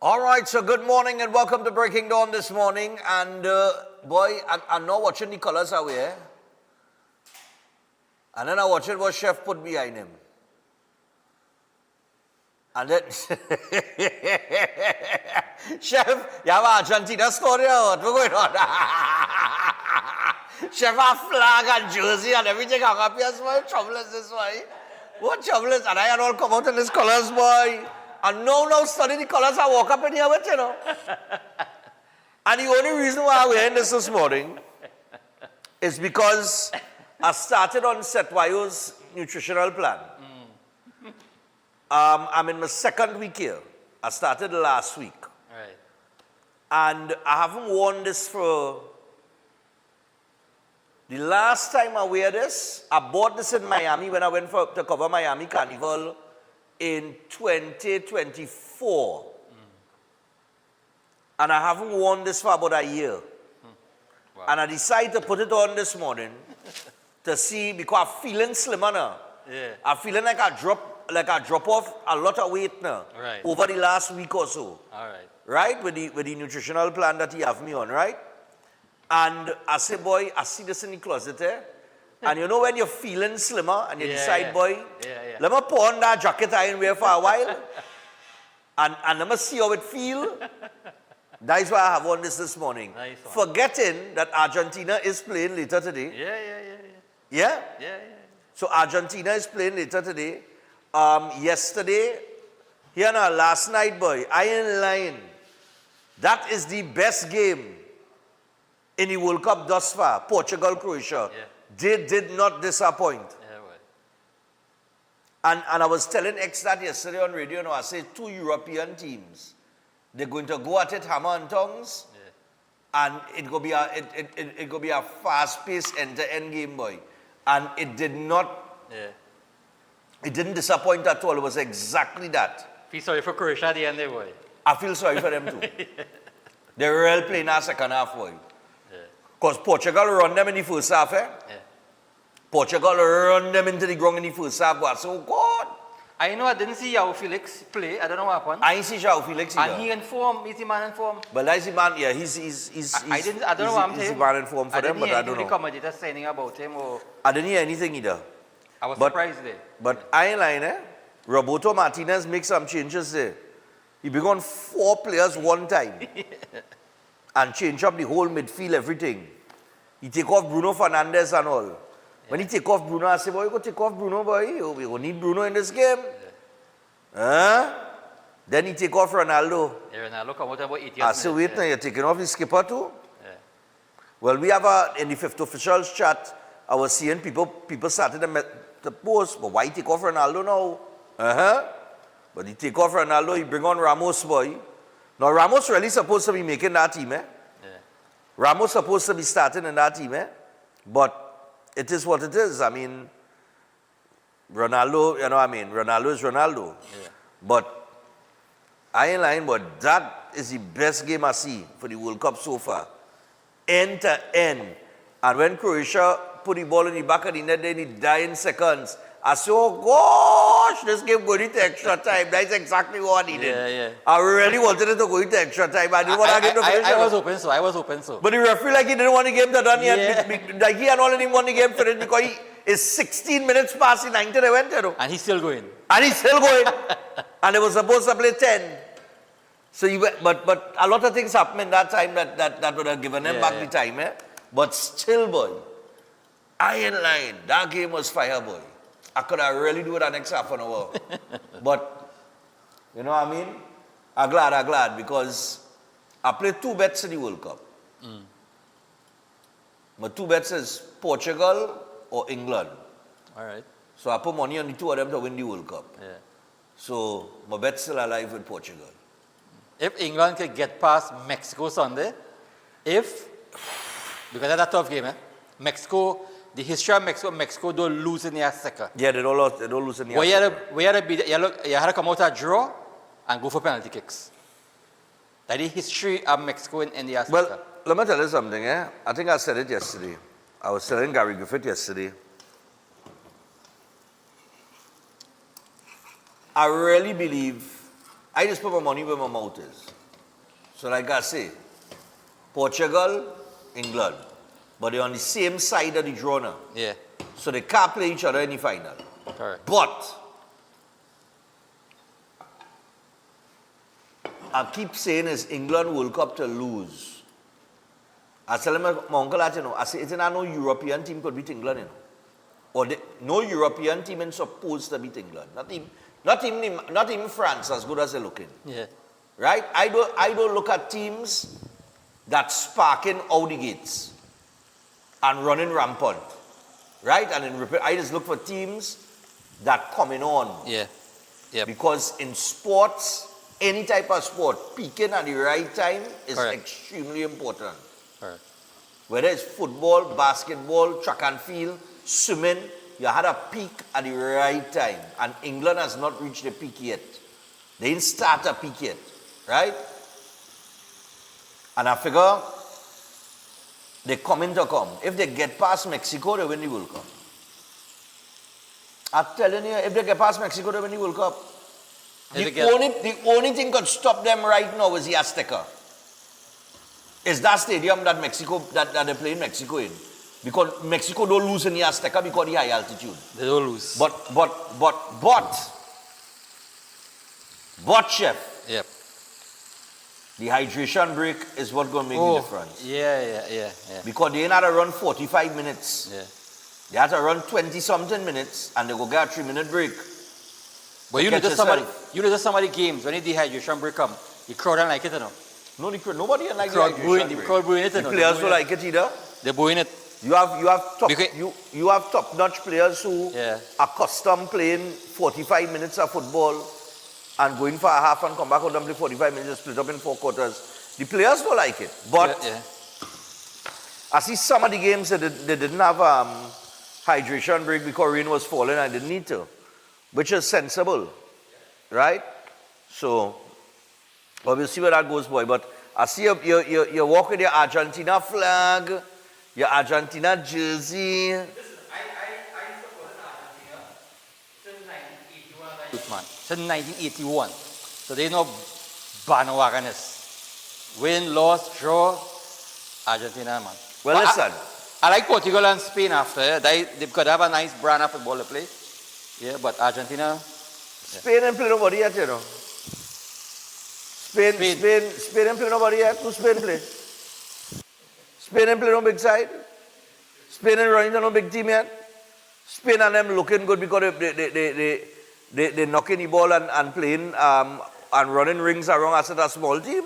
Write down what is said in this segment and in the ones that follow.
All right, so good morning and welcome to Breaking Dawn this morning. And boy, I'm not watching the colors away. Eh? And then I watch it what Chef put behind him. And then, Chef, you have an Argentina story or what? What's going on? Chef, a flag and jersey and everything hung up here. What trouble is this, boy? What trouble is? And I had all come out in these colors, boy. And now study the colors I walk up in here with, you know. And the only reason why we're in this morning is because I started on Setwayo's nutritional plan. I'm in my second week here. I started last week. Right. And I haven't worn this for... The last time I wear this, I bought this in Miami when I went to cover Miami Carnival in 2024. And I haven't worn this for about a year. Wow. And I decided to put it on this morning to see, because I'm feeling slimmer now. Yeah. I'm feeling like I drop off a lot of weight now. Right. Over the last week or so. All right. Right? With the nutritional plan that he have me on, right? And I say, boy, I see this in the closet, eh? And you know when you're feeling slimmer and you decide, boy, let me put on that jacket I wear for a while and let me see how it feel. That's why I have on this morning. Nice one. Forgetting that Argentina is playing later today. Yeah. Yeah? So Argentina is playing later today. Yesterday, here now, last night, boy, I ain't lying. That is the best game in the World Cup thus far. Portugal, Croatia. Yeah. They did not disappoint. Yeah, well. And I was telling X that yesterday on radio, I said 2 European teams, they're going to go at it hammer and tongs. Yeah. And it go be a fast-paced end-to-end game, boy. And it did not, it didn't disappoint at all. It was exactly that. Feel sorry for Croatia at the end there, boy. I feel sorry for them too. They were really playing our second half, boy. Because Portugal run them in the first half, eh? Yeah. Portugal run them into the ground in the first half, but so God. I know I didn't see João Felix play. I don't know what happened. I ain't see João Felix either. And he in form. Is the man in form? But that's the man, yeah, he's I don't know what I'm he's saying. the man in form for them, but I don't know. I didn't hear any commentators saying about him or... I didn't hear anything either. I was surprised there. But I ain't lying, eh? Roberto Martinez make some changes there. He bring on 4 players one time. And change up the whole midfield, everything. He take off Bruno Fernandes and all. When he take off Bruno, I say, boy, you go take off Bruno, boy. We go need Bruno in this game. Then he take off Ronaldo. Yeah, Ronaldo come out about 80 minutes. I say, wait now, you're taking off the skipper too? Yeah. Well, we have in the fifth officials chat, I was seeing people started to post, but why take off Ronaldo now? But he take off Ronaldo, he bring on Ramos, boy. Now, Ramos really supposed to be making that team, eh? Ramos supposed to be starting in that team, eh? But it is what it is. I mean, Ronaldo, Ronaldo is Ronaldo. Yeah. But I ain't lying, but that is the best game I see for the World Cup so far. End to end. And when Croatia put the ball in the back of the net, then it dying seconds. I said, oh gosh, this game going into extra time. That's exactly what I needed. Yeah. I really wanted it to go into extra time. I didn't want to get to finish. I was hoping so. But the referee, like, he didn't want the game to done yet. Like, he had already won the game finished because he is 16 minutes past the 90 they went, you know. And he's still going. And he's still going. And they were supposed to play 10. So he went, but a lot of things happened in that time that would have given them back the time, eh? But still, boy, I ain't lying. That game was fire, boy. I could have really do it the next half an hour. But, you know what I mean? I'm glad because I played 2 bets in the World Cup. My 2 bets is Portugal or England. All right. So I put money on the 2 of them to win the World Cup. Yeah. So my bet's still alive with Portugal. If England could get past Mexico Sunday, because that's a tough game, eh? Mexico, the history of Mexico don't lose in their second. Yeah, they don't lose in the You had to come out a draw and go for penalty kicks. That's the history of Mexico in the second. Well, let me tell you something, eh? I think I said it yesterday. I was telling Gary Griffith yesterday. I really believe I just put my money where my mouth is. So like I say, Portugal, England. But they're on the same side of the draw now. Yeah. So they can't play each other in the final. Correct. But I keep saying is England World Cup to lose. I tell him, my uncle, you know, I say, it's not no European team could beat England, you know. Or no European team is supposed to beat England. Not even France, as good as they're looking. Yeah. Right? I don't look at teams that sparking out the gates and running rampant. Right? And I just look for teams that coming on. Yeah. Yeah. Because in sports, any type of sport, peaking at the right time is Correct. extremely important. Correct. Whether it's football, basketball, track and field, swimming, you had a peak at the right time. And England has not reached the peak yet. They didn't start a peak yet. Right? And I figure they're coming to come. If they get past Mexico, they win the World Cup. I'm telling you, if they get past Mexico, they win the World Cup. The only thing could stop them right now is the Azteca. It's that stadium that they play in Mexico in. Because Mexico don't lose in the Azteca because of the high altitude. They don't lose. But, Chef, Yep. the hydration break is what going to make the difference. Yeah. Because they ain't had to run 45 minutes. Yeah. They had to run 20-something minutes and they go get a 3-minute break. But you catch notice yourself. some of the games when the dehydration break come, the crowd don't like it, you know. No, nobody like Crowd the booing, hydration the break. crowd booing it, you The know. players don't like it either. They're booing it. You have Because- top-notch players who Yeah. accustomed playing 45 minutes of football and going for a half and come back out and play 45 minutes and split up in 4 quarters. The players don't like it. But Yeah. I see some of the games that they didn't have hydration break because rain was falling and didn't need to, which is sensible, right? So, but we'll see where that goes, boy. But I see you walk with your Argentina flag, your Argentina jersey. Man, since 1981. So they know bandwagoners. Win, loss, draw, Argentina, man. Well, But listen. I like Portugal and Spain after. They could have a nice brand of football to play. Yeah, but Argentina, Spain ain't play nobody yet, you know. Spain ain't play nobody yet. Who Spain play? Spain ain't play no big side. Spain ain't running to no big team yet. Spain and them looking good because they knocking the ball and playing and running rings around as a small team.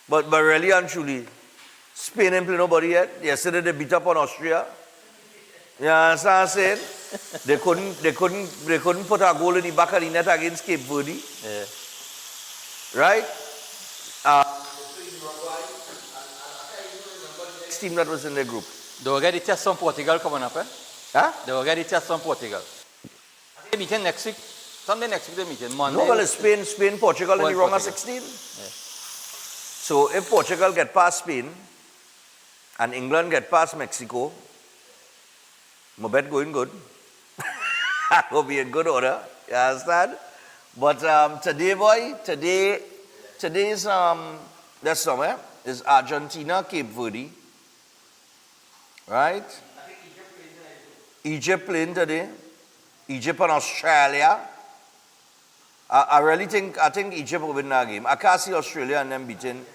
But really and truly, Spain ain't play nobody yet. Yesterday they beat up on Austria. You understand what I'm saying? They couldn't put a goal in the back of the net against Cape Verde. yeah. Right? Next team that was in their group. They will get the test from Portugal coming up, eh? Huh? They will get the test from Portugal. I think they meeting next week. Sunday next week they meeting. Monday. No, well, it's Spain, Portugal in the wrong of 16. So if Portugal get past Spain and England get past Mexico, my bet going good. I will be in good order. You understand? But today, boy, today's that's somewhere is Argentina, Cape Verde. Right? Egypt playing today. Egypt and Australia. I think Egypt will win that game. I can't see Australia and them beating.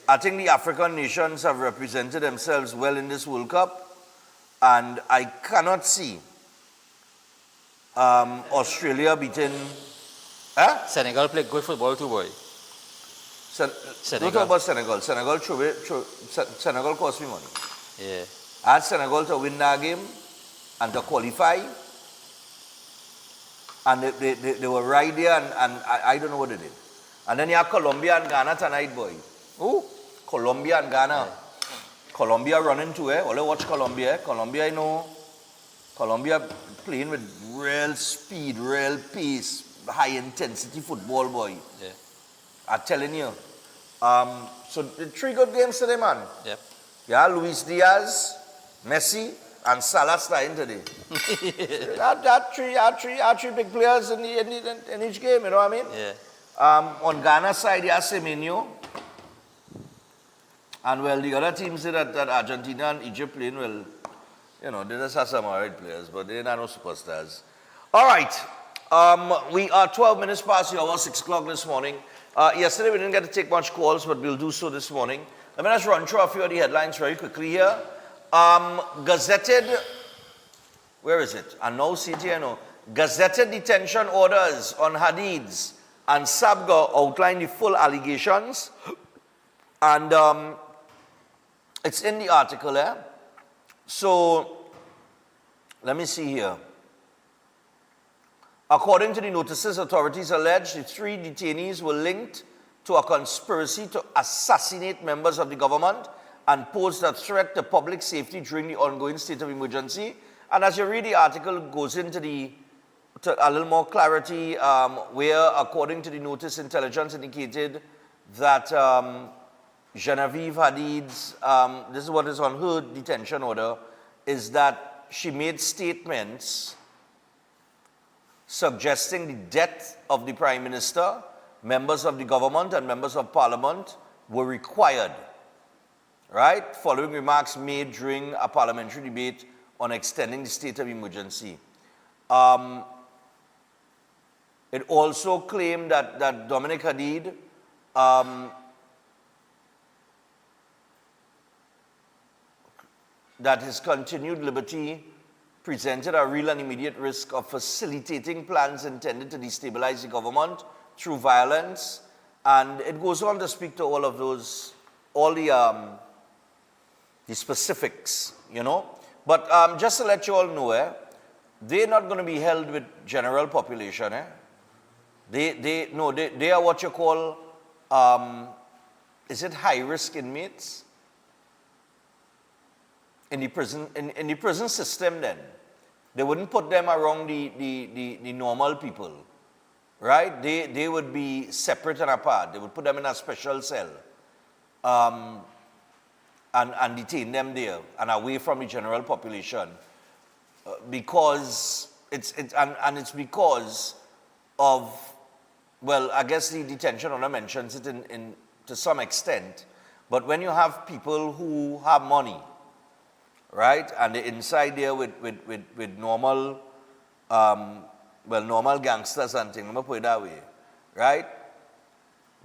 I think the African nations have represented themselves well in this World Cup. And I cannot see Australia beating. Huh? Senegal play good football too, boy. Don't talk about Senegal. Senegal cost me money. Yeah. I had Senegal to win that game and to qualify. And they were right there and I don't know what they did. And then you have Colombia and Ghana tonight, boy. Ooh. Colombia and Ghana. Yeah. Colombia running to it. Only watch Colombia. Colombia, you know. Colombia playing with real speed, real pace, high intensity football, boy. Yeah. I'm telling you. So the 3 good games today, man. Yep. Yeah, Luis Diaz, Messi, and Salah starting today. That three big players in each game, you know what I mean? Yeah. On Ghana's side, you have Semenyo. And well, the other teams that Argentina and Egypt playing, well, you know, they just have some alright players, but they're not no superstars. All right. We are 12 minutes past the hour, 6 o'clock this morning. Yesterday we didn't get to take much calls, but we'll do so this morning. Let me just run through a few of the headlines very quickly here. Gazetted, where is it? I know CTNO. Gazetted detention orders on Hadid's and Sabga outline the full allegations. And it's in the article there. So, let me see here. According to the notices, authorities allege the 3 detainees were linked to a conspiracy to assassinate members of the government and posed a threat to public safety during the ongoing state of emergency. And as you read the article, it goes into a little more clarity where, according to the notice, intelligence indicated that Genevieve Hadid's, this is what is on her detention order, is that she made statements suggesting the death of the Prime Minister, members of the government and members of Parliament were required, right, following remarks made during a parliamentary debate on extending the state of emergency. It also claimed that Dominic Hadid that his continued liberty presented a real and immediate risk of facilitating plans intended to destabilize the government through violence. And it goes on to speak to all of those, all the specifics, you know. But just to let you all know, they're not going to be held with general population. They are what you call, is it high-risk inmates? In the prison system then, they wouldn't put them around the normal people, right? They would be separate and apart. They would put them in a special cell and detain them there and away from the general population because it's because of, well, I guess the detention order mentions it in to some extent, but when you have people who have money, right, and they're inside there with normal, normal gangsters and things, let me put it that way, right?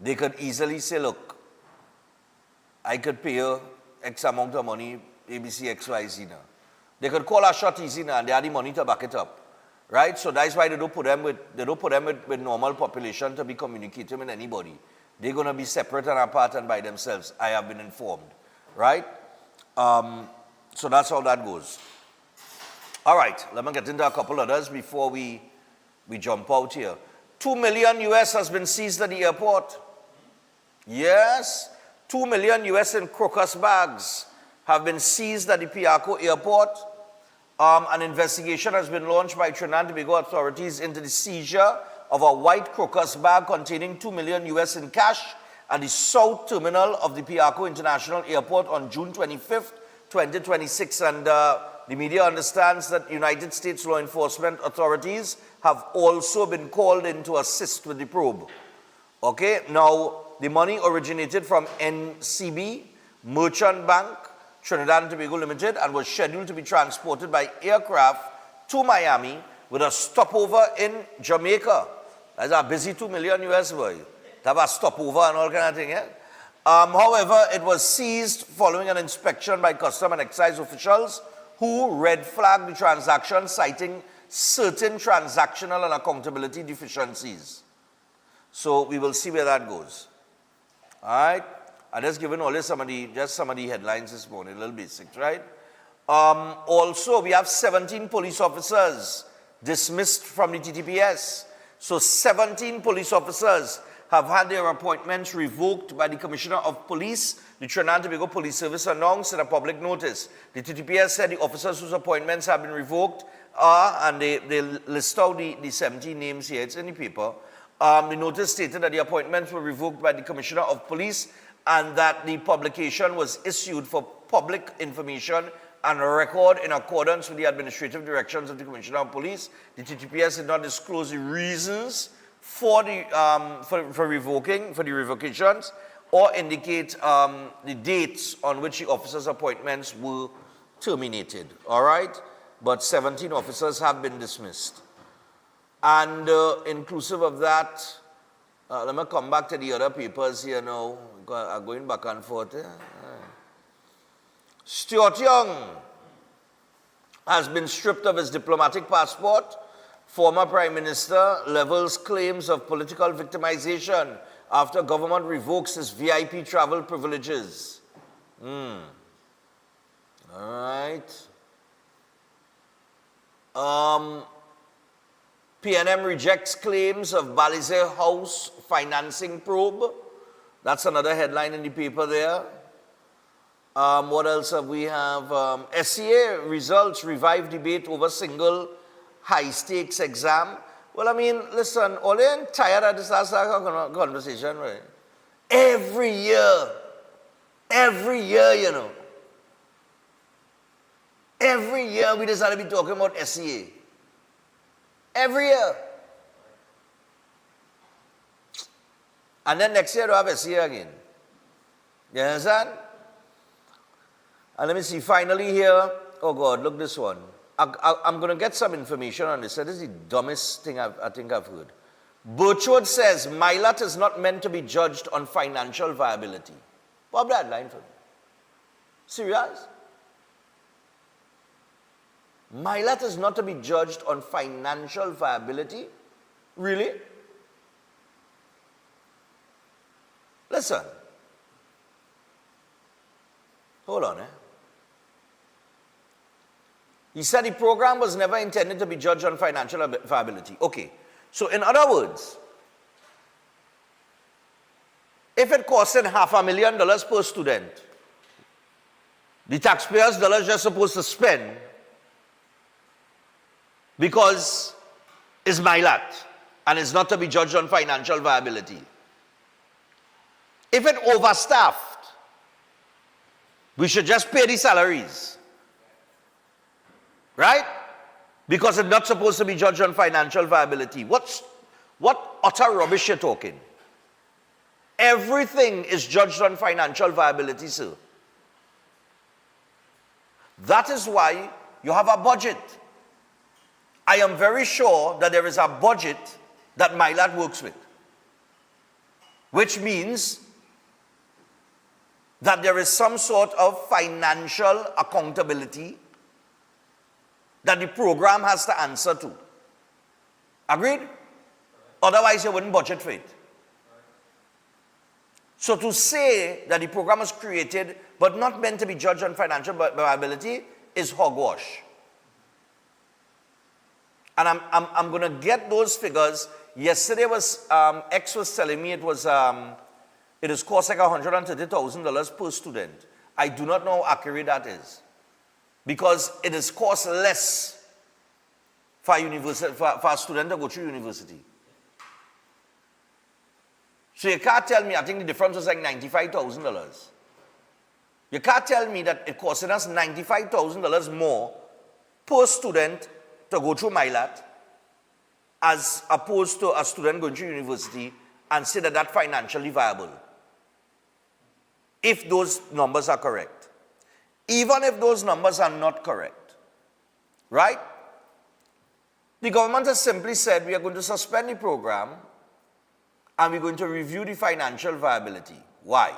They could easily say, look, I could pay you X amount of money, ABC, XYZ now. They could call a shot easy now and they have the money to back it up, right? So that's why they don't put them with normal population to be communicating with anybody. They're going to be separate and apart and by themselves, I have been informed, right? So that's how that goes. All right, let me get into a couple others before we jump out here. $2 million US has been seized at the airport. Yes, $2 million US in crocus bags have been seized at the Piarco airport. An investigation has been launched by Trinidad and Tobago authorities into the seizure of a white crocus bag containing $2 million US in cash at the south terminal of the Piarco International Airport on June 25th, 2026, and the media understands that United States law enforcement authorities have also been called in to assist with the probe. Okay, now the money originated from NCB, Merchant Bank, Trinidad and Tobago Limited, and was scheduled to be transported by aircraft to Miami with a stopover in Jamaica. That's a busy $2 million US, boy. To have a stopover and all kind of thing, yeah? However, it was seized following an inspection by Custom and Excise officials who red flagged the transaction, citing certain transactional and accountability deficiencies. So we will see where that goes. All right? I just given only some of the headlines this morning, a little basics, right? Also, we have 17 police officers dismissed from the TTPS. So 17 police officers have had their appointments revoked by the Commissioner of Police. The Trinidad and Tobago Police Service announced in a public notice. The TTPS said the officers whose appointments have been revoked are, and they list out the 17 names here, it's in the paper. The notice stated that the appointments were revoked by the Commissioner of Police and that the publication was issued for public information and record in accordance with the administrative directions of the Commissioner of Police. The TTPS did not disclose the reasons for the for the revocations, or indicate the dates on which the officers' appointments were terminated. All right, but 17 officers have been dismissed, and inclusive of that, let me come back to the other papers here now. Going back and forth. Stuart Young has been stripped of his diplomatic passport. Former Prime Minister levels claims of political victimization after government revokes his VIP travel privileges. All right. PNM rejects claims of Balize House financing probe. That's another headline in the paper there. What else have we have? SCA results revive debate over single high-stakes exam. Well, I mean, listen, all I'm tired of this last conversation, right? Every year, you know. Every year we decided to be talking about SCA. Every year. And then next year we'll have SCA again. You understand? And let me see, finally here, oh God, look this one. I'm going to get some information on this. This is the dumbest thing I think I've heard. Birchwood says Milat is not meant to be judged on financial viability. Pop that line for me. Serious? Milat is not to be judged on financial viability? Really? Listen. Hold on, He said the program was never intended to be judged on financial viability. Okay. So in other words, if it costed $500,000 per student, the taxpayers' dollars just supposed to spend because it's Milat and it's not to be judged on financial viability. If it overstaffed, we should just pay the salaries. Right? Because it's not supposed to be judged on financial viability. What utter rubbish you're talking? Everything is judged on financial viability, sir. That is why you have a budget. I am very sure that there is a budget that Milat works with. Which means that there is some sort of financial accountability that the program has to answer to. Agreed? Otherwise, you wouldn't budget for it. So to say that the program was created but not meant to be judged on financial viability is hogwash. And I'm going to get those figures. Yesterday was X was telling me it is cost like $130,000 per student. I do not know how accurate that is. Because it is cost less for a student to go to university. So you can't tell me, I think the difference was like $95,000. You can't tell me that it costed us $95,000 more per student to go through Milat as opposed to a student going to university and say that that's financially viable. If those numbers are correct. Even if those numbers are not correct, right? The government has simply said we are going to suspend the program and we're going to review the financial viability. Why?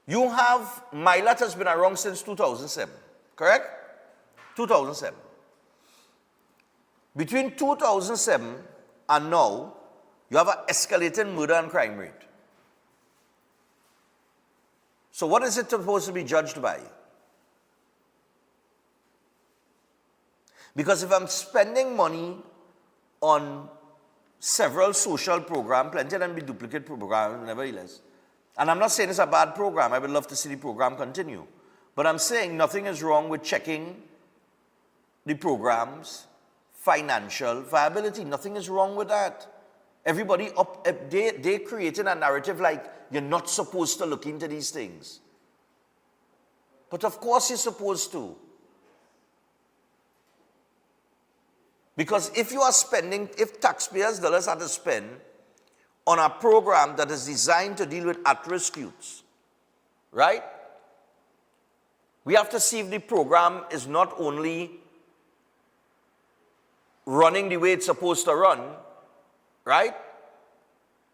You have, Milat has been around since 2007, correct? 2007. Between 2007 and now, you have an escalating murder and crime rate. So what is it supposed to be judged by? Because if I'm spending money on several social programs, plenty of them be duplicate programs, nevertheless. And I'm not saying it's a bad program. I would love to see the program continue. But I'm saying nothing is wrong with checking the program's financial viability. Nothing is wrong with that. Everybody, they created a narrative like you're not supposed to look into these things. But of course you're supposed to. Because if taxpayers' dollars are to spend on a program that is designed to deal with at-risk youths, right? We have to see if the program is not only running the way it's supposed to run, right?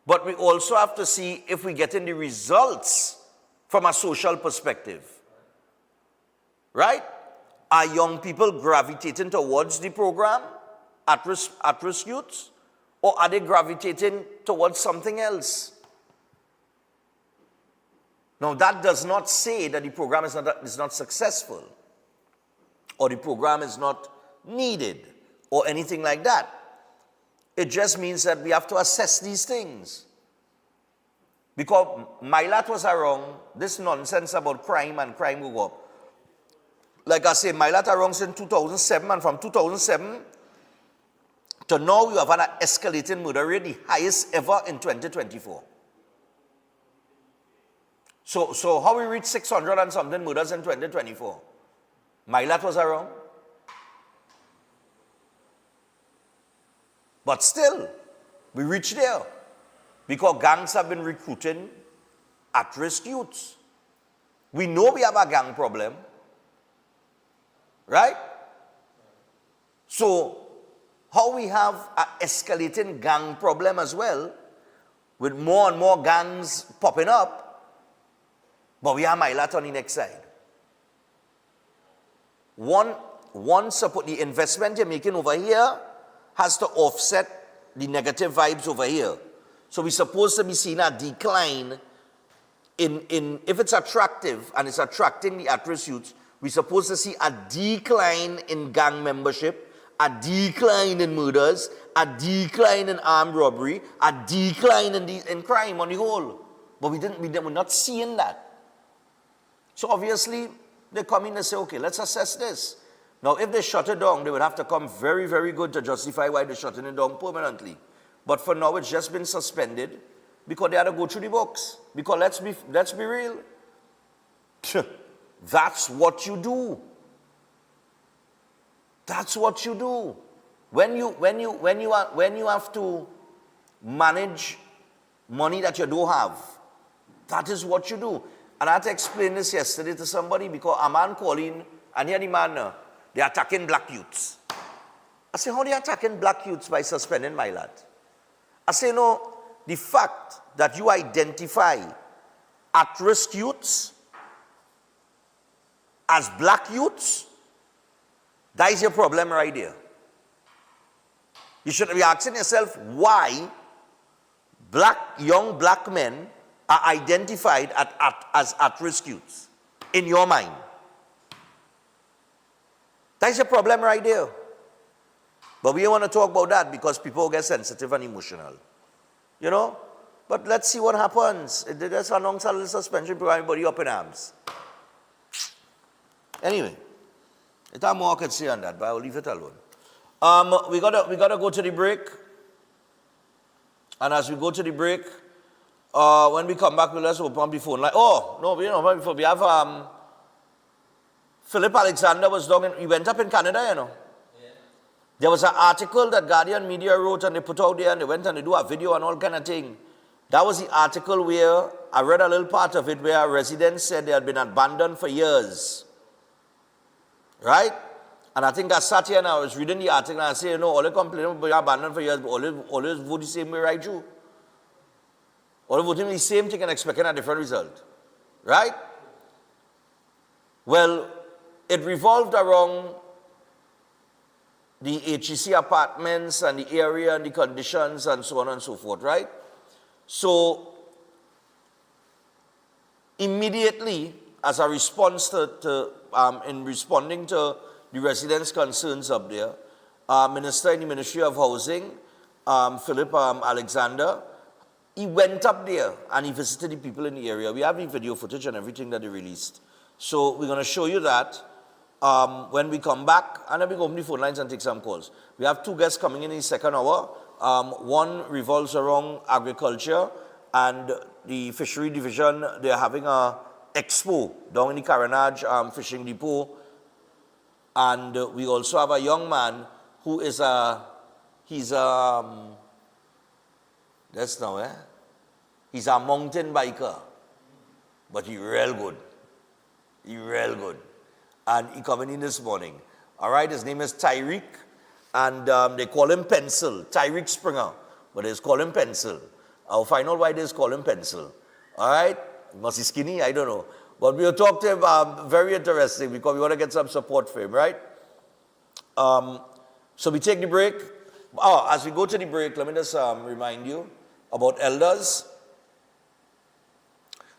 But we also have to see if we're getting the results from a social perspective, right? Are young people gravitating towards the program, at-risk youths, or are they gravitating towards something else? Now, that does not say that the program is not successful, or the program is not needed, or anything like that. It just means that we have to assess these things. Because Mylat was wrong, this nonsense about crime and crime will go up. Like I say, Mylat wrong since 2007, and from 2007 to now, we have had an escalating murder rate, the highest ever in 2024. So how we reach 600 and something murders in 2024? Mylat was wrong. But still, we reach there because gangs have been recruiting at-risk youths. We know we have a gang problem, right? So, how we have an escalating gang problem as well, with more and more gangs popping up, but we have Mylat on the next side. One support, the investment you're making over here has to offset the negative vibes over here. So we're supposed to be seeing a decline in if it's attractive and it's attracting the at-risk youths, we're supposed to see a decline in gang membership, a decline in murders, a decline in armed robbery, a decline in crime on the whole. But we're not seeing that. So obviously, they come in and say, okay, let's assess this. Now, if they shut it down, they would have to come very, very good to justify why they're shutting it down permanently. But for now, it's just been suspended because they had to go through the books. Because let's be real. That's what you do. That's what you do. When you have to manage money that you don't have, that is what you do. And I had to explain this yesterday to somebody because a man calling, and here the man, they're attacking black youths. I say, how are they attacking black youths by suspending Mylat? I say, no, the fact that you identify at-risk youths as black youths, that is your problem right there. You should be asking yourself why young black men are identified as at-risk youths in your mind. That's your problem right there. But we don't want to talk about that because people get sensitive and emotional. You know? But let's see what happens. They just announced a little suspension for everybody up in arms. Anyway, it's not more I can say on that, but I'll leave it alone. We gotta go to the break. And as we go to the break, when we come back, we'll just open the phone line. Oh, no, before we have Philip Alexander he went up in Canada, you know. Yeah. There was an article that Guardian Media wrote and they put out there and they went and they do a video and all kind of thing. That was the article where I read a little part of it where residents said they had been abandoned for years. Right? And I think I sat here and I was reading the article and I said, all they complain about being abandoned for years, but always vote the same way, right, you? All voting the same thing and expecting a different result. Right? Well, it revolved around the HEC apartments and the area and the conditions and so on and so forth, right? So, immediately, as a response in responding to the residents' concerns up there, Minister in the Ministry of Housing, Philip Alexander, he went up there and he visited the people in the area. We have the video footage and everything that they released. So we're going to show you that when we come back, and then we go open the phone lines and take some calls. We have two guests coming in the second hour. One revolves around agriculture and the fishery division. They're having a expo down in the Carenage fishing depot. And we also have a young man who is he's that's now, he's a mountain biker, but he real good. He real good. And he coming in this morning. All right, his name is Tyreek, and they call him Pencil, Tyreek Springer, but they call him Pencil. I'll find out why they call him Pencil. All right, he must be skinny, I don't know. But we'll talk to him, very interesting, because we want to get some support for him, right? So we take the break. As we go to the break, let me just remind you about Elders.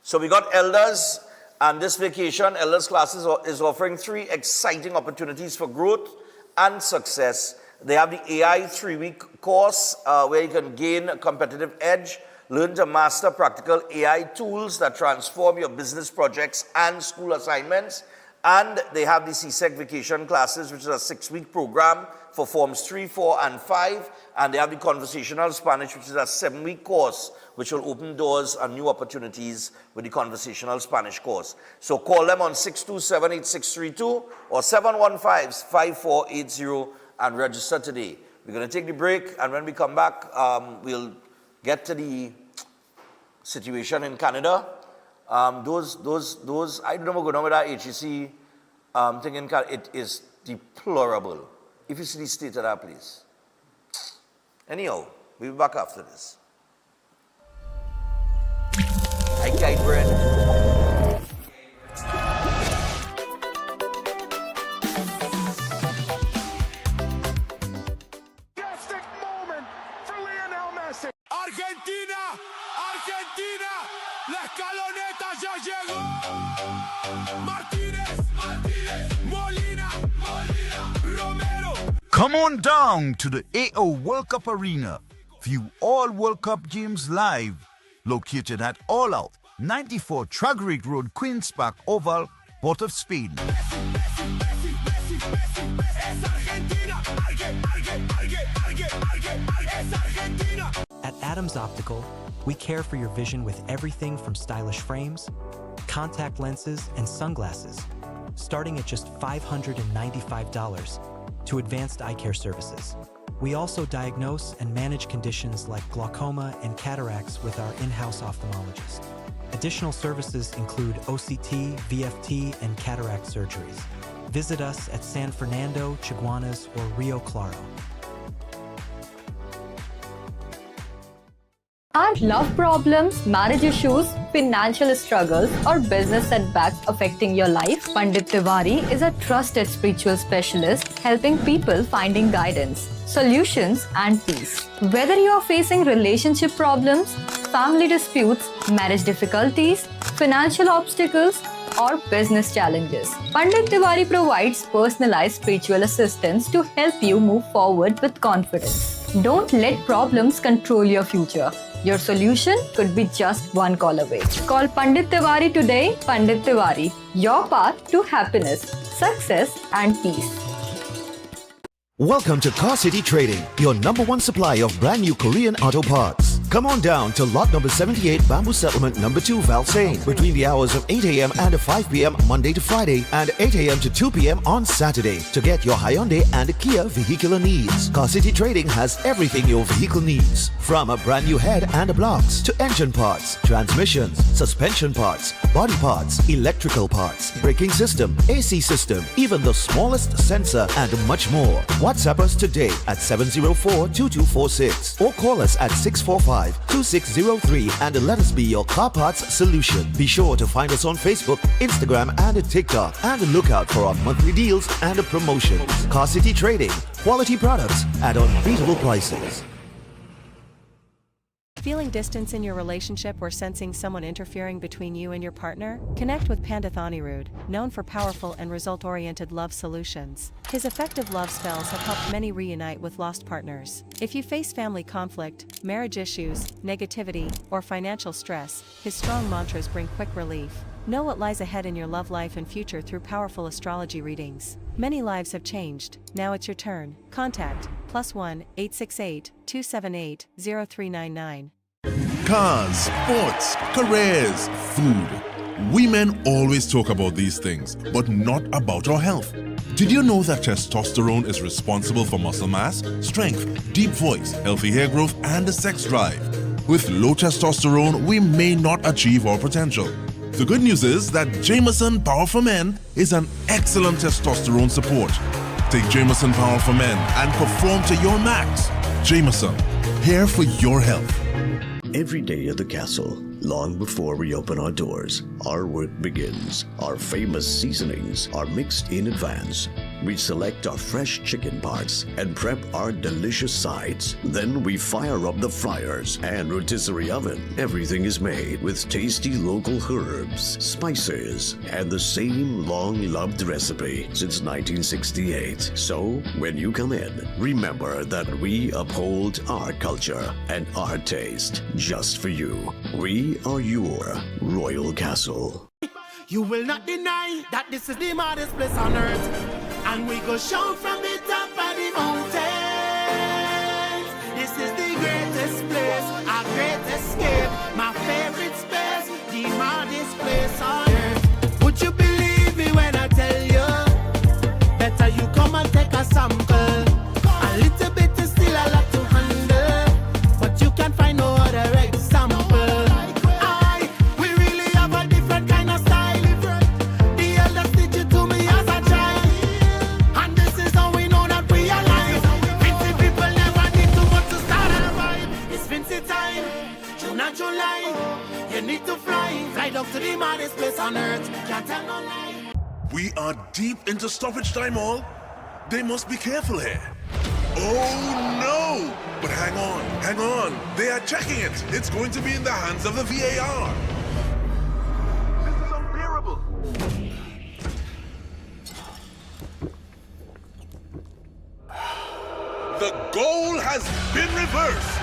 So we got Elders, and this vacation, Elders Classes is offering 3 exciting opportunities for growth and success. They have the AI 3-week course where you can gain a competitive edge, learn to master practical AI tools that transform your business projects and school assignments. And they have the CSEC vacation classes, which is a 6-week program for forms 3, 4, and 5. And they have the conversational Spanish, which is a 7-week course, which will open doors and new opportunities with the conversational Spanish course. So call them on 627-8632 or 715-5480 and register today. We're going to take the break, and when we come back, we'll get to the situation in Canada. I don't know what's going on with that HEC thing in Canada. It is deplorable. If you see the state of that place. Anyhow, we'll be back after this. I guide bread. Argentina, Argentina, la escaloneta ya llegó. Martínez, Molina, Romero. Come on down to the AO World Cup Arena. View all World Cup games live. Located at All Out, 94 Tragrig Road, Queen's Park Oval, Port of Spain. At Adams Optical, we care for your vision with everything from stylish frames, contact lenses, and sunglasses, starting at just $595, to advanced eye care services. We also diagnose and manage conditions like glaucoma and cataracts with our in-house ophthalmologist. Additional services include OCT, VFT, and cataract surgeries. Visit us at San Fernando, Chaguanas, or Rio Claro. Are love problems, marriage issues, financial struggles, or business setbacks affecting your life? Pandit Tiwari is a trusted spiritual specialist helping people finding guidance, solutions, and peace. Whether you are facing relationship problems, family disputes, marriage difficulties, financial obstacles, or business challenges, Pandit Tiwari provides personalized spiritual assistance to help you move forward with confidence. Don't let problems control your future. Your solution could be just one call away. Call Pandit Tiwari today. Pandit Tiwari, your path to happiness, success, and peace. Welcome to Car City Trading, your #1 supplier of brand new Korean auto parts. Come on down to lot number 78, Bamboo Settlement number 2, Valsayn, between the hours of 8 a.m. and 5 p.m. Monday to Friday and 8 a.m. to 2 p.m. on Saturday to get your Hyundai and Kia vehicular needs. Car City Trading has everything your vehicle needs, from a brand new head and blocks to engine parts, transmissions, suspension parts, body parts, electrical parts, braking system, AC system, even the smallest sensor, and much more. WhatsApp us today at 704-2246 or call us at 645-2603 and let us be your car parts solution. Be sure to find us on Facebook, Instagram, and TikTok, and look out for our monthly deals and promotions. Car City Trading, quality products at unbeatable prices. Feeling distance in your relationship or sensing someone interfering between you and your partner? Connect with Pandit Anirudh, known for powerful and result-oriented love solutions. His effective love spells have helped many reunite with lost partners. If you face family conflict, marriage issues, negativity, or financial stress, his strong mantras bring quick relief. Know what lies ahead in your love life and future through powerful astrology readings. Many lives have changed. Now it's your turn. Contact +1 868 278 0399. Cars, sports, careers, food. We men always talk about these things, but not about our health. Did you know that testosterone is responsible for muscle mass, strength, deep voice, healthy hair growth, and the sex drive? With low testosterone, we may not achieve our potential. The good news is that Jameson Power for Men is an excellent testosterone support. Take Jameson Power for Men and perform to your max. Jameson, here for your health. Every day at the castle, long before we open our doors, our work begins. Our famous seasonings are mixed in advance. We select our fresh chicken parts and prep our delicious sides. Then we fire up the fryers and rotisserie oven. Everything is made with tasty local herbs, spices, and the same long-loved recipe since 1968. So, when you come in, remember that we uphold our culture and our taste just for you. We are your Royal Castle. You will not deny that this is the maddest place on earth. And we go shout from the top of the mountains. This is the greatest place, our great escape, my favorite space, the maddest place on earth. Would you believe me when I tell you? Better you come and take a sample. A little bit is still a lot to handle, but you can find no other example. You need to fly up to the maddest place on earth. Can't tell no lie. We are deep into stoppage time, all. They must be careful here. Oh no! But hang on. They are checking it. It's going to be in the hands of the VAR. This is unbearable. The goal has been reversed.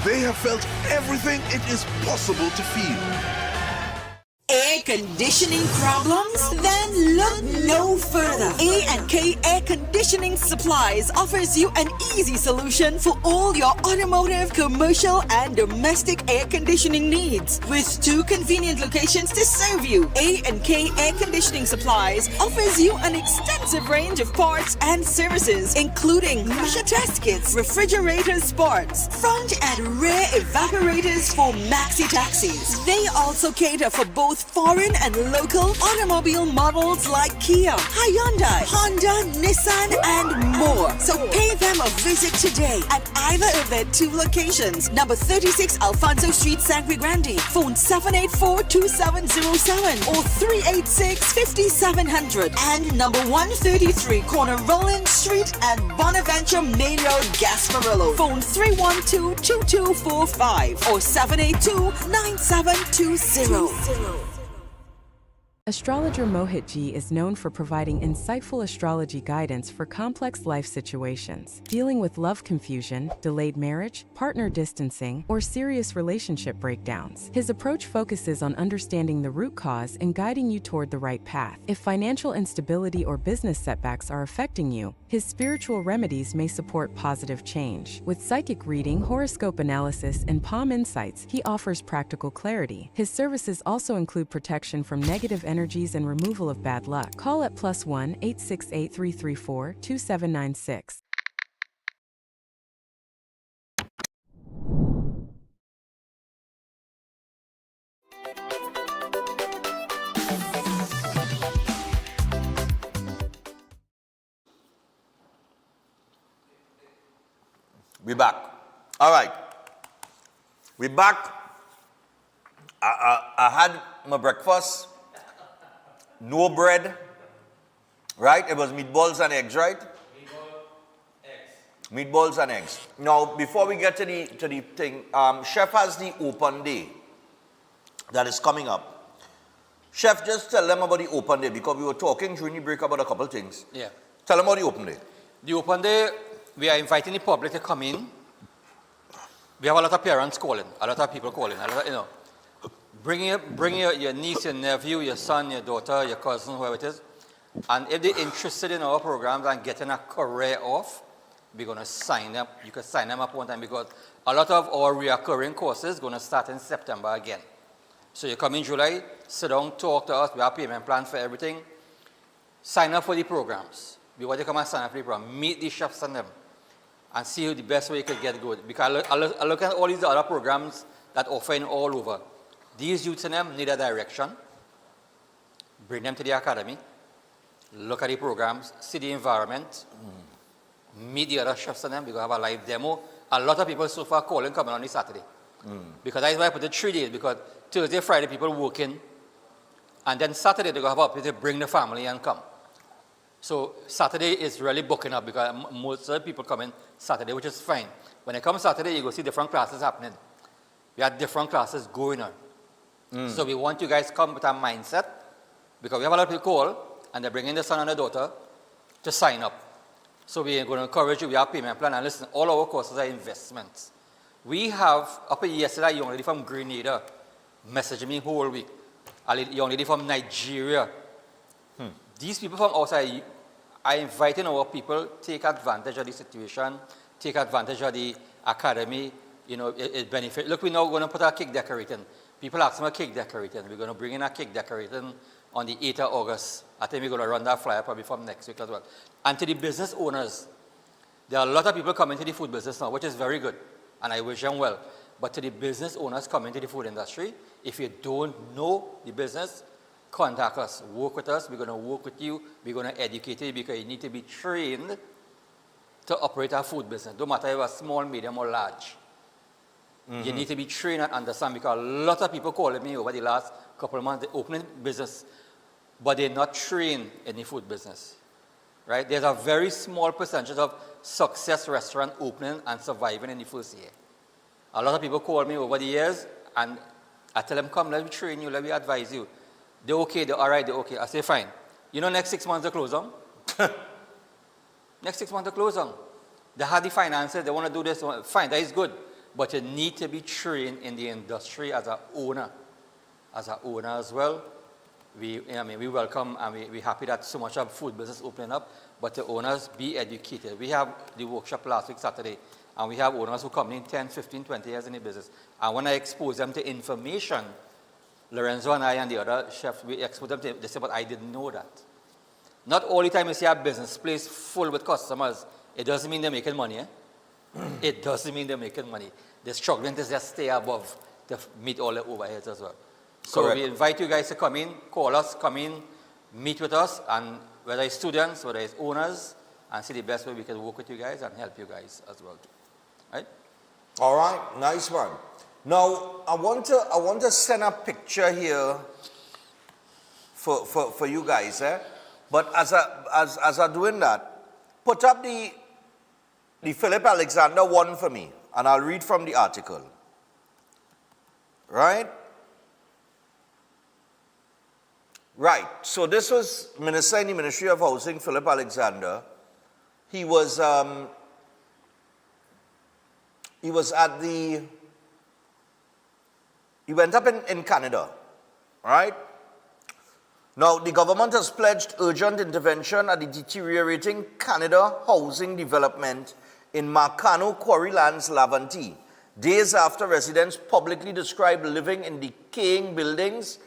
They have felt everything it is possible to feel. Air conditioning problems? Then look no further. A&K Air Conditioning Supplies offers you an easy solution for all your automotive, commercial, and domestic air conditioning needs. With 2 convenient locations to serve you, A&K Air Conditioning Supplies offers you an extensive range of parts and services, including pressure test kits, refrigerator parts, front and rear evaporators for maxi taxis. They also cater for both foreign and local automobile models like Kia, Hyundai, Honda, Nissan, and more. So pay them a visit today at either of their 2 locations. Number 36 Alfonso Street, Sangre Grande. Phone 784-2707 or 386-5700. And number 133 Corner Roland Street and Bonaventure Main Road, Gasparillo. Phone 312-2245 or 782-9720. Astrologer Mohit Ji is known for providing insightful astrology guidance for complex life situations, dealing with love confusion, delayed marriage, partner distancing, or serious relationship breakdowns. His approach focuses on understanding the root cause and guiding you toward the right path. If financial instability or business setbacks are affecting you, his spiritual remedies may support positive change. With psychic reading, horoscope analysis, and palm insights, he offers practical clarity. His services also include protection from negative energies and removal of bad luck. Call at +1 868 334 2796. We're back. All right. We're back. I had my breakfast. No bread. Right? It was meatballs and eggs, right? Meatballs and eggs. Now, before we get to the thing, Chef has the open day that is coming up. Chef, just tell them about the open day because we were talking during the break about a couple things. Yeah. Tell them about the open day. The open day, we are inviting the public to come in. We have a lot of parents calling, a lot of people calling, a lot of, Bring your niece, your nephew, your son, your daughter, your cousin, whoever it is. And if they're interested in our programs and getting a career off, we're going to sign up. You can sign them up one time because a lot of our recurring courses going to start in September again. So you come in July, sit down, talk to us. We have payment plans for everything. Sign up for the programs. We want you to come and sign up for the program. Meet the chefs and them. And see the best way you could get good. Because I look at all these other programs that offering all over. These youths and them need a direction. Bring them to the academy. Look at the programs. See the environment. Meet the other chefs and them. We're going to have a live demo. A lot of people so far calling coming on this Saturday. Because that's why I put it 3 days. Because Thursday, Friday, people working. And then Saturday, they're going to have opportunity to bring the family and come. So Saturday is really booking up because most of the people come in Saturday, which is fine. When they come Saturday, you go see different classes happening. We have different classes going on. So we want you guys to come with a mindset because we have a lot of people call and they're bringing their son and their daughter to sign up. So we're going to encourage you. We have payment plan and listen, all our courses are investments. We have, up yesterday, a young lady from Grenada messaging me whole week. A young lady from Nigeria. These people from outside are inviting our people to take advantage of the situation, take advantage of the academy. You know, it benefits. Look, we're now going to put our cake decorating. People ask me about cake decorating. We're going to bring in our cake decorating on the 8th of August. I think we're going to run that flyer probably from next week as well. And to the business owners, there are a lot of people coming to the food business now, which is very good, and I wish them well. But to the business owners coming to the food industry, if you don't know the business, contact us, work with us. We're going to work with you. We're going to educate you because you need to be trained to operate a food business. No matter if it's small, medium, or large. You need to be trained and understand because a lot of people calling me over the last couple of months, they're opening business, but they're not trained in the food business. Right? There's a very small percentage of success restaurant opening and surviving in the first year. A lot of people call me over the years and I tell them, come, let me train you, let me advise you. They're okay, they're all right, they're okay. I say, fine. You know, next 6 months they close on. Next 6 months they close on. They have the finances, they want to do this. Fine, that is good. But you need to be trained in the industry as an owner. As an owner as well. We welcome and we're happy that so much of food business opening up. But the owners, be educated. We have the workshop last week, Saturday. And we have owners who come in 10, 15, 20 years in the business. And when I expose them to information, Lorenzo and I and the other chefs, we expose them to, they say, but I didn't know that. Not all the time you see a business place full with customers, it doesn't mean they're making money. It doesn't mean they're making money. They're struggling to just stay above to meet all the overheads as well. So Correct. we invite you guys to come in, call us, come in, meet with us, and whether it's students, whether it's owners, and see the best way we can work with you guys and help you guys as well too. Right? All right, nice one. Now, I want to send a picture here for you guys, But as I'm doing that, put up the Philip Alexander one for me, and I'll read from the article. Right? Right. So this was Minister in the Ministry of Housing, Philip Alexander. He was at the. He went up in Canada, right? Now, the government has pledged urgent intervention at the deteriorating Canada housing development in Marcano Quarry Lands, Laventille, days after residents publicly described living in decaying buildings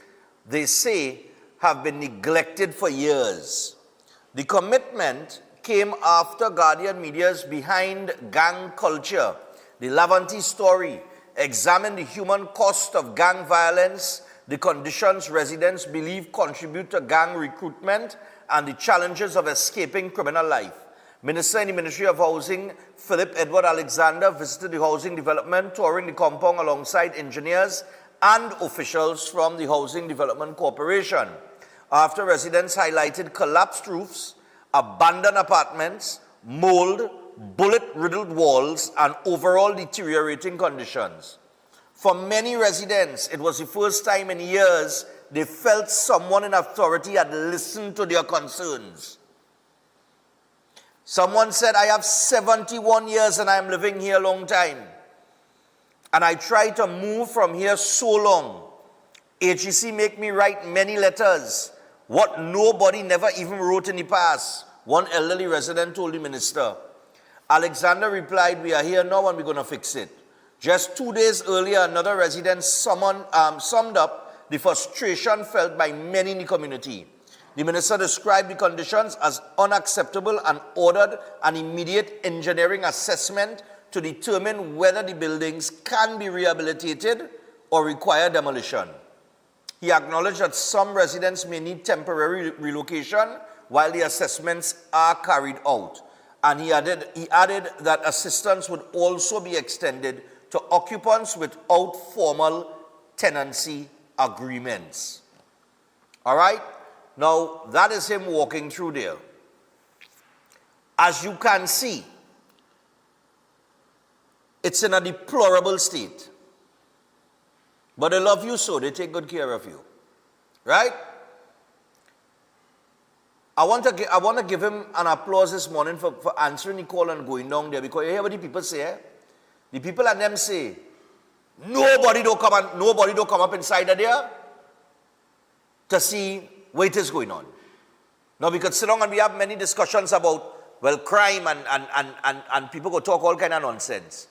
they say have been neglected for years. The commitment came after Guardian Media's Behind Gang Culture, the Laventille story, examined the human cost of gang violence, the conditions residents believe contribute to gang recruitment, and the challenges of escaping criminal life. Minister in the Ministry of Housing, Philip Edward Alexander, visited the housing development, touring the compound alongside engineers and officials from the Housing Development Corporation. After residents highlighted collapsed roofs, abandoned apartments, mold, bullet-riddled walls, and overall deteriorating conditions. For many residents, it was the first time in years they felt someone in authority had listened to their concerns. Someone said, I have 71 years and I am living here a long time. And I tried to move from here so long. HEC make me write many letters, what nobody never even wrote in the past, one elderly resident told the minister. Alexander replied, we are here now and we're going to fix it. Just 2 days earlier, another resident summed up the frustration felt by many in the community. The minister described the conditions as unacceptable and ordered an immediate engineering assessment to determine whether the buildings can be rehabilitated or require demolition. He acknowledged that some residents may need temporary relocation while the assessments are carried out. And he added that assistance would also be extended to occupants without formal tenancy agreements. All right? Now, that is him walking through there. As you can see, it's in a deplorable state. But they love you so, they take good care of you. Right? I want to give him an applause this morning for answering the call and going down there, because you hear what the people say, eh? The people and them say, nobody don't come up inside of there to see what is going on. Now we could sit down and we have many discussions about, well, crime and people go talk all kind of nonsense.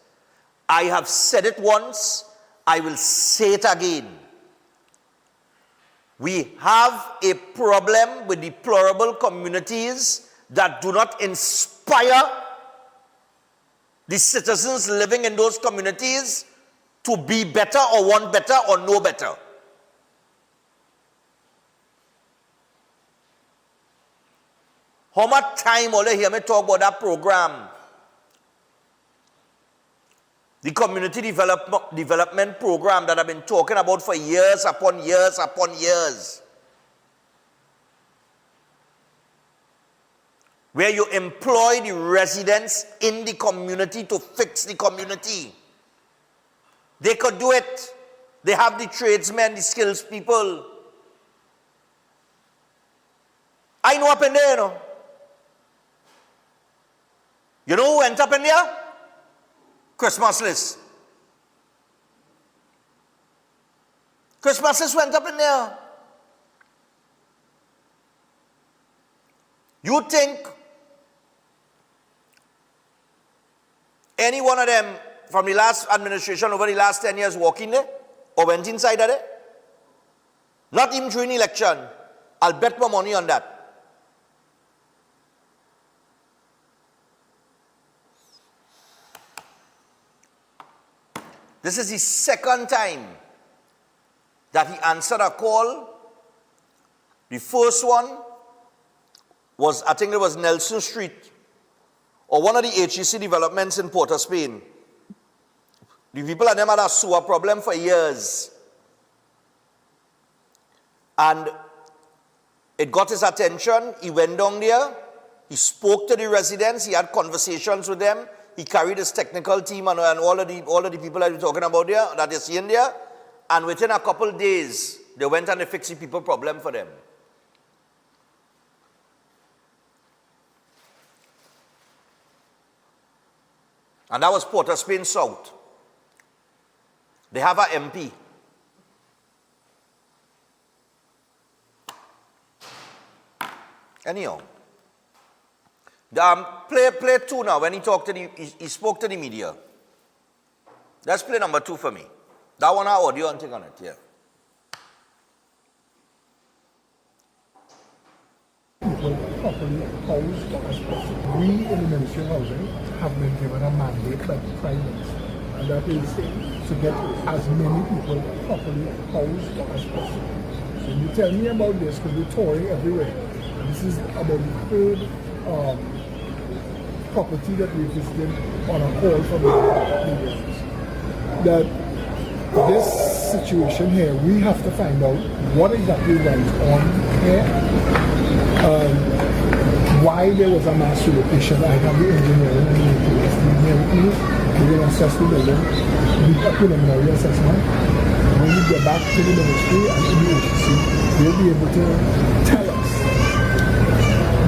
I have said it once, I will say it again. We have a problem with deplorable communities that do not inspire the citizens living in those communities to be better or want better or know better. How much time will you hear me talk about that program? The community development program that I've been talking about for years upon years upon years. Where you employ the residents in the community to fix the community. They could do it. They have the tradesmen, the skills people. I know up in there, you know. You know who went up in there? Christmas list. Christmas list went up in there. You think any one of them from the last administration over the last 10 years walk in there or went inside of there? Not even during the election. I'll bet my money on that. This is the second time that he answered a call. The first one was, I think it was Nelson Street, or one of the HEC developments in Port of Spain. The people at them had a sewer problem for years. And it got his attention. He went down there. He spoke to the residents. He had conversations with them. He carried his technical team and all of the people that we're talking about there, that you see in there. And within a couple of days, they went and they fixed the people problem for them. And that was Port of Spain South. They have an MP. Anyhow. Play 2 now when he talked to he spoke to the media. Let's play number 2 for me. That one has audio and thing on it, yeah. People properly housed as possible. We in the Ministry of Housing have been given a mandate by the Prime Minister, and that is to get as many people properly housed as possible. So you tell me about this because we're touring everywhere. This is about the third property that we visited on a call from the neighbors. That this situation here, we have to find out what exactly went on here, why there was a mass relocation. I have the engineering and the we're going to assess the building, do a preliminary assessment. When we get back to the ministry and to the agency, they'll be able to tell us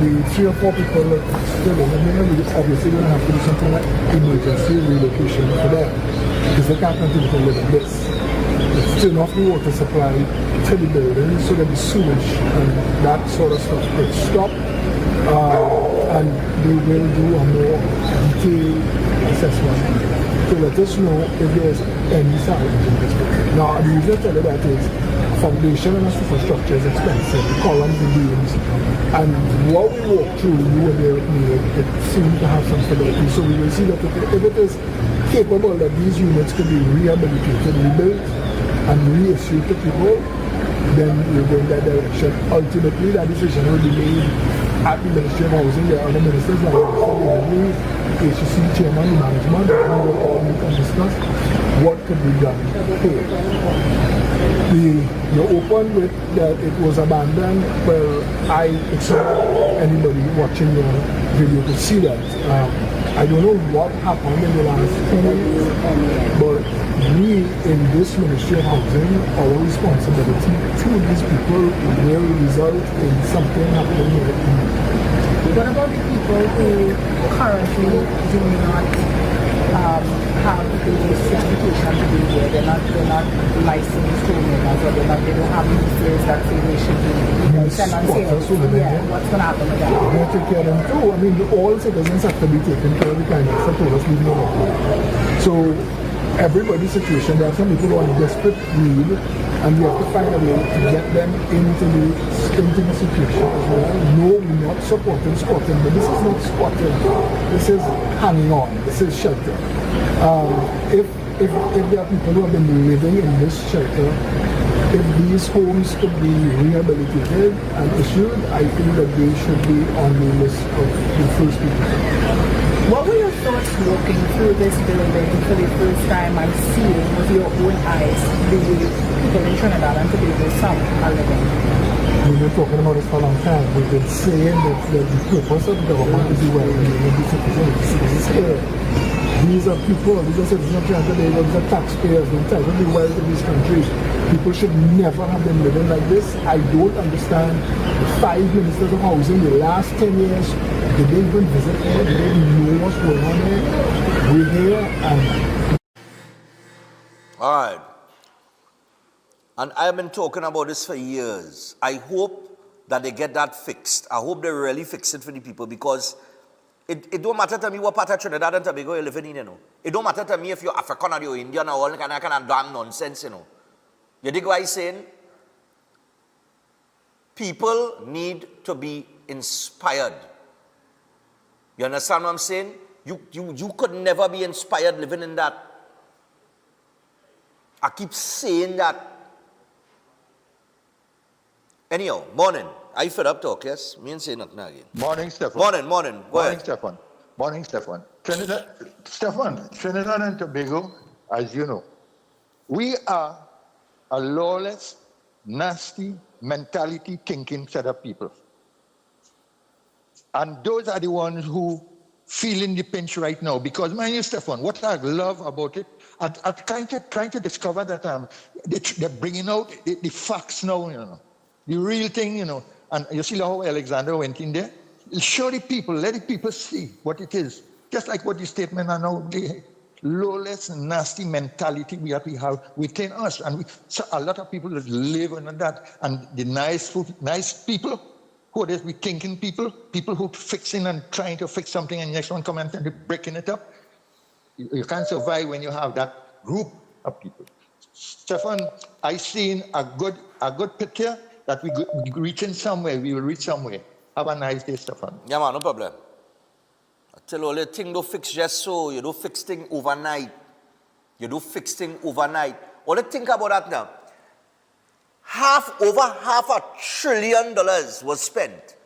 the 3 or 4 people that still in the middle, we're obviously going to have to do something like emergency relocation for them, because they can't continue to live in this. It's turn off the water supply to the building so that the sewage and that sort of stuff could stop, and they will do a more detailed assessment to let us know if there's any salvage in this building. Now, the reason I tell you that is foundation and infrastructure is expensive, columns and beams, and what we walk through, you were there with me, it seemed to have some stability. So we will see that if it is capable that these units could be rehabilitated, rebuilt, and reissued to people, then we'll go in that direction. Ultimately, that decision will be made at the Ministry of Housing. There are other ministers like the HCC chairman, the management, and we will all meet and discuss what could be done here. You're open with that it was abandoned. Well, I expect anybody watching your video to see that. I don't know what happened in the last 10 years, but we in this Ministry of Housing, our responsibility to these people will result in something happening here. What about the people who currently do not have the certification to be here? They're not licensed homeowners, or they don't have leases that say they should be tenants here. Yeah, what's going to happen with that? They take care of them too. I mean, all citizens have to be taken care of. The kind of told us leave no one. So everybody's situation, there are some people who are in desperate need, and we have to find a way to get them into the situation as well. No, we're not supporting squatting, but this is not squatting. This is hanging on. This is shelter. If there are people who have been living in this shelter, if these homes could be rehabilitated and issued, I think that they should be on the list of the first people. What were your thoughts walking through this building for the first time and seeing with your own eyes the way people in Trinidad and Tobago some are living? We've been talking about this for a long time. We've been saying that the purpose of government is the well-being of the citizens here. These are people, these are citizens of Trinidad, these are taxpayers, they're entitled to the wealth of this country. People should never have been living like this. I don't understand the 5 ministers of housing the last 10 years. They didn't even visit here, they didn't know what's going on here. We're here and... All right. And I've been talking about this for years. I hope that they get that fixed. I hope they really fix it for the people, because it don't matter to me what part of Trinidad and Tobago you're living in, you know. It don't matter to me if you're African or you're Indian or all kind of damn nonsense, you know. You dig what I'm saying? People need to be inspired. You understand what I'm saying? You could never be inspired living in that. I keep saying that. Anyhow, morning. I fed up talk, yes? Me ain't say nothing again. Morning, Stefan. Morning. Go ahead. Stefan. Morning, Stefan. Trinidad and Tobago, as you know, we are a lawless, nasty, mentality thinking set of people. And those are the ones who feeling the pinch right now. Because, mind you, Stefan, what I love about it, I'm trying to discover that they're bringing out the facts now, you know. The real thing, you know. And you see how Alexander went in there? Show the people, let the people see what it is. Just like what the statement are now, the lawless, nasty mentality we have within us. And so a lot of people live under that. And the nice people, who are we thinking people who fixing and trying to fix something, and next one come and breaking it up. You can't survive when you have that group of people. Stefan, I seen a good picture that we reaching somewhere. We will reach somewhere. Have a nice day, Stefan. Yeah, man, no problem. I tell you, all the thing don't fix just so. You don't fix thing overnight. All the think about that now. Over half $1 trillion was spent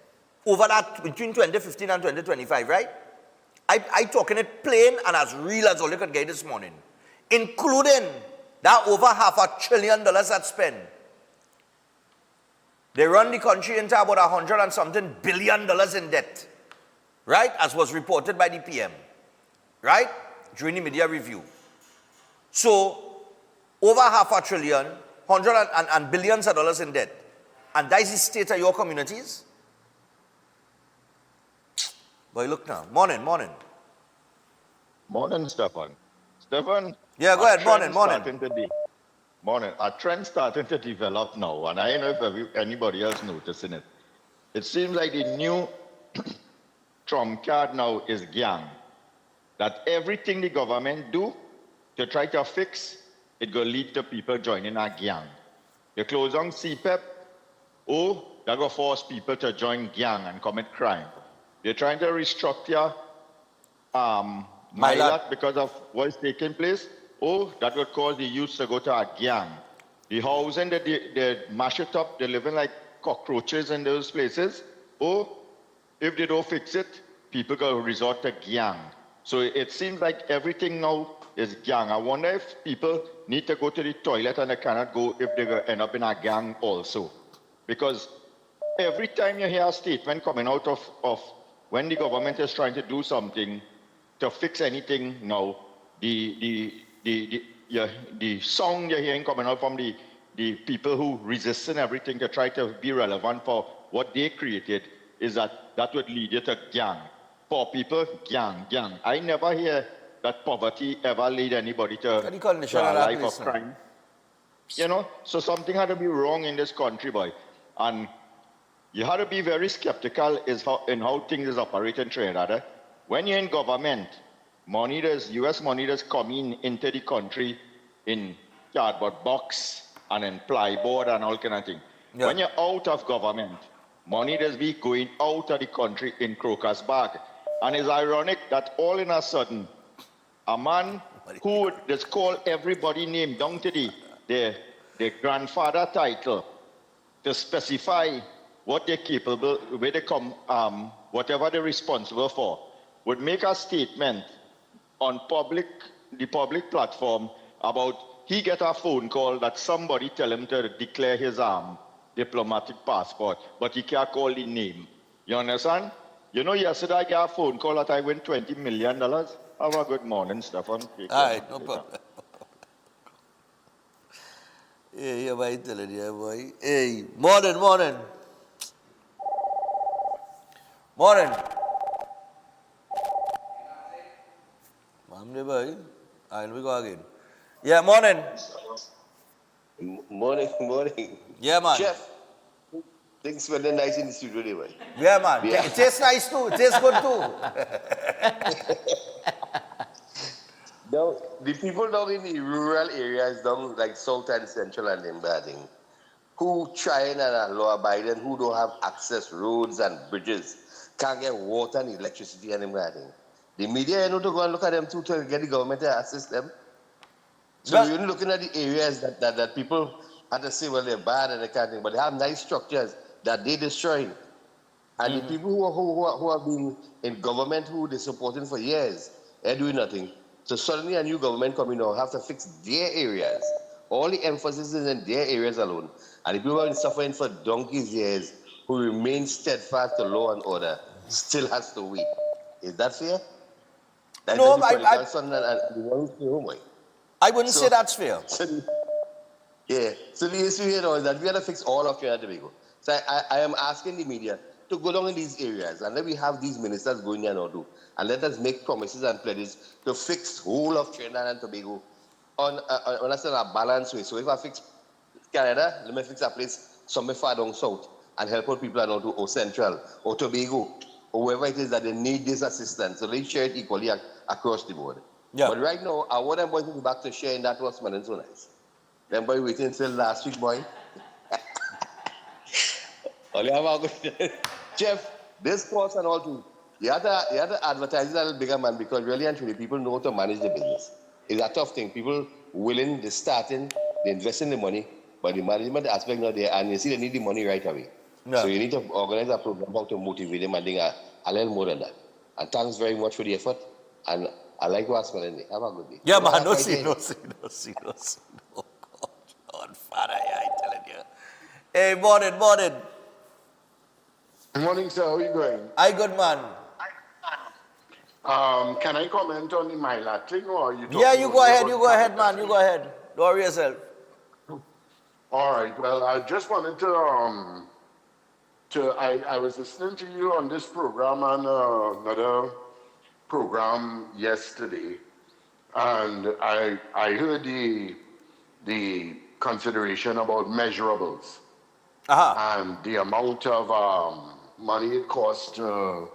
over that between 2015 and 2025, right? I talking it plain and as real as all you could get this morning, including that over $500 billion that's spent. They run the country into about $100 and something billion in debt, right? As was reported by the PM, right? During the media review. So, over $500 billion, hundreds and billions of dollars in debt. And that is the state of your communities? Boy, look now. Morning. Morning, Stefan. Stefan? Yeah, go ahead. Morning. Morning. A trend starting to develop now, and I don't know if anybody else noticing it. It seems like the new trump card now is gang. that everything the government do to try to fix, it will lead to people joining a gang. You close on CPEP, that will force people to join gang and commit crime. You're trying to restructure Mylat because of what's taking place, that would cause the youth to go to a gang. The housing, they mash it up, they're living like cockroaches in those places. If they don't fix it, people go resort to gang. So it seems like everything now is gang. I wonder if people need to go to the toilet and they cannot go if they end up in a gang also. Because every time you hear a statement coming out of when the government is trying to do something to fix anything now, the song you're hearing coming out from the people who resisting everything to try to be relevant for what they created is that would lead you to gang. Poor people, gang. I never hear that poverty ever lead anybody to a life of crime. You know, so something had to be wrong in this country, boy. And you had to be very skeptical in how things is operating in Trinidad. When you're in government, US money does come into the country in cardboard box and in plyboard and all kind of thing. Yeah. When you're out of government, money does be going out of the country in crocus bag. And it's ironic that all in a sudden, a man who would just call everybody name down to the grandfather title to specify what they're capable, where they come, whatever they're responsible for, would make a statement on the public platform about he get a phone call that somebody tell him to declare his diplomatic passport, but he can't call the name. You understand? You know, yesterday I got a phone call that I win $20 million. Have a good morning, Stefan. All right, no problem. Hey, you're right, telling you, boy. Hey, morning. Morning. Mamde boy. I'll we go again. Yeah, morning. Morning. Yeah, man. Chef, things were nice in the studio anyway. Yeah, man. Yeah. It tastes nice too. It tastes good too. Now, the people down in the rural areas, down like South and Central and Limbadding, who trying and are law-abiding, who don't have access roads and bridges, can't get water and electricity and Limbadding. The media, to go and look at them too to get the government to assist them. So you're looking at the areas that people have to say, well, they're bad and they can't, but they have nice structures that they destroy. And the people who have been in government, who they're supporting for years, they're doing nothing. So suddenly a new government coming now have to fix their areas. All the emphasis is in their areas alone. And the people who have been suffering for donkey's years, who remain steadfast to law and order, still has to wait. Is that fair? That no, I wouldn't say that's fair. So the issue here now is that we have to fix all of Trinidad and Tobago. So I am asking the media to go down in these areas and let me have these ministers go in there and do. And let us make promises and pledges to fix whole of Trinidad and Tobago on a balanced way. So if I fix Canada, let me fix a place somewhere far down south and help out people down to Central or Tobago or wherever it is that they need this assistance. So they share it equally across the board. Yeah. But right now, I want them boys to go back to sharing that was smelling so nice. Them boys waiting until last week, boy. Jeff, this course and all too. You have to advertise it a little bigger, man, because really and truly people know how to manage the business. It's a tough thing. People willing, they're starting, they're investing the money, but the management aspect not there, and you see they need the money right away. Yeah. So you need to organize a program how to motivate them and think a little more than that. And thanks very much for the effort. And I like what's smelling. Have a good day. Yeah, man, no see. Oh, God, Father, I'm telling you. Hey, morning. Morning, sir. How are you going? Hi, good man. Can I comment on the Mylat thing, or are you? Yeah, you go ahead, man. You go ahead. Don't worry yourself. All right. Well, I just wanted I was listening to you on this program and another program yesterday, and I heard the consideration about measurables and the amount of money it costs to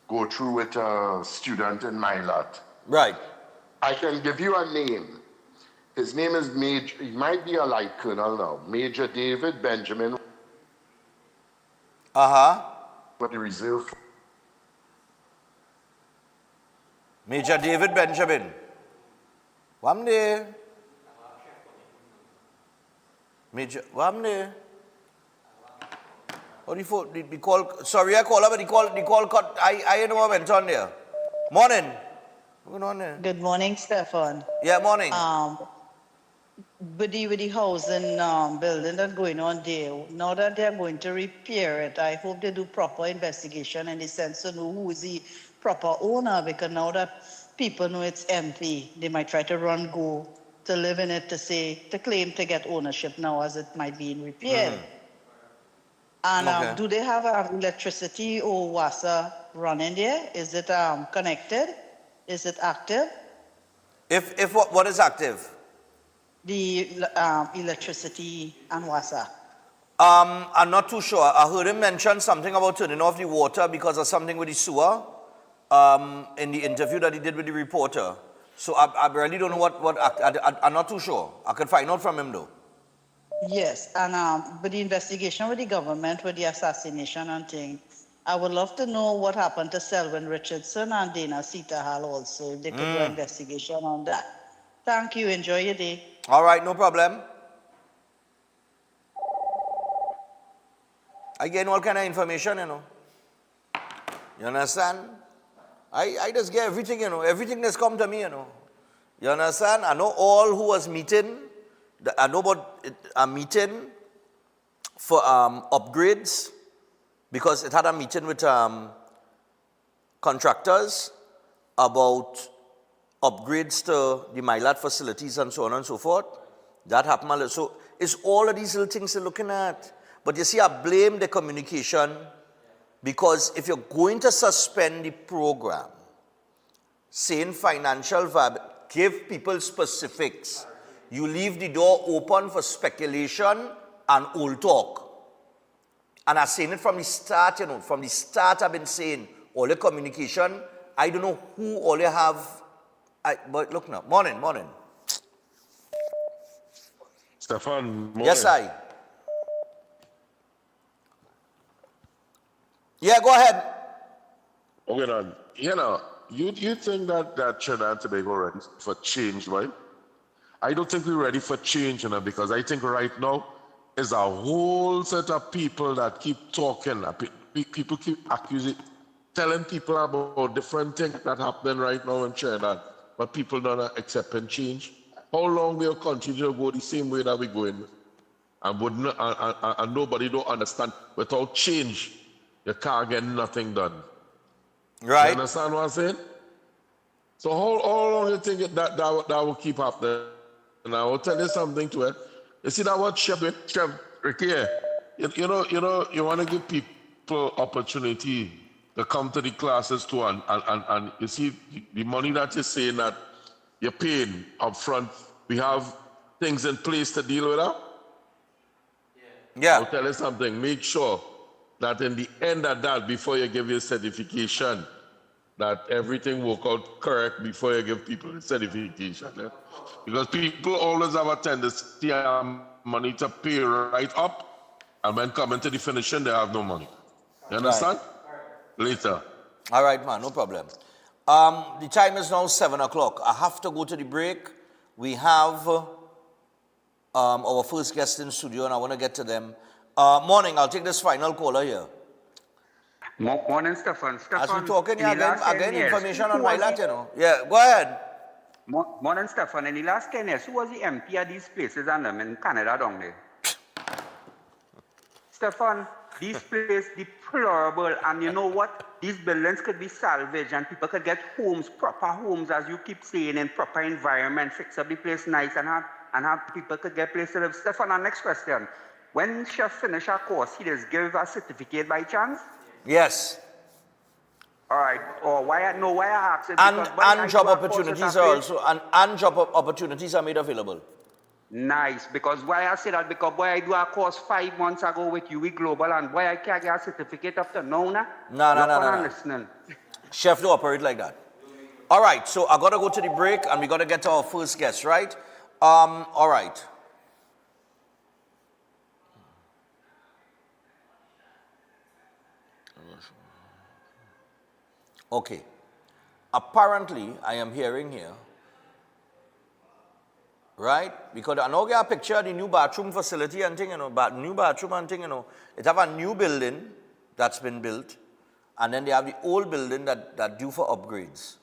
go through with a student in Mylat. Right. I can give you a name. His name is Major, he might be a light colonel now, Major David Benjamin. For the reserve. Major David Benjamin. One day. Major, one day. What do you call? Sorry, I call her, but the call cut. I know what went on there. Morning. What's going on there? Good morning, Stefan. Yeah, morning. With the housing building that's going on there, now that they're going to repair it, I hope they do proper investigation in the sense to know who is the proper owner, because now that people know it's empty, they might try to go to live in it to claim to get ownership now as it might be in repair. And do they have electricity or water running there? Is it connected? Is it active? If what is active? The electricity and water. I'm not too sure. I heard him mention something about turning off the water because of something with the sewer in the interview that he did with the reporter. So I really don't know I'm not too sure. I can find out from him though. Yes, and with the investigation with the government, with the assassination and things, I would love to know what happened to Selwyn Richardson and Dana Sitahal also. If they could do an investigation on that. Thank you. Enjoy your day. All right, no problem. I get all kind of information, you know. You understand? I just get everything, you know. Everything that's come to me, you know. You understand? I know all who was meeting. I know about a meeting for upgrades because it had a meeting with contractors about upgrades to the Mylat facilities and so on and so forth. That happened. So it's all of these little things they're looking at. But you see, I blame the communication because if you're going to suspend the program, saying financial viability, give people specifics. You leave the door open for speculation and old talk. And I've seen it from the start, you know, from the start I've been saying, all the communication, I don't know who all you have. But look now, morning. Stefan, morning. Yes, I. Yeah, go ahead. Okay, now, you know, you think that Trinidad and Tobago ready for change, right? I don't think we're ready for change, you know, because I think right now is a whole set of people that keep talking. People keep accusing, telling people about different things that happen right now in Trinidad, but people don't accept and change. How long will continue to go the same way that we're going? And nobody don't understand. Without change, you can't get nothing done. Right. You understand what I'm saying? So how long do you think that will keep happening? And I will tell you something to it. You see that what Chef Ricky, you know, you want to give people opportunity to come to the classes too, and you see the money that you're saying that you're paying up front, we have things in place to deal with that. Yeah. I'll tell you something, make sure that in the end of that, before you give your certification, that everything work out correct before you give people the certification. Yeah? Because people always have a tendency to have money to pay right up, and when coming to the finishing, they have no money. You understand? Right. Later. All right, man, no problem. The time is now 7 o'clock. I have to go to the break. We have our first guest in studio, and I want to get to them. Morning, I'll take this final caller here. Morning, Stefan. As we're talking, again information on Mylat, you know. Yeah, go ahead. Morning, Stefan. In the last 10 years, who was the MP at these places and them in Canada down there? Stefan, these places deplorable, and you know what? These buildings could be salvaged and people could get homes, proper homes, as you keep saying, in proper environment, fix up the place nice and have people could get place to live. Stefan, our next question. When Chef finish our course, he does give a certificate by chance? Yes. All right. Or why I ask it? And job opportunities are also, and job opportunities are made available. Nice. Because why I say that, because boy, I do a course 5 months ago with UE Global, and boy, I can't get a certificate up to now. No. Chef don't operate like that. All right, so I got to go to the break and we got to get to our first guest, right? All right. Okay. Apparently, I am hearing here, right? Because I know get a picture of the new bathroom facility and thing, new bathroom and thing, It have a new building that's been built, and then they have the old building that due for upgrades,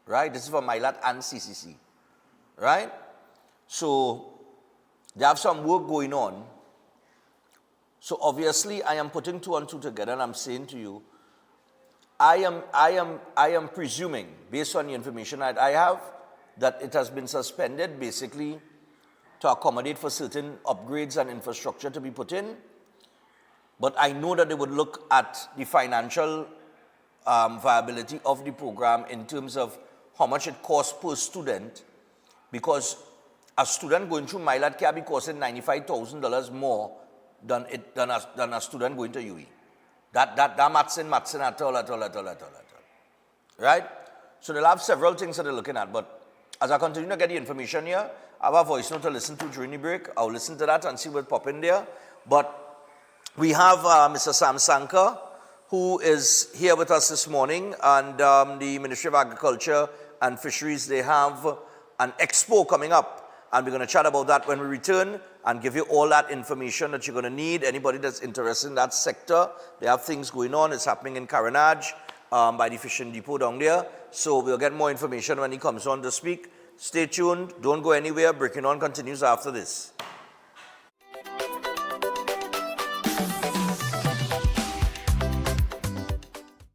right? This is for Milat and CCC, right? So they have some work going on. So obviously, I am putting 2 and 2 together, and I'm saying to you, I am presuming, based on the information I have, that it has been suspended basically to accommodate for certain upgrades and infrastructure to be put in. But I know that they would look at the financial viability of the program in terms of how much it costs per student, because a student going through Milat can be costing $95,000 more than a student going to UE. That matching at all. Right? So they'll have several things that they're looking at, but as I continue to get the information here, I have a voice note to listen to during the break. I'll listen to that and see what pop in there. But we have Mr. Sam Sanka, who is here with us this morning, and the Ministry of Agriculture and Fisheries, they have an expo coming up. And we're going to chat about that when we return and give you all that information that you're going to need. Anybody that's interested in that sector, they have things going on. It's happening in Carenage by the fishing depot down there. So we'll get more information when he comes on to speak. Stay tuned. Don't go anywhere. Breaking On continues after this.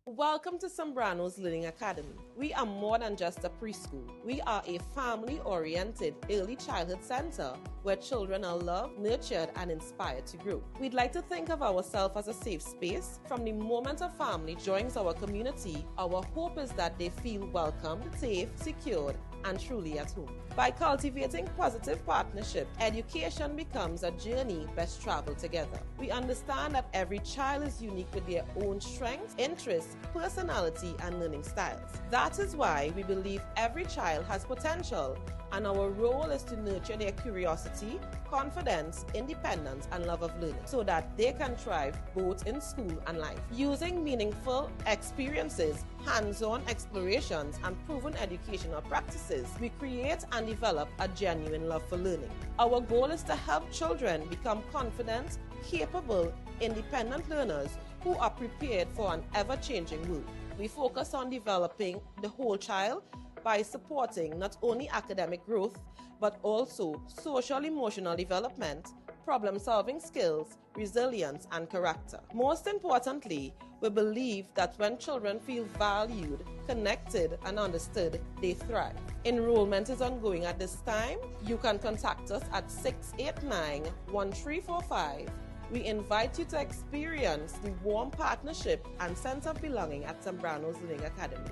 Welcome to Zambrano's Learning Academy. We are more than just a preschool. We are a family-oriented early childhood center where children are loved, nurtured, and inspired to grow. We'd like to think of ourselves as a safe space. From the moment a family joins our community, our hope is that they feel welcomed, safe, secured, and truly at home. By cultivating positive partnership, education becomes a journey best traveled together. We understand that every child is unique with their own strengths, interests, personality, and learning styles. That is why we believe every child has potential, and our role is to nurture their curiosity, confidence, independence, and love of learning so that they can thrive both in school and life. Using meaningful experiences, hands-on explorations, and proven educational practices, we create and develop a genuine love for learning. Our goal is to help children become confident, capable, independent learners who are prepared for an ever-changing world. We focus on developing the whole child by supporting not only academic growth, but also social-emotional development, problem-solving skills, resilience, and character. Most importantly, we believe that when children feel valued, connected, and understood, they thrive. Enrollment is ongoing at this time. You can contact us at 689-1345. We invite you to experience the warm partnership and sense of belonging at Zambrano's Learning Academy.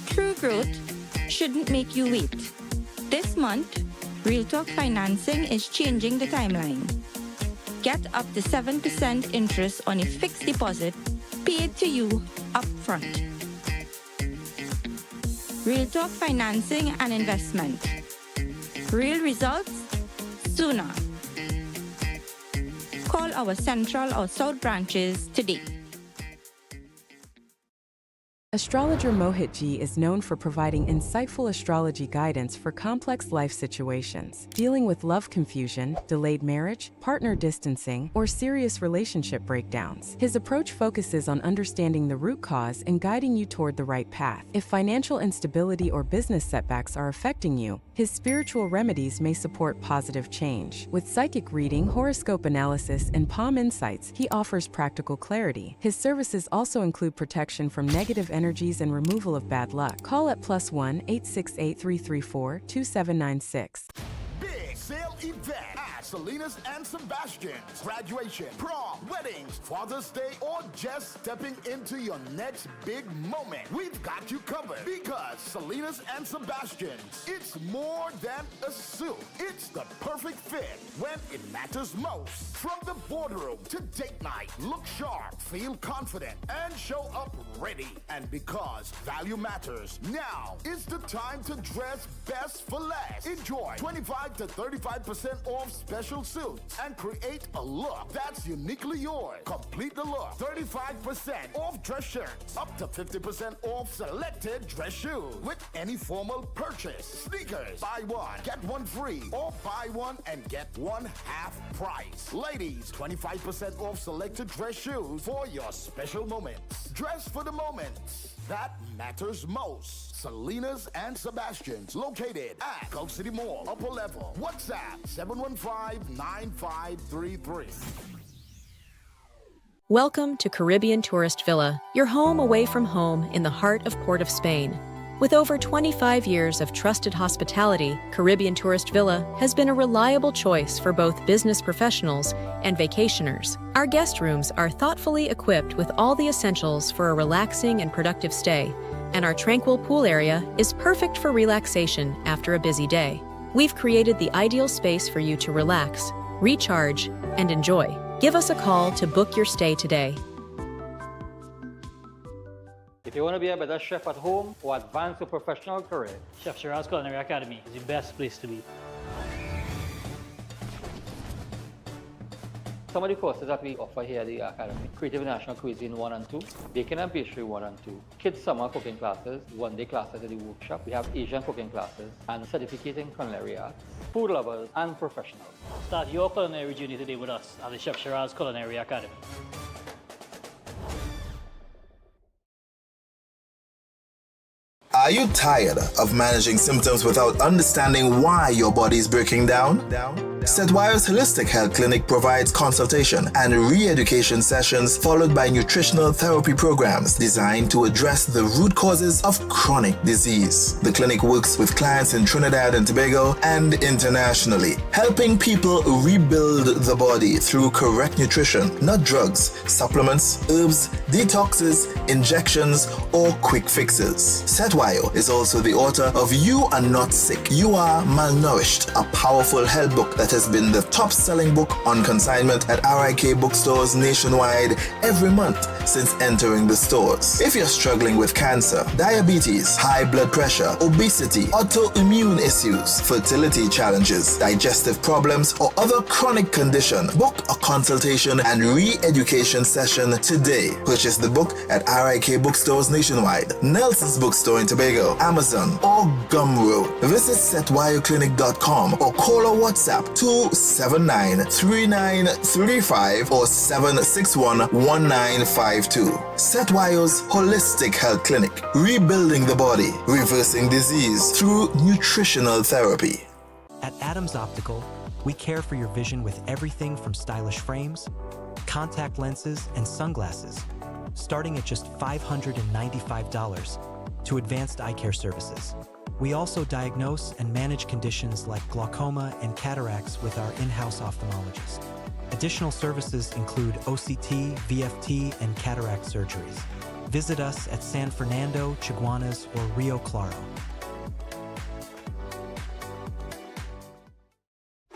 True growth shouldn't make you wait. This month, Real Talk Financing is changing the timeline. Get up to 7% interest on a fixed deposit paid to you upfront. Real Talk Financing and Investment. Real results sooner. Call our Central or South branches today. Astrologer Mohit Ji is known for providing insightful astrology guidance for complex life situations, dealing with love confusion, delayed marriage, partner distancing, or serious relationship breakdowns. His approach focuses on understanding the root cause and guiding you toward the right path. If financial instability or business setbacks are affecting you, his spiritual remedies may support positive change. With psychic reading, horoscope analysis, and palm insights, he offers practical clarity. His services also include protection from negative energies and removal of bad luck. Call at +1 868 334 2796. Big sale event at Salinas and Sebastian's, graduation, prom, weddings, Father's Day, or just stepping into your next big moment, we've got you covered. Because Salinas and Sebastian's, it's more than a suit. It's the perfect fit when it matters most. From the boardroom to date night, look sharp, feel confident, and show up ready. And because value matters, now is the time to dress best for less. Enjoy 25 to 35% off special suits and create a look that's uniquely yours. Complete the look. 35% off dress shirts. Up to 50% off selected dress shoes with any formal purchase. Sneakers, buy one, get one free, or buy one and get one half price. Ladies, 25% off selected dress shoes for your special moments. Dress for the moments that matters most. Salinas and Sebastian's, located at Gulf City Mall, upper level. WhatsApp 715-9533. Welcome to Caribbean Tourist Villa, your home away from home in the heart of Port of Spain. With over 25 years of trusted hospitality, Caribbean Tourist Villa has been a reliable choice for both business professionals and vacationers. Our guest rooms are thoughtfully equipped with all the essentials for a relaxing and productive stay, and our tranquil pool area is perfect for relaxation after a busy day. We've created the ideal space for you to relax, recharge, and enjoy. Give us a call to book your stay today. If you want to be a better chef at home or advance your professional career, Chef Shiraz Culinary Academy is the best place to be. some of the courses that we offer here at the Academy: Creative National Cuisine 1 and 2, Baking and Pastry 1 and 2, Kids Summer Cooking Classes, one-day classes at the workshop. We have Asian cooking classes and certificate in culinary arts, food lovers and professionals. Start your culinary journey today with us at the Chef Shiraz Culinary Academy. Are you tired of managing symptoms without understanding why your body is breaking down? Setwayo's Holistic Health Clinic provides consultation and re-education sessions followed by nutritional therapy programs designed to address the root causes of chronic disease. The clinic works with clients in Trinidad and Tobago and internationally, helping people rebuild the body through correct nutrition, not drugs, supplements, herbs, detoxes, injections, or quick fixes. Setwayo is also the author of You Are Not Sick, You Are Malnourished, a powerful health book that has been the top-selling book on consignment at RIK bookstores nationwide every month since entering the stores. If you're struggling with cancer, diabetes, high blood pressure, obesity, autoimmune issues, fertility challenges, digestive problems, or other chronic condition, book a consultation and re-education session today. Purchase the book at RIK bookstores nationwide, Nelson's Bookstore in Tobago, Amazon, or Gumroad. Visit setwayoclinic.com or call or WhatsApp 279-3935 or 761-1952. Setwayo's Holistic Health Clinic, rebuilding the body, reversing disease through nutritional therapy. At Adams Optical, we care for your vision with everything from stylish frames, contact lenses, and sunglasses, starting at just $595, to advanced eye care services. We also diagnose and manage conditions like glaucoma and cataracts with our in-house ophthalmologist. Additional services include OCT, VFT, and cataract surgeries. Visit us at San Fernando, Chaguanas, or Rio Claro.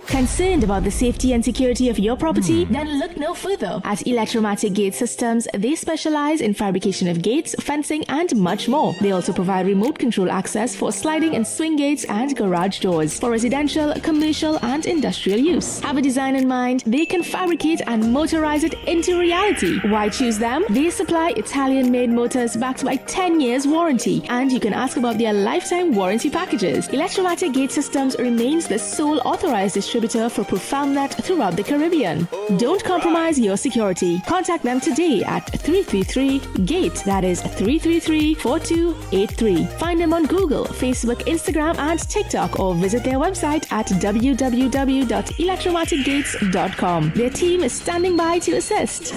Concerned about the safety and security of your property? Then look no further. At Electromatic Gate Systems, they specialize in fabrication of gates, fencing, and much more. They also provide remote control access for sliding and swing gates and garage doors for residential, commercial, and industrial use. Have a design in mind? They can fabricate and motorize it into reality. Why choose them? They supply Italian-made motors backed by 10 years warranty, and you can ask about their lifetime warranty packages. Electromatic Gate Systems remains the sole authorized distributor for ProfoundNet throughout the Caribbean. Don't compromise your security. Contact them today at 333-GATE, that is 333-4283. Find them on Google, Facebook, Instagram, and TikTok, or visit their website at www.electromaticgates.com. Their team is standing by to assist.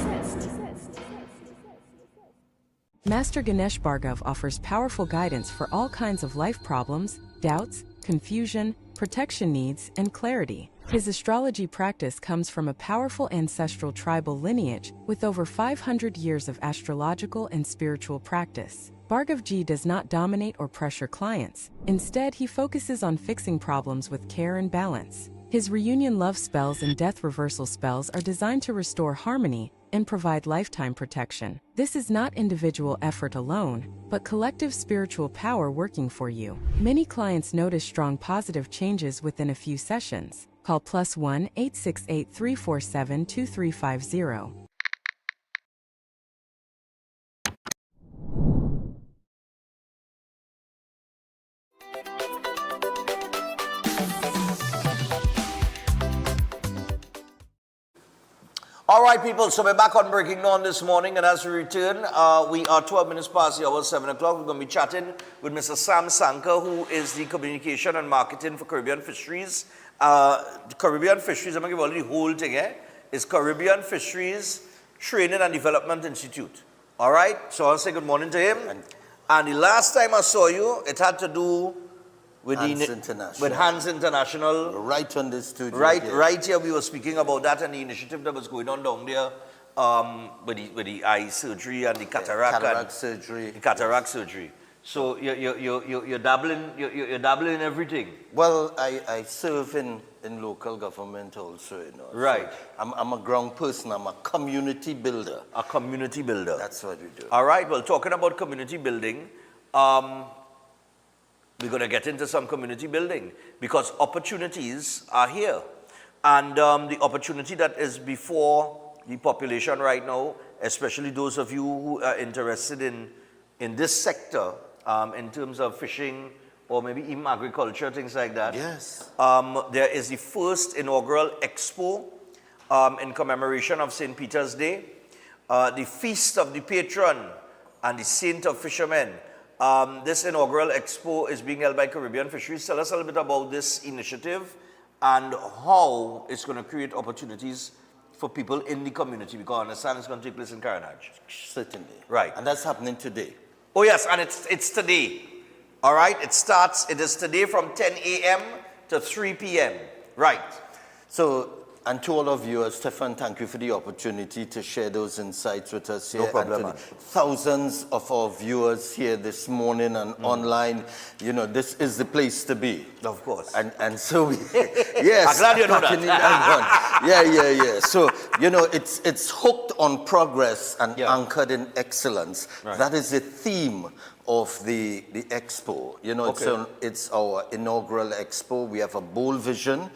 Master Ganesh Bhargav offers powerful guidance for all kinds of life problems, doubts, confusion, protection needs, and clarity. His astrology practice comes from a powerful ancestral tribal lineage with over 500 years of astrological and spiritual practice. Bhargavji does not dominate or pressure clients. Instead, he focuses on fixing problems with care and balance. His reunion love spells and death reversal spells are designed to restore harmony and provide lifetime protection. This is not individual effort alone, but collective spiritual power working for you. Many clients notice strong positive changes within a few sessions. Call +1 868 347 2350. All right, people, so we're back on Breaking Dawn this morning, and as we return, we are 12 minutes past the hour, 7 o'clock. We're going to be chatting with Mr. Sam Sanka, who is the Communication and Marketing for Caribbean Fisheries. Caribbean Fisheries, I'm going to give all the whole thing, is Caribbean Fisheries Training and Development Institute. All right, so I'll say good morning to him. And the last time I saw you, it had to do with Hands International. Right on this studio. Right here, we were speaking about that and the initiative that was going on down there with the eye surgery and the cataract surgery. The cataract surgery. So you're dabbling in everything. Well, I serve in local government also, you know. Right. So I'm a ground person. I'm a community builder. A community builder. That's what we do. All right. Well, talking about community building, we're going to get into some community building because opportunities are here. And the opportunity that is before the population right now, especially those of you who are interested in this sector, in terms of fishing or maybe even agriculture, things like that. Yes. There is the first inaugural expo in commemoration of St. Peter's Day, the Feast of the Patron and the Saint of Fishermen. This inaugural expo is being held by Caribbean Fisheries. Tell us a little bit about this initiative and how it's going to create opportunities for people in the community, because I understand it's going to take place in Carenage. Certainly. Right. And that's happening today. Oh yes, and it's today. All right, it is today from 10 a.m. to 3 p.m. Right. So, and to all of you, Stefan, thank you for the opportunity to share those insights with us here. No problem, and to the thousands of our viewers here this morning and online, you know, this is the place to be. Of course. And so, yes. I'm glad you know that. Yeah. So, you know, it's hooked on progress and anchored in excellence. Right. That is the theme of the expo. You know, it's our inaugural expo. We have a bold vision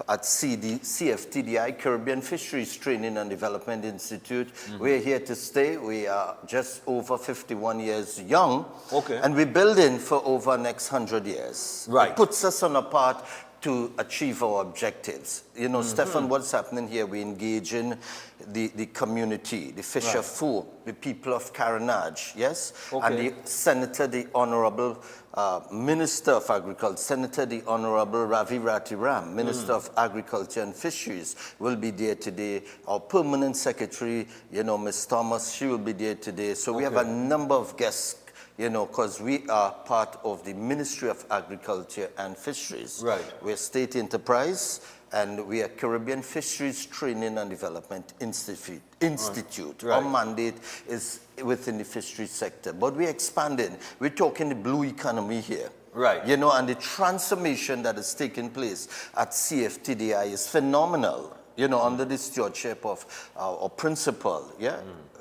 at CFTDI, Caribbean Fisheries Training and Development Institute. We're here to stay. We are just over 51 years young. And we're building for over the next 100 years. Right. It puts us on a path to achieve our objectives. You know, Stefan, what's happening here? We engage in the community, the fisher folk, the people of Carenage, yes? And the Senator, the Honorable Minister of Agriculture, Senator, the Honorable Ravi Ratiram, Minister of Agriculture and Fisheries, will be there today. Our Permanent Secretary, you know, Ms. Thomas, she will be there today. So we have a number of guests, you know, because we are part of the Ministry of Agriculture and Fisheries. Right. We're state enterprise, and we are Caribbean Fisheries Training and Development Institute. Right. Our mandate is within the fisheries sector, but we're expanding. We're talking the blue economy here. Right. You know, and the transformation that is taking place at CFTDI is phenomenal, you know, under the stewardship of our principal,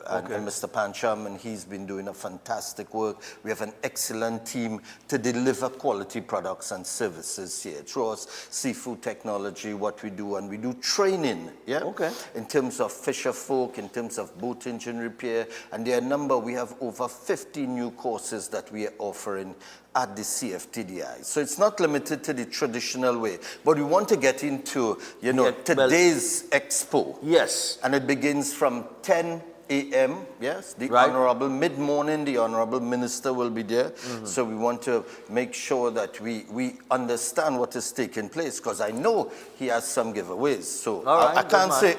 and Mr. Pancham, and he's been doing a fantastic work. We have an excellent team to deliver quality products and services here. Through our seafood technology, what we do, and we do training, in terms of fisher folk, in terms of boat engine repair, and there are a number, we have over 50 new courses that we are offering at the CFTDI. So it's not limited to the traditional way, but we want to get into, you know, today's expo. Yes. And it begins from 10 a.m., yes, the Honorable, mid-morning, the Honorable Minister will be there. So we want to make sure that we understand what is taking place, because I know he has some giveaways. So I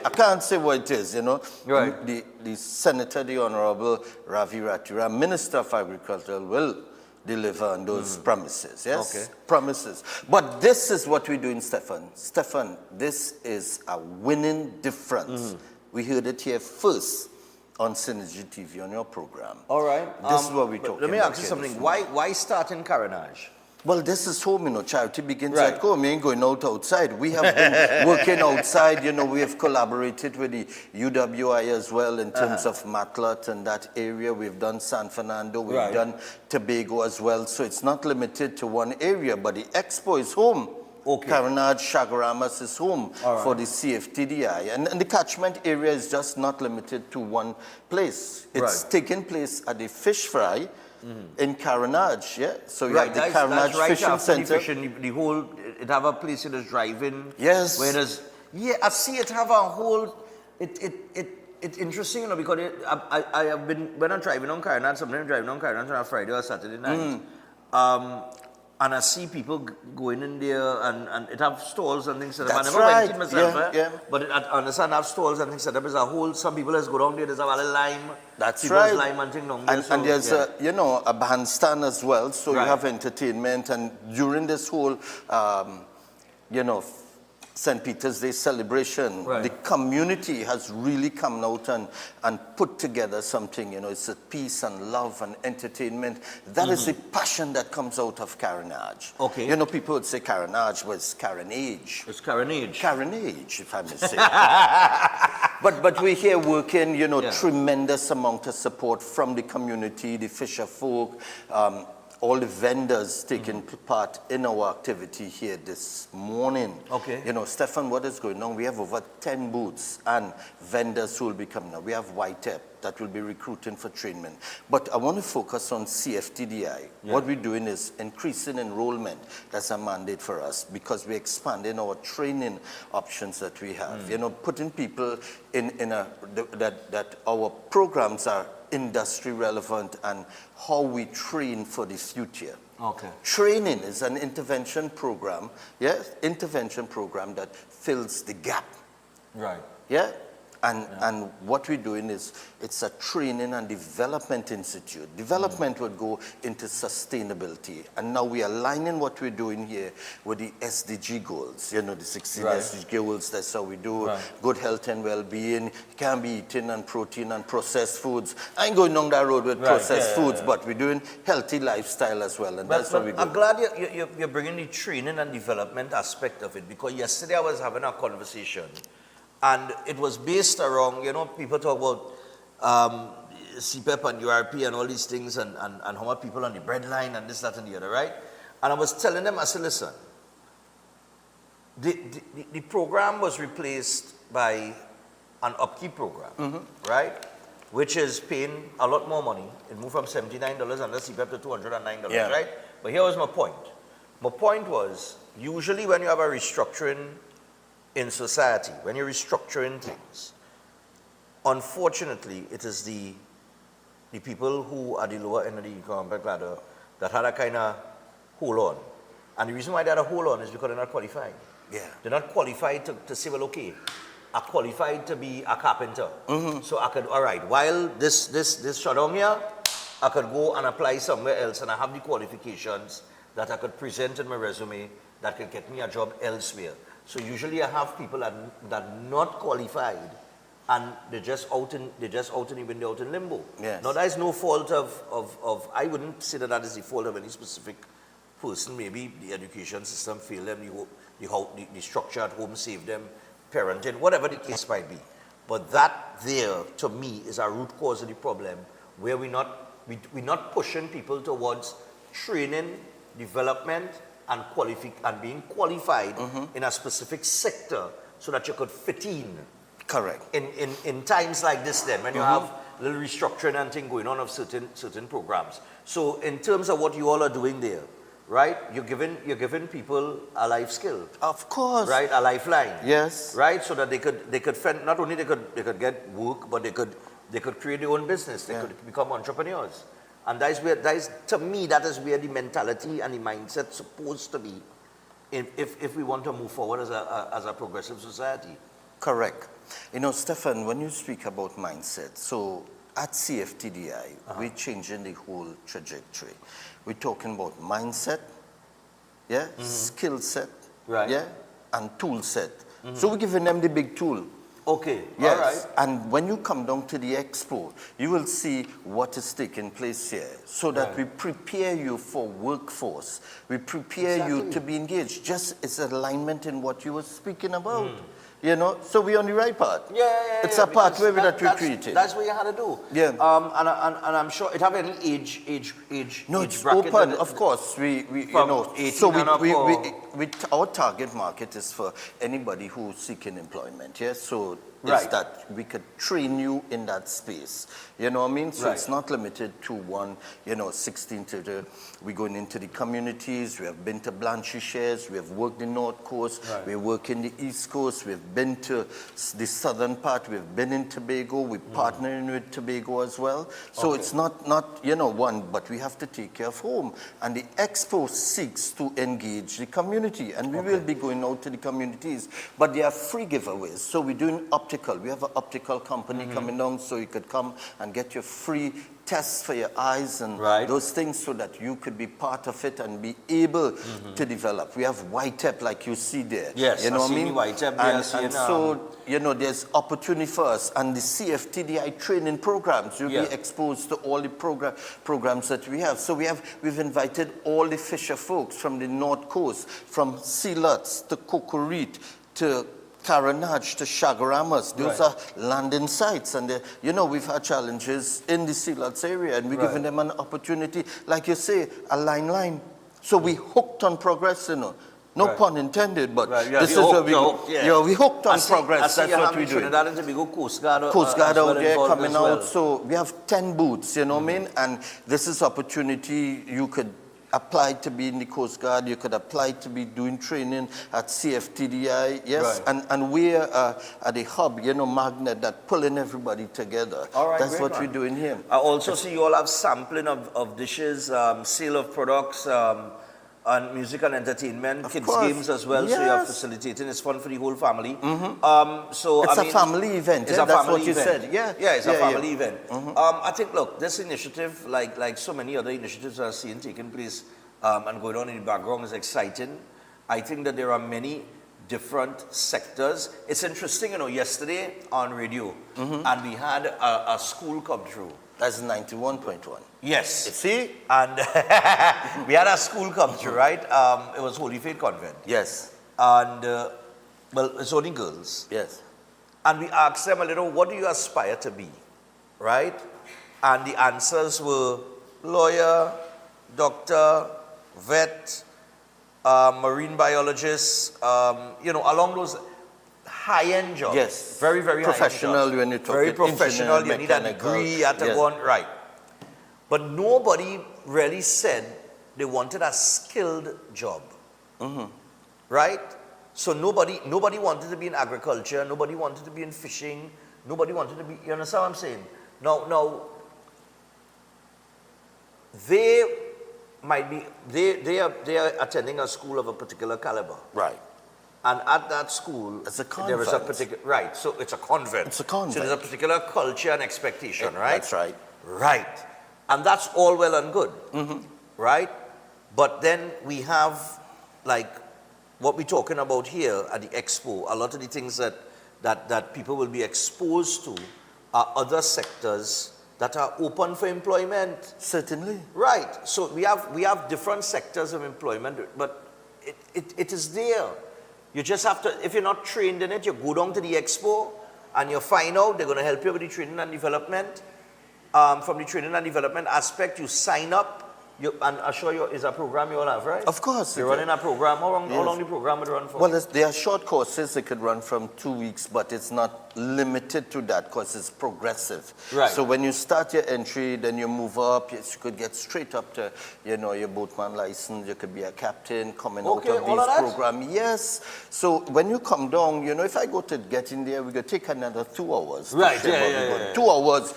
can't say what it is, you know. Right. The Senator, the Honorable Ravi Ratiram, Minister of Agriculture, will deliver on those promises, yes? Okay. Promises. But this is what we're doing, Stefan. Stefan, this is a winning difference. We heard it here first on Synergy TV on your program. All right. This is what we're but talking let me about ask you here something. this Why start in Carenage? Well, this is home, you know, charity begins Right. at home. We ain't going out outside. We have been working outside, you know, we have collaborated with the UWI as well in terms of Matlat and that area. We've done San Fernando, we've Right. done Tobago as well. So it's not limited to one area, but the expo is home. Okay. Carenage, Chaguaramas is home All right. for the CFTDI. And the catchment area is just not limited to one place. It's Right. taking place at the fish fry in Carenage, yeah? So you Right, have the that's Carenage right Fishing after the Center. fishing, the whole, it have a place in the drive-in. Yes. Where there's, yeah, I see it have a whole, it's interesting, you know, because I have been, when I'm driving on Carenage, sometimes driving on Carenage on a Friday or Saturday night, and I see people going in there and it have stalls and things set up. I That's never went right, in myself, yeah. but I understand have stalls and things set up. There's a whole, some people has go down there, there's a lot of lime. That's people's right. lime and thing down there. And there's, yeah. you know, a bandstand as well, so Right. you have entertainment. And during this whole, you know, St. Peter's Day celebration, Right. the community has really come out and put together something, you know, it's a peace and love and entertainment. That is the passion that comes out of Carenage. Okay. You know, people would say Carenage, but it's Carenage. It's Carenage. Carenage, if I may say. But we're here working, you know, tremendous amount of support from the community, the fisher folk, all the vendors taking part in our activity here this morning. Okay. You know, Stefan, what is going on? We have over 10 booths and vendors who will be coming up. We have YTEP that will be recruiting for training. But I want to focus on CFTDI. What we're doing is increasing enrollment. That's a mandate for us because we're expanding our training options that we have. You know, putting people in a, that our programs are industry relevant and how we train for the future. Okay. Training is an intervention program, yes, intervention program that fills the gap. Right. Yeah? And what we're doing is, it's a training and development institute. Development would go into sustainability. And now we are aligning what we're doing here with the SDG goals. You know, the 16 Right. SDG goals, that's how we do. Right. Good health and well-being. You can't be eating and protein and processed foods. I ain't going down that road with Right. processed Yeah, foods, but we're doing healthy lifestyle as well. And that's what we do. I'm glad you're bringing the training and development aspect of it, because yesterday I was having a conversation and it was based around, you know, people talk about CPEP and URP and all these things and how much people on the bread line and this, that, and the other, right? And I was telling them, I said, listen, the program was replaced by an upkeep program, right? Which is paying a lot more money. It moved from $79 under CPEP to $209, Yeah. right? But here was my point. My point was, usually when you have a restructuring in society, when you're restructuring things, unfortunately, it is the people who are the lower end of the economic ladder that had a kind of hold on. And the reason why they had a hold on is because they're not qualified. Yeah. They're not qualified to say, well, okay, I'm qualified to be a carpenter. So I could, all right, while this shut down here, I could go and apply somewhere else and I have the qualifications that I could present in my resume that could get me a job elsewhere. So usually I have people that not qualified and they're just out in even they're out in limbo. Yes. Now that is no fault of I wouldn't say that is the fault of any specific person. Maybe the education system failed them, the structure at home saved them, parenting, whatever the case might be. But that there, to me, is a root cause of the problem, where we're not pushing people towards training, development, and being qualified in a specific sector so that you could fit in. Correct. In times like this then, when you have little restructuring and thing going on of certain programs. So in terms of what you all are doing there, right? You're giving people a life skill. Of course. Right? A lifeline. Yes. Right? So that they could fend, not only they could get work, but they could create their own business. They could become entrepreneurs. And to me, that is where the mentality and the mindset is supposed to be if we want to move forward as a progressive society. Correct. You know, Stefan, when you speak about mindset, so at CFTDI, we're changing the whole trajectory. We're talking about mindset, yeah, skill set, Right. yeah, and tool set. So we're giving them the big tool. Okay, Yes, all right. and when you come down to the expo, you will see what is taking place here, so that Right. we prepare you for workforce. We prepare you to be engaged. Just it's alignment in what you were speaking about. You know, so we're on the right path. It's a pathway that we created. That's what you had to do. Yeah. And I'm sure it have any age No, age it's bracket open, in it? of course. We you From know, 18 so and up or- our target market is for anybody who's seeking employment. Yes, so it's Right. that we could train you in that space. You know what I mean? So Right. it's not limited to one. 16 to the. We're going into the communities. We have been to Blanchisseuse. We have worked the North Coast. Right. We're working the East Coast. We've been to the southern part. We've been in Tobago. We're partnering with Tobago as well. So Okay. it's not one, but we have to take care of home. And the expo seeks to engage the community, and we will be going out to the communities. But there are free giveaways. So we're doing optical. We have an optical company coming down, so you could come and get your free tests for your eyes and those things, so that you could be part of it and be able to develop. We have YTEP, like you see there. Yes, you know I what I see mean? the YTEP there, And seeing, so, there's opportunity for us, and the CFTDI training programs. You'll Yeah. be exposed to all the programs that we have. So we've invited all the fisher folks from the North Coast, from Sealots to Kokorit to Caranach to Chagaramas. Those Right. are landing sites, and we've had challenges in the Sealots area, and we're Right. giving them an opportunity, like you say, a line. So we hooked on progress, No Right. pun intended, but Right, yeah, this is we where hooked, we you're hooked, yeah. we hooked on I see progress. That's you what have we're doing. Trinidad and Tobago Coast Guard, Coast Guard as well out there involved coming as well. out. So we have 10 booths, you know what I mean? And this is opportunity. You could apply to be in the Coast Guard. You could apply to be doing training at CFTDI. Yes, Right. and we're at the hub, magnet that pulling everybody together. All right, That's great, what man. we're doing here. I also see you all have sampling of dishes, sale of products, and music and entertainment, kids course. games as well. So you have Yes. facilitating. It's fun for the whole family. So it's a family event. It's Yeah, a that's family what you event. said. Yeah, it's a yeah, family yeah. event. I think, look, this initiative, like so many other initiatives that are seen taking place and going on in the background, is exciting. I think that there are many different sectors. It's interesting, yesterday on radio, and we had a school come through. That's 91.1. Yes. You see? And we had a school come through, right? It was Holy Faith Convent. Yes. And, it's only girls. Yes. And we asked them what do you aspire to be, right? And the answers were lawyer, doctor, vet, marine biologist, along those high-end jobs. Yes. Very, very professional high-end jobs. when you talk Very it, professional. engineer, You need a mechanical. degree, you have to Yes. go on, right. But nobody really said they wanted a skilled job, right? So nobody wanted to be in agriculture, nobody wanted to be in fishing, nobody wanted to be, you understand what I'm saying? Now, they might be, they are attending a school of a particular caliber. Right. And at that school, It's a there is a convent. particular, right, so it's a convent. It's a convent. So there's a particular culture and expectation, right? That's right. Right. And that's all well and good, right? But then we have, like, what we're talking about here at the expo, a lot of the things that people will be exposed to are other sectors that are open for employment. Certainly. Right. So we have different sectors of employment, but it is there. You just have to, if you're not trained in it, you go down to the expo and you find out they're going to help you with the training and development. From the training and development aspect, you sign up. And I'm sure is a program you all have, right? Of course. You're running a program. How long Yes. the program would run for? Well, there are short courses. They could run from 2 weeks, but it's not limited to that because it's progressive. Right. So when you start your entry, then you move up. Yes, you could get straight up to, your boatman license. You could be a captain coming Okay, out of all these of that? programs. Yes. So when you come down, if I go to get in there, we're going to take another 2 hours. to Right, share yeah, what yeah, we're yeah, going- yeah. 2 hours,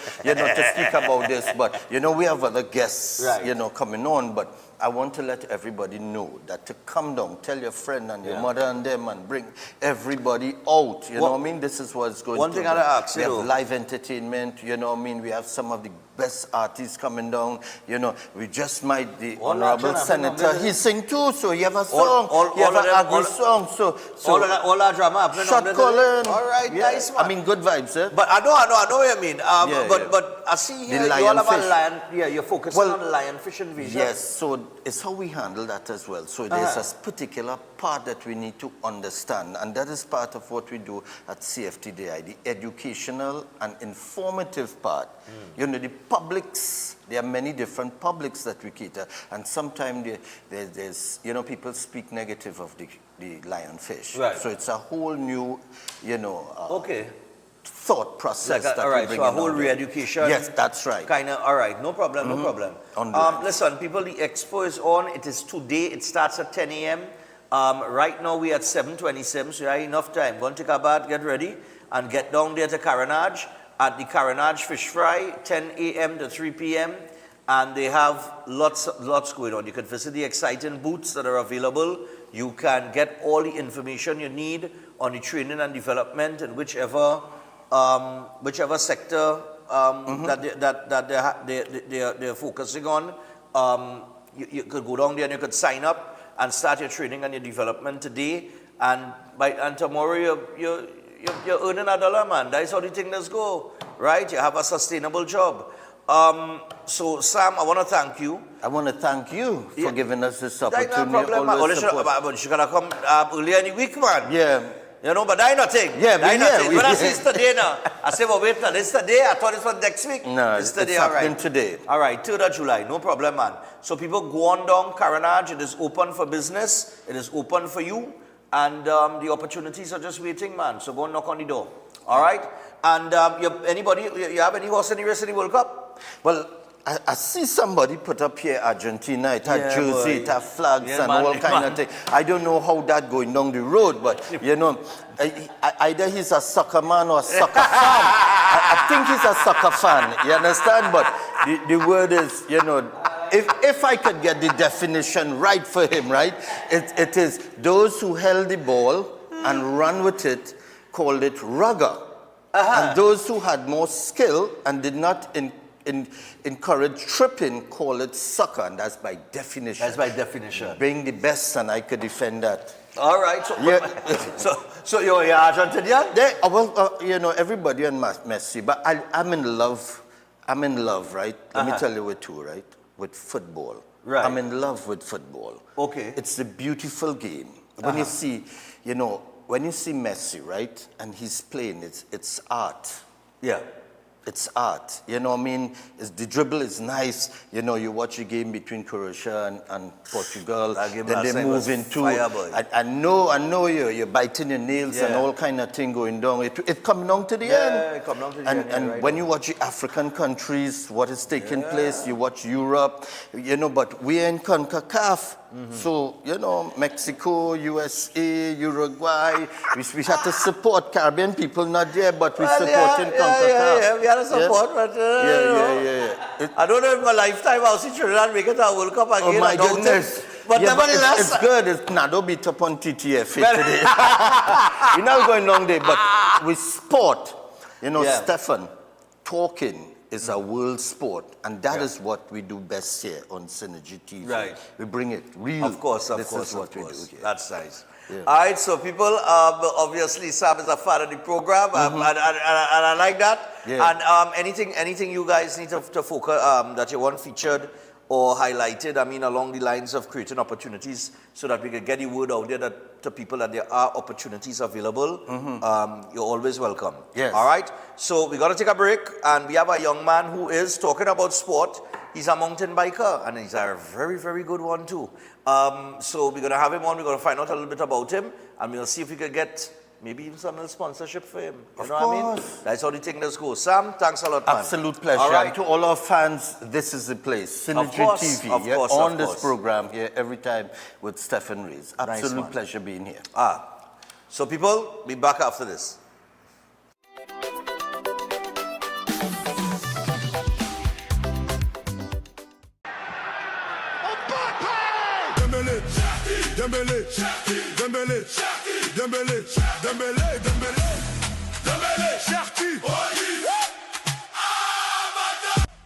to speak about this. But, we have other guests, Right. coming on. But I want to let everybody know that to come down, tell your friend and your mother and them and bring everybody out. You know what I mean? This is what's going One to thing happen. I'd ask We you, have live entertainment, you know what I mean? We have some of the best artists coming down. You know, we just might, the Honorable Senator, he sing too, so he have a song. He have an agri song. So all that drama happening. Shot calling. All right, nice man. I mean, good vibes, eh? But I know what you mean. But I see here you all about lionfish. lion. Yeah, you're focusing on lionfish invasion. Yes, so it's how we handle that as well. So there's a particular part that we need to understand, and that is part of what we do at CFTDI, the educational and informative part. You know, the publics, there are many different publics that we cater, and sometimes there's, you know, people speak negative of the lionfish. Right. So it's a whole new, you know, okay, thought process. Like that all right, we so a whole re-education. Yes, that's right. Kind of, all right, no problem, no problem. Listen, people, the expo is on. It is today. It starts at 10 a.m. Right now, we're at 7:27, so you have enough time. Go and take a bath, get ready, and get down there to Carenage at the Carenage Fish Fry, 10 a.m. to 3 p.m. And they have lots going on. You can visit the exciting booths that are available. You can get all the information you need on the training and development in whichever sector that they're focusing on. You could go down there and you could sign up and start your training and your development today. And tomorrow you're earning $1, man. That's how the things go, right? You have a sustainable job. So Sam, I want to thank you. I want to thank you for giving us this opportunity. That's no problem, man. But you should have come earlier in the week, man. Yeah. You know, but that's nothing. Yeah, When I say it's today now, I say, well, wait, it's today. I thought it was next week. No, it's today, it's all right. happening today. All right, 3rd of July, no problem, man. So people go on down Carenage. It is open for business. It is open for you. And the opportunities are just waiting, man. So go and knock on the door. All right? And you have any horse in the race in the World Cup? Well, I see somebody put up here Argentina, it had jersey, it had flags and man, all kind of thing. I don't know how that going down the road, but you know, either he's a soccer man or a soccer fan. I think he's a soccer fan, you understand? But the word is, you know, if I could get the definition right for him, right? It is those who held the ball and run with it, called it rugger. And those who had more skill and did not encourage tripping, call it soccer, and that's by definition. That's by definition. Being the best, and I could defend that. All right. So you're Argentinian? Well, you know, everybody and Messi, but I'm in love. I'm in love, right? Let me tell you with two, right? With football. Right. I'm in love with football. Okay. It's a beautiful game. When you see, you know, when you see Messi, right, and he's playing, it's art. Yeah. It's art. You know what I mean? The dribble is nice. You know, you watch a game between Croatia and Portugal. Then they move into. I know you're biting your nails and all kind of thing going down. It comes down to the end. Yeah, it comes down to the end. And right. when you watch the African countries, what is taking place, you watch Europe, you know, but we're in CONCACAF. So, you know, Mexico, USA, Uruguay, we have to support Caribbean people, not there, but we support in CONCACAF. Yeah, we have to support, but I don't know if my lifetime I'll see Trinidad make it a World Cup again. Oh my goodness. But nevertheless, it's good. It's Nado beat up on TTF today. We're not going long day, but with sport, you know, Stefan, talking is a world sport, and that is what we do best here on Synergy TV. Right. We bring it real. Of course, this is what we do here. That's nice. Yeah. All right, so people, obviously Sam is a fan of the program, and I like that. Yeah. And anything you guys need to focus that you want featured or highlighted, I mean, along the lines of creating opportunities so that we can get the word out there to people that there are opportunities available, you're always welcome. Yes. All right? So we got to take a break, and we have a young man who is talking about sport. He's a mountain biker, and he's a very, very good one too. So we're going to have him on. We're going to find out a little bit about him, and we'll see if we can get maybe even some little sponsorship for him. You know what I mean? That's how the thing does go. Sam, thanks a lot, man. Absolute pleasure. All right. And to all our fans, this is the place. Synergy TV. Of course, on this program here every time with Stephen Rees. Absolute nice, pleasure being here. So people, be back after this. Back Dembele, Dembele, Dembele, Dembele, Dembele, Dembele, Cherki.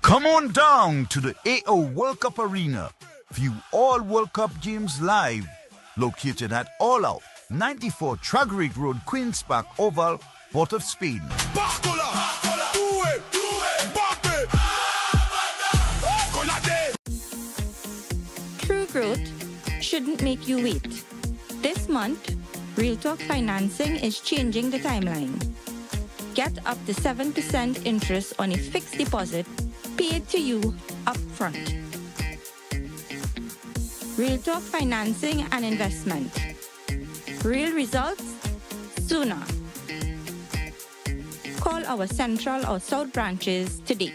Come on down to the AO World Cup Arena. View all World Cup games live. Located at All Out, 94 Tragrig Road, Queen's Park Oval, Port of Spain. True growth shouldn't make you wait. This month, Real Talk Financing is changing the timeline. Get up to 7% interest on a fixed deposit paid to you upfront. Real Talk Financing and Investment. Real results sooner. Call our Central or South branches today.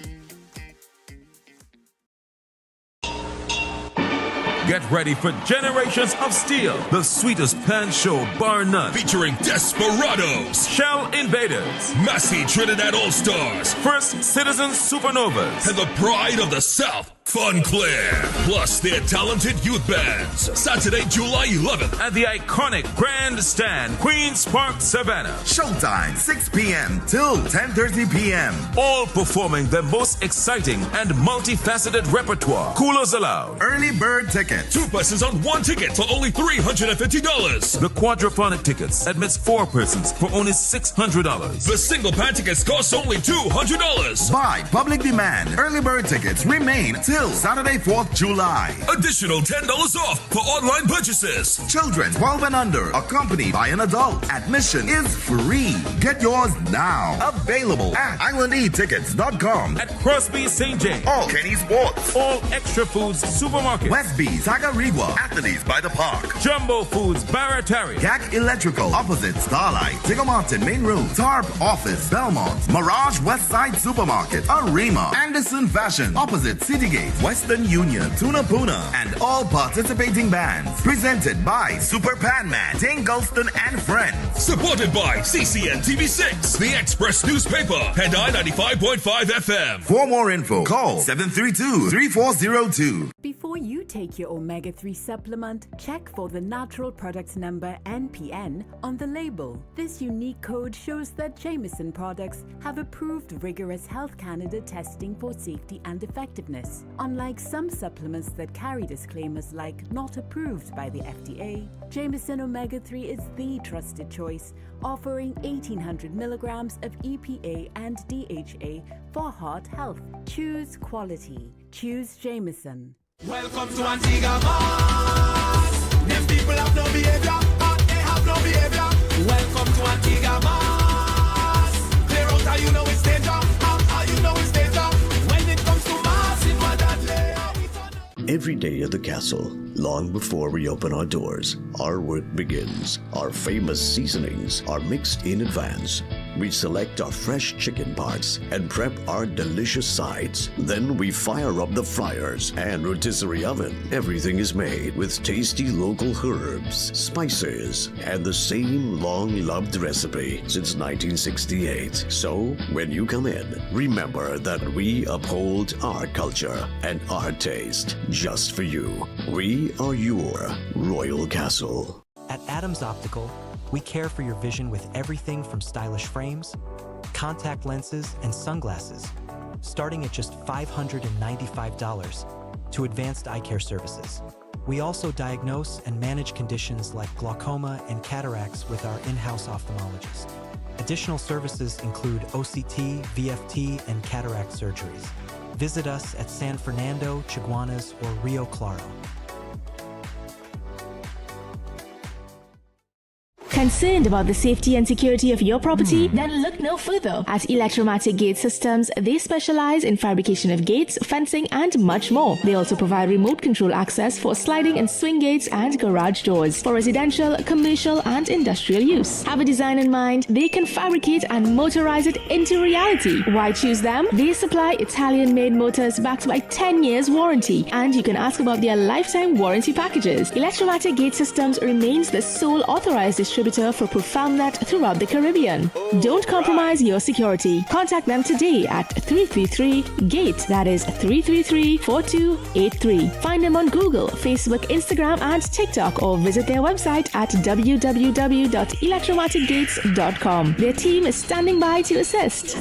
Get ready for Generations of Steel, the sweetest pan show bar none. Featuring Desperados, Shell Invaders, Massey Trinidad All-Stars, First Citizens Supernovas, and the pride of the South, Fun Claire. Plus their talented youth bands. Saturday, July 11th. at the iconic Grandstand, Queen's Park, Savannah. Showtime, 6 p.m. till 10:30 p.m. All performing their most exciting and multifaceted repertoire. Coolers allowed. Early bird ticket. 2 persons on 1 ticket for only $350. The quadraphonic tickets admits 4 persons for only $600. The single pan tickets cost only $200. By public demand, early bird tickets remain till Saturday, 4th July. Additional $10 off for online purchases. Children 12 and under, accompanied by an adult. Admission is free. Get yours now. Available at islandetickets.com. At Crosby St. James. All Kenny Sports. All Extra Foods Supermarket. Westby, Tagarigua, Athletes by the Park. Jumbo Foods, Baratari. GAC Electrical, opposite Starlight. Tigger Martin, Main Road. Tarp Office, Belmont. Mirage Westside Supermarket. Arima. Anderson Fashion, opposite Citygate. Western Union, Tuna Puna, and all participating bands. Presented by Super Pan Man, Dane Gulston and Friends. Supported by CCN TV6, The Express Newspaper, and I-95.5 FM. For more info, call 732-3402. Before you take your omega-3 supplement, check for the natural product number NPN on the label. This unique code shows that Jameson products have approved rigorous Health Canada testing for safety and effectiveness. Unlike some supplements that carry disclaimers like not approved by the FDA, Jameson Omega-3 is the trusted choice, offering 1800 milligrams of EPA and DHA for heart health. Choose quality. Choose Jameson. Welcome to Antigua Mass. Them people have no behavior, and they have no behavior. Welcome to Antigua Mass. Clear out how you know it's danger, how you know it's danger. When it comes to mass, in my deadly. Every day at the castle, long before we open our doors, our work begins. Our famous seasonings are mixed in advance. We select our fresh chicken parts and prep our delicious sides. Then we fire up the fryers and rotisserie oven. Everything is made with tasty local herbs, spices, and the same long-loved recipe since 1968. So, when you come in, remember that we uphold our culture and our taste just for you. We are your Royal Castle. At Adams Optical, we care for your vision with everything from stylish frames, contact lenses, and sunglasses, starting at just $595, to advanced eye care services. We also diagnose and manage conditions like glaucoma and cataracts with our in-house ophthalmologist. Additional services include OCT, VFT, and cataract surgeries. Visit us at San Fernando, Chaguanas, or Rio Claro. Concerned about the safety and security of your property? Then look no further. At Electromatic Gate Systems, they specialize in fabrication of gates, fencing, and much more. They also provide remote control access for sliding and swing gates and garage doors for residential, commercial, and industrial use. Have a design in mind? They can fabricate and motorize it into reality. Why choose them? They supply Italian-made motors backed by 10 years warranty, and you can ask about their lifetime warranty packages. Electromatic Gate Systems remains the sole authorized distributor distributor for ProfoundNet throughout the Caribbean. Don't compromise your security. Contact them today at 333-GATE, that is 333-4283. Find them on Google, Facebook, Instagram, and TikTok, or visit their website at www.electromaticgates.com. Their team is standing by to assist.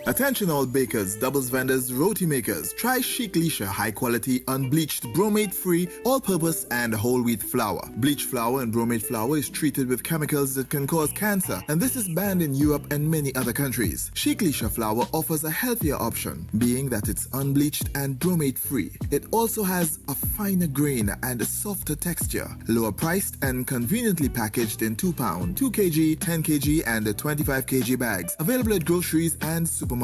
Attention all bakers, doubles vendors, roti makers. Try Chic Leisha high quality, unbleached, bromate free, all purpose and whole wheat flour. Bleached flour and bromate flour is treated with chemicals that can cause cancer, and this is banned in Europe and many other countries. Chic Leisha flour offers a healthier option, being that it's unbleached and bromate free. It also has a finer grain and a softer texture, lower priced and conveniently packaged in 2 pound, 2 kg, 10 kg and 25 kg bags. Available at groceries and supermarkets.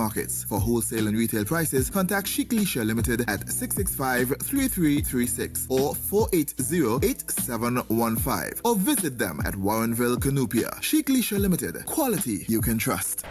For wholesale and retail prices, contact Chic Leisha Limited at 665-3336 or 480-8715 or visit them at Warrenville, Canoopia. Chic Leisha Limited. Quality you can trust.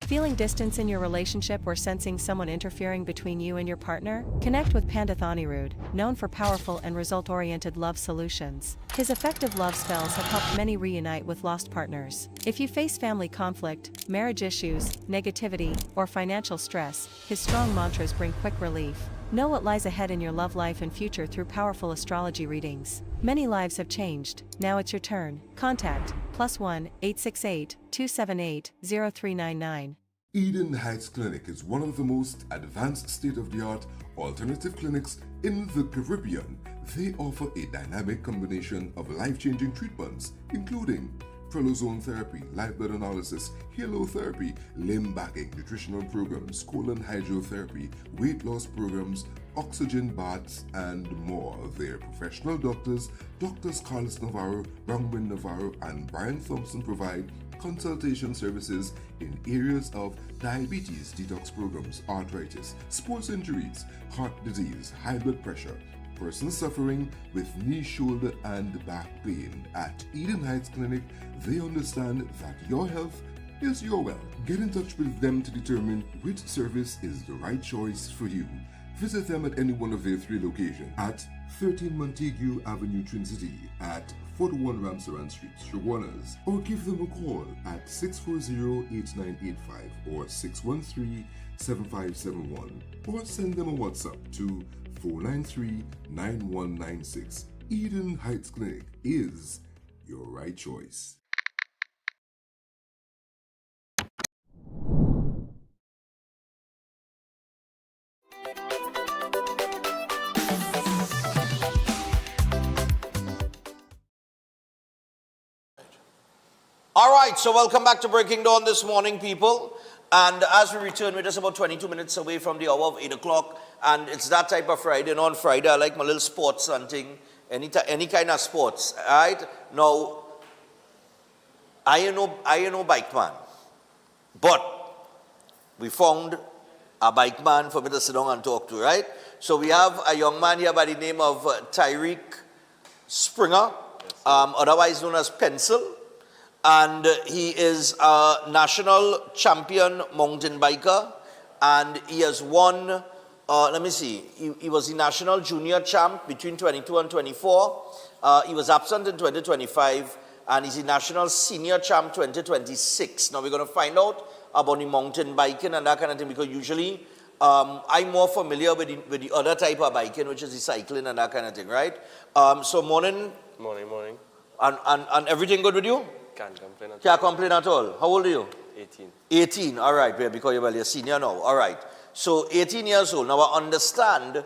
Feeling distance in your relationship or sensing someone interfering between you and your partner? Connect with Pandit Anirudh, known for powerful and result-oriented love solutions. His effective love spells have helped many reunite with lost partners. If you face family conflict, marriage issues, negativity, or financial stress, his strong mantras bring quick relief. Know what lies ahead in your love life and future through powerful astrology readings. Many lives have changed. Now it's your turn. Contact +1 868 278 0399. Eden Heights Clinic is one of the most advanced state-of-the-art alternative clinics in the Caribbean. They offer a dynamic combination of life-changing treatments, including prelozone therapy, live blood analysis, halotherapy, limb backing, nutritional programs, colon hydrotherapy, weight loss programs, oxygen baths, and more. Their professional doctors, Drs. Carlos Navarro, Bronwyn Navarro, and Brian Thompson provide consultation services in areas of diabetes detox programs, arthritis, sports injuries, heart disease, high blood pressure, persons suffering with knee, shoulder, and back pain. At Eden Heights Clinic, they understand that your health is your wealth. Get in touch with them to determine which service is the right choice for you. Visit them at any one of their 3 locations at 13 Montague Avenue, Twin City, at 41 Ramsaran Street, Shoguanas, or give them a call at 640-8985 or 613-7571, or send them a WhatsApp to 493-9196. Eden Heights Clinic is your right choice. All right, so welcome back to Breaking Dawn this morning, people. And as we return, we're just about 22 minutes away from the hour of 8 o'clock. And it's that type of Friday. And on Friday, I like my little sports hunting, any kind of sports. All right? Now, I ain't no bike man. But we found a bike man for me to sit down and talk to, right? So we have a young man here by the name of Tyreek Springer, otherwise known as Pencil. And he is a national champion mountain biker, and he has won, he was the national junior champ between 22 and 24. He was absent in 2025, and he's the national senior champ 2026. Now we're going to find out about the mountain biking and that kind of thing, because usually I'm more familiar with the other type of biking, which is the cycling and that kind of thing, right? So morning. Morning. And everything good with you? Can't complain at all. Can't complain at all. How old are you? 18. 18, all right, because you're a senior now. All right. So 18 years old. Now I understand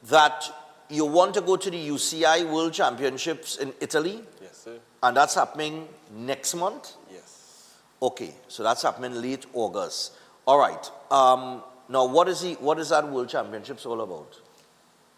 that you want to go to the UCI World Championships in Italy? Yes, sir. And that's happening next month? Yes. Okay, so that's happening late August. All right. Now what is that World Championships all about?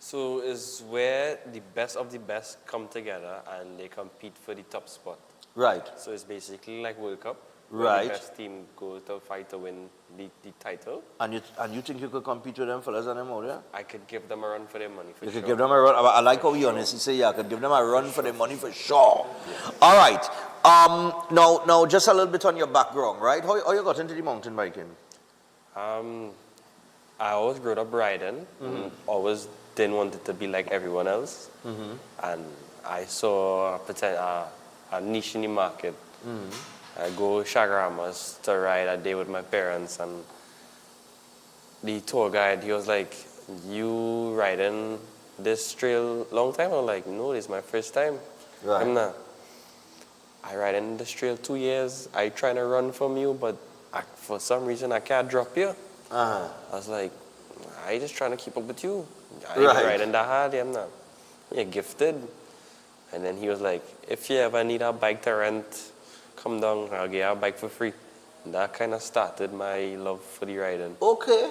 So it's where the best of the best come together and they compete for the top spot. Right. So it's basically like World Cup. Right. The best team go to fight to win the title. And you think you could compete with them fellas and them out there? I could give them a run for their money for You sure. could give them a run. I like how you honestly say, yeah, I could give them a run for their money for sure. Yeah. All right. Now just a little bit on your background, right? How you got into the mountain biking? I always grew up riding. Always didn't want it to be like everyone else. And I saw a niche in the market. I go Chaguaramas to ride a day with my parents, and the tour guide, he was like, "You riding this trail long time?" I'm like, "No, this is my first time." Right. I'm not. I ride in this trail 2 years. I trying to run from you, but for some reason I can't drop you. I was like, I just trying to keep up with you. I ain't riding that hard. I'm not. You're gifted. And then he was like, if you ever need a bike to rent, come down, I'll get you a bike for free. And that kind of started my love for the riding. Okay.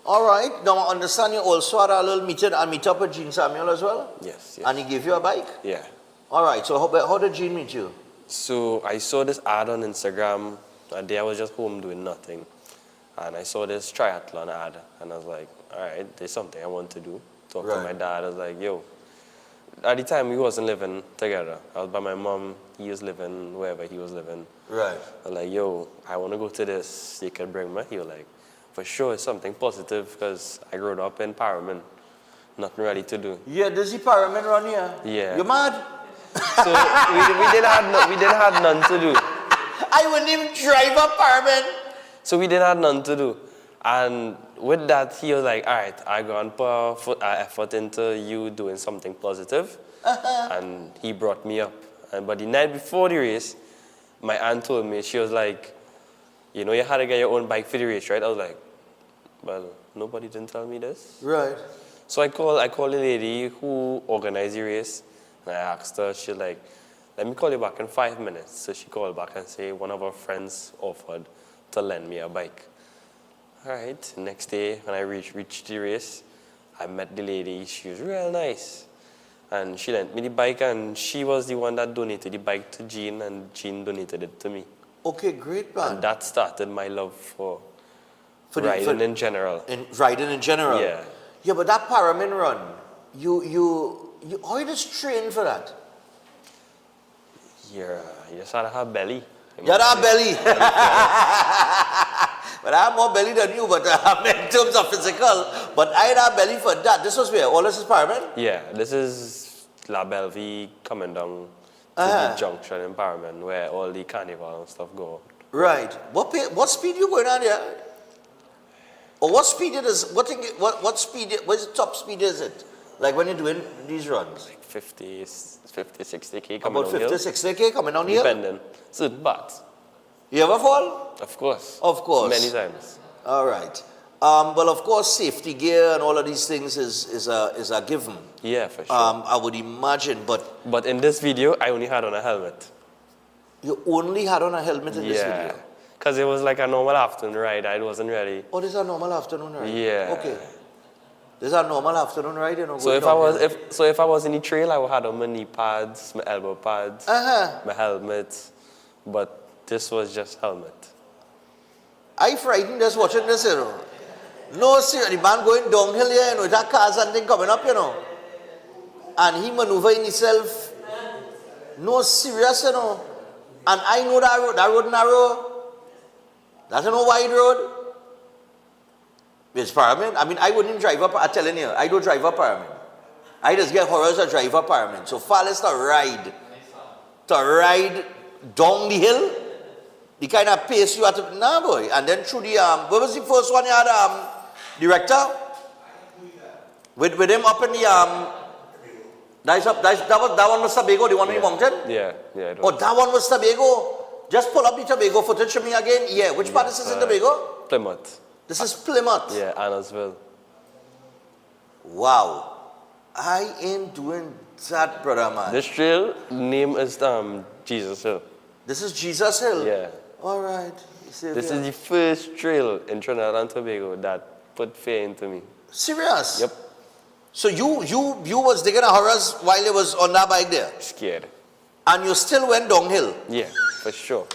All right. Now I understand you also had a little meet up with Gene Samuel as well? Yes. And he gave you a bike? Yeah. All right. So how did Gene meet you? So I saw this ad on Instagram. A day I was just home doing nothing. And I saw this triathlon ad. And I was like, all right, there's something I want to do. Talk to my dad. I was like, yo. At the time, we wasn't living together. I was by my mom. He was living wherever he was living. Right. I was like, yo, I want to go to this. You can bring me. He was like, for sure, it's something positive because I grew up in Paramin. Nothing really to do. Yeah, does he Paramin run here? Yeah. You mad? So we didn't have none to do. I wouldn't even drive up Paramin. So we didn't have none to do. And with that, he was like, all right, I'm going to put effort into you doing something positive. And he brought me up. But the night before the race, my aunt told me, she was like, you know, you had to get your own bike for the race, right? I was like, well, nobody didn't tell me this. Right. So I called the lady who organized the race, and I asked her, she's like, let me call you back in 5 minutes. So she called back and said one of her friends offered to lend me a bike. All right, next day when I reached the race, I met the lady. She was real nice. And she lent me the bike, and she was the one that donated the bike to Gene, and Gene donated it to me. Okay, great, man. And that started my love for riding in general. Riding in general? Yeah. Yeah, but that Paramin run, you how you just train for that? Yeah, you just had to have belly. You had to have belly. But I have more belly than you, but in terms of physical. But I had a belly for that. This was where? All this is Paramin? Yeah, this is La Bellevue coming down to the junction in Paramin where all the carnival and stuff go. Right. What speed you going on there? Or what speed it is? What speed? What's the top speed is it? Like when you're doing these runs? Like 50, 60K coming About down 50, hill. 60K coming down here? Depending. So, but. You ever fall? Of course. Of course. Many times. All right. Well, of course, safety gear and all of these things is a given. Yeah, for sure. I would imagine, but in this video, I only had on a helmet. You only had on a helmet in this video? Because it was like a normal afternoon ride. I wasn't really. Oh, this is a normal afternoon ride? Yeah. Okay. This is a normal afternoon ride, you know. So if I was in the trail, I would have on my knee pads, my elbow pads, my helmet. But this was just helmet. I frightened just watching this, you know. No, seriously, the man going downhill here, you know, that cars and thing coming up, you know. And he maneuvering himself. No, serious, you know. And I know that road narrow. That's no wide road. It's Paramin. I mean, I wouldn't drive up, I'm telling you, I don't drive up Paramin. I just get horrors to drive up Paramin. So far as to ride down the hill, the kind of pace you have to, nah boy. And then through the, what was the first one you had, director? With him up in the, that one was Tobago, the one in the mountain? Yeah. Oh, that one was Tobago? Just pull up the Tobago footage for me again. Yeah, which part is this in Tobago? Plymouth. This is Plymouth? Yeah, Annesville. Wow. I ain't doing that, brother, man. This trail name is Jesus Hill. This is Jesus Hill? Yeah. All right. This is the first trail in Trinidad and Tobago that put fear into me. Serious? Yep. So you was digging a horrors while you was on that bike there? Scared. And you still went downhill? Yeah, for sure.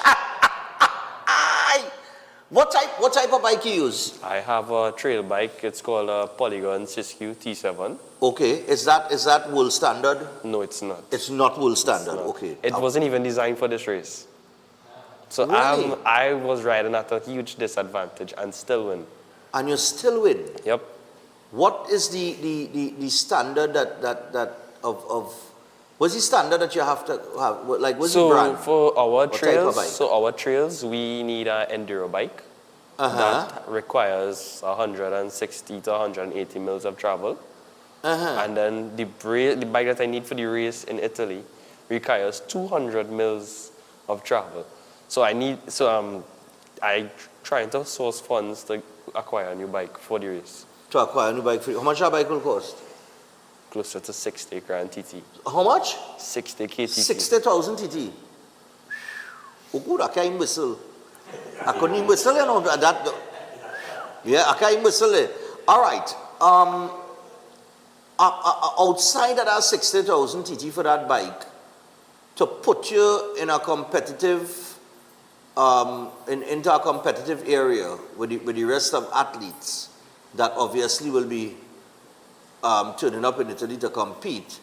What type of bike you use? I have a trail bike. It's called a Polygon Siskiyou T7. Okay. Is that world standard? No, it's not. It's not world standard. Okay. It wasn't even designed for this race. So Really? I was riding at a huge disadvantage and still win. And you still win? Yep. What is the standard that of What's the standard that you have to have? Like, what's the So brand? for our What type of bike? trails, we need an enduro bike that requires 160 to 180 miles of travel. And then the bike that I need for the race in Italy requires 200 miles of travel. So I'm trying to source funds to acquire a new bike for the race. To acquire a new bike for you. How much that bike will cost? Closer to 60 grand TT. How much? 60 KTT. 60,000 TT. Oh, good. I can't whistle. I couldn't even whistle, you know. Yeah, I can't even whistle. All right. Outside of that 60,000 TT for that bike, to put you in a competitive, into a competitive area with the rest of athletes that obviously will be turning up in Italy to compete,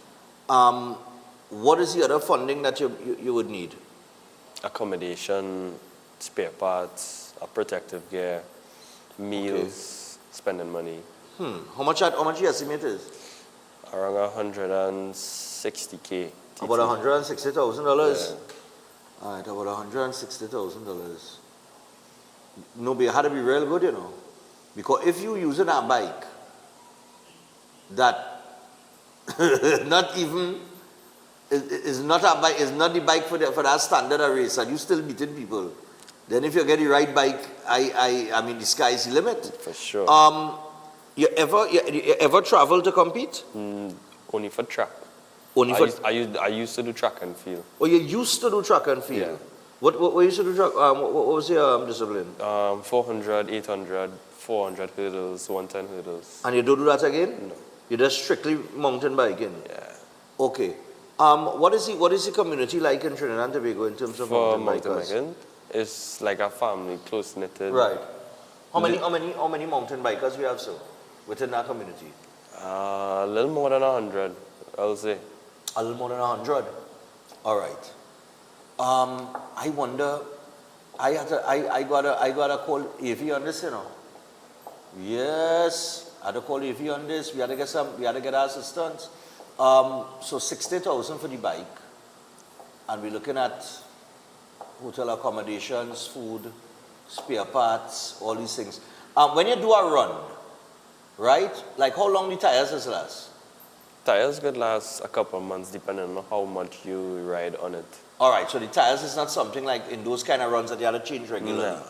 what is the other funding that you would need? Accommodation, spare parts, protective gear, meals, spending money. How much you estimate is? Around 160K. About $160,000. All right, about $160,000. No, but it had to be real good, you know, because if you using a bike that not even is not a bike, is not the bike for that standard of race, and you still beating people, then if you get the right bike, I mean the sky is the limit. For sure. You ever travel to compete? Only for track. Only for I used to do track and field. Oh, you used to do track and field. Yeah. What used to do track? What was your discipline? 400, 800, 400 hurdles, 110 hurdles. And you don't do that again? No. You're just strictly mountain biking? Yeah. Okay. What is the community like in Trinidad and Tobago in terms of For mountain mountain bikers? biking, it's like a family, close knitted. Right. How many mountain bikers we have, so within that community? A little more than 100, I'll say. A little more than 100. All right. I wonder. I gotta call AV on this, you know. Yes, I had to call AV on this. We had to get our assistance. So 60,000 for the bike, and we're looking at hotel accommodations, food, spare parts, all these things. When you do a run, right? Like how long the tires does last? Tires could last a couple of months depending on how much you ride on it. All right, so the tires is not something like in those kind of runs that you have to change regularly. No.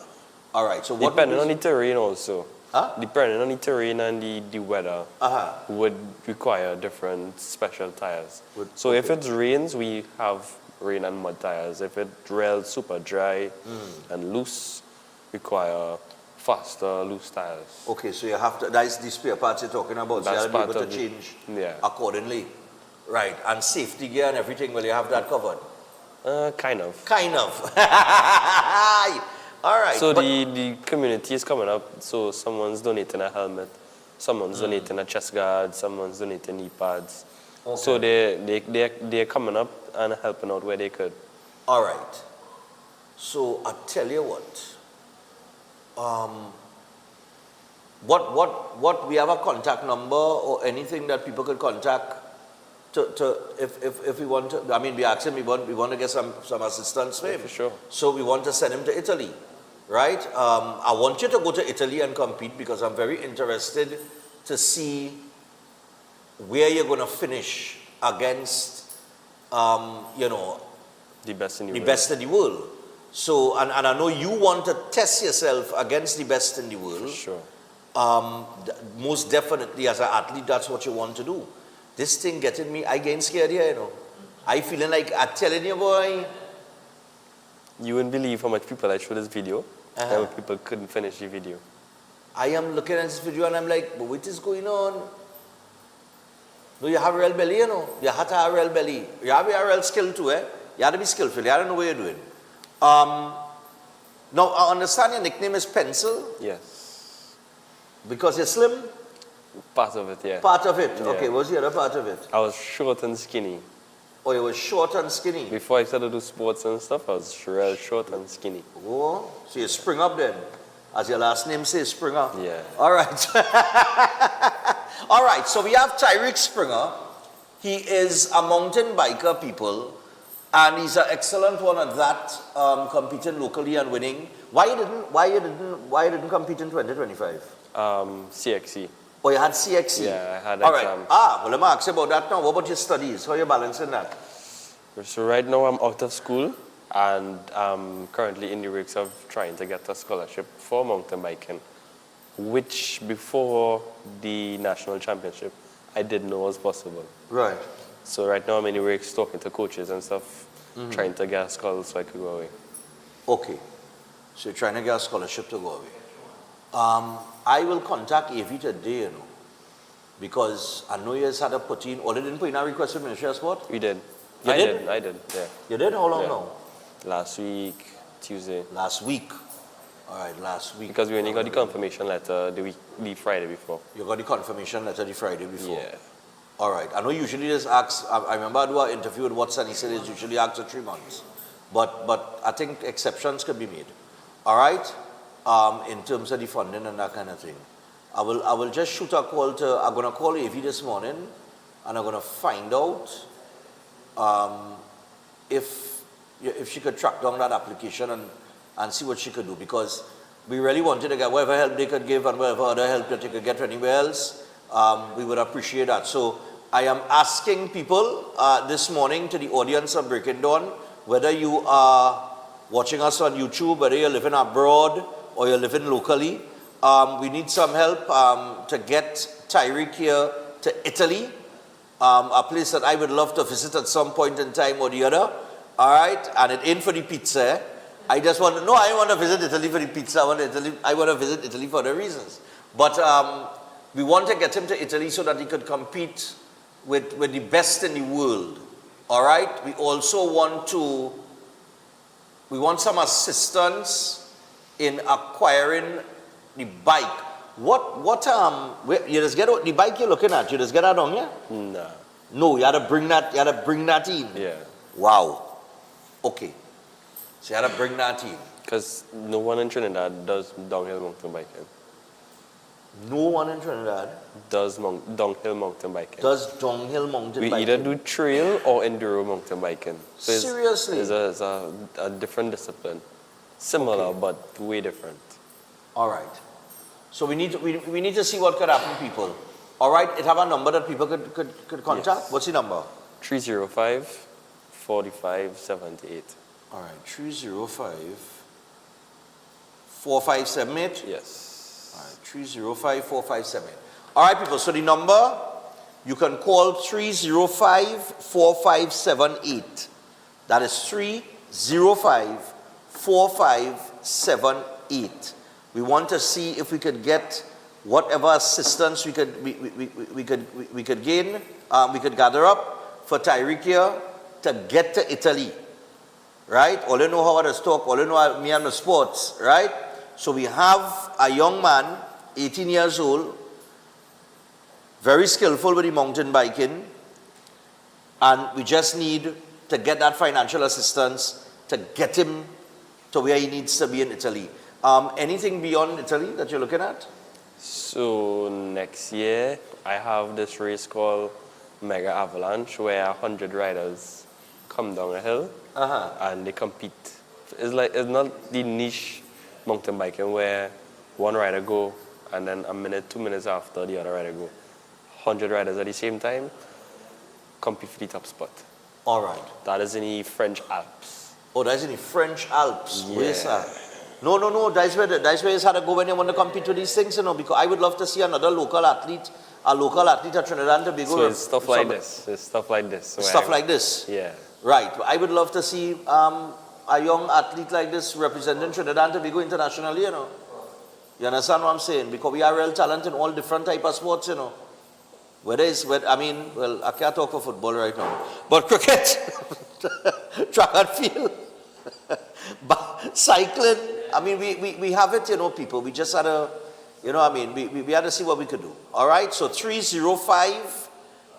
All right, so what depending on the terrain also. Huh? Depending on the terrain and the weather would require different special tires. So if it rains, we have rain and mud tires. If it rails super dry and loose, require faster, loose tires. Okay, so you have to, that's the spare parts you're talking about, so you have to be able to change accordingly. Right, and safety gear and everything, will you have that covered? Kind of. Kind of. All right. So the community is coming up, so someone's donating a helmet, someone's donating a chest guard, someone's donating knee pads. Okay. So they're coming up and helping out where they could. All right. So I tell you what. What we have a contact number or anything that people could contact to if we want to. I mean, we asked him we want to get some assistance for him. For sure. So we want to send him to Italy, right? I want you to go to Italy and compete because I'm very interested to see where you're going to finish against, the best in the world. best in the world. So, and I know you want to test yourself against the best in the world. For sure. Most definitely, as an athlete, that's what you want to do. This thing getting me, I getting scared here, you know. I feeling like I'm telling you, boy. You wouldn't believe how much people I showed this video, and people couldn't finish the video. I am looking at this video and I'm like, but what is going on? No, you have a real belly, you know. You have to have a real belly. You have a real skill too, eh? You have to be skillful. You have to know what you're doing. Now, I understand your nickname is Pencil. Yes. Because you're slim? Part of it, yeah. Part of it? Yeah. Okay, what's the other part of it? I was short and skinny. Oh, you were short and skinny? Before I started to do sports and stuff, I was real short and skinny. Oh, so you spring up then? As your last name says, Springer? Yeah. All right. All right, so we have Tyreek Springer, He is a mountain biker, people, and he's an excellent one at that, competing locally and winning. Why you didn't compete in 2025? CXC. Oh, you had CXC? Yeah, I had All right. exams. Well, let me ask you about that now. What about your studies? How are you balancing that? So right now I'm out of school and I'm currently in the works of trying to get a scholarship for mountain biking, which before the national championship I didn't know was possible. Right. So right now I'm in the works talking to coaches and stuff, Mhm. trying to get a scholarship so I could go away. Okay. So you're trying to get a scholarship to go away. I will contact AV today, you know, because I know you guys had to put in, or they didn't put in a request for Ministry of Sport? We did. You did? I did, yeah. You did? How long Yeah. now? Last week, Tuesday. Last week? All right, last week. Because we only got the confirmation letter the Friday before. You got the confirmation letter the Friday before? Yeah. All right. I know usually this asks, I remember I do an interview with Watson, he said it's usually asks for 3 months. But I think exceptions can be made. All right? In terms of the funding and that kind of thing. I will just shoot a call to, I'm going to call AV this morning and I'm going to find out if she could track down that application and see what she could do, because we really wanted to get whatever help they could give and whatever other help that they could get anywhere else. We would appreciate that. So I am asking people this morning, to the audience of Breaking Dawn, whether you are watching us on YouTube, whether you're living abroad or you're living locally, we need some help to get Tyreek here to Italy, a place that I would love to visit at some point in time or the other. All right, and it ain't for the pizza. I just want to, no, I want to visit Italy for the pizza. I want to visit Italy for other reasons. But we want to get him to Italy so that he could compete with the best in the world. All right, we also want some assistance in acquiring the bike. You just get the bike you're looking at, you just get that on here? Nah. No, you had to bring that in. Yeah. Wow. Okay. So you had to bring that in. Because no one in Trinidad does downhill mountain biking. No one in Trinidad does downhill mountain biking. does downhill mountain We biking. either do trail or enduro mountain biking. So Seriously? It's a different discipline. Similar, but way different. All right. So we need to see what could happen, people. All right. It have a number that people could contact. Yes. What's the number? 305-4578. All right. 305-4578. Yes. All right. 305-4578. All right, people. So the number, you can call 305-4578. That is 305-4578. We want to see if we could get whatever assistance we could gain, we could gather up for Tyreek here to get to Italy, right? All you know how to talk, all you know me and the sports, right? So we have a young man, 18 years old, very skillful with the mountain biking, and we just need to get that financial assistance to get him to where he needs to be in Italy. Anything beyond Italy that you're looking at? So next year, I have this race called Mega Avalanche, where 100 riders come down a hill and they compete. It's not the niche mountain biking where one rider go and then a minute, 2 minutes after the other rider go. 100 riders at the same time compete for the top spot. All right. That is in the French Alps. Oh, that's in the French Alps. Yeah. Where is that? No. That's where you had to go when you want to compete with these things, you know, because I would love to see another local athlete at Trinidad and Tobago. So it's stuff like this. It's stuff like this. Stuff like this? Yeah. Right. I would love to see a young athlete like this representing Trinidad and Tobago internationally, you know. You understand what I'm saying? Because we are real talent in all different type of sports, you know. I can't talk for football right now. But cricket, track and field, cycling, I mean, we have it, you know, people. We just had to, you know, I mean, we had to see what we could do. All right, so 305,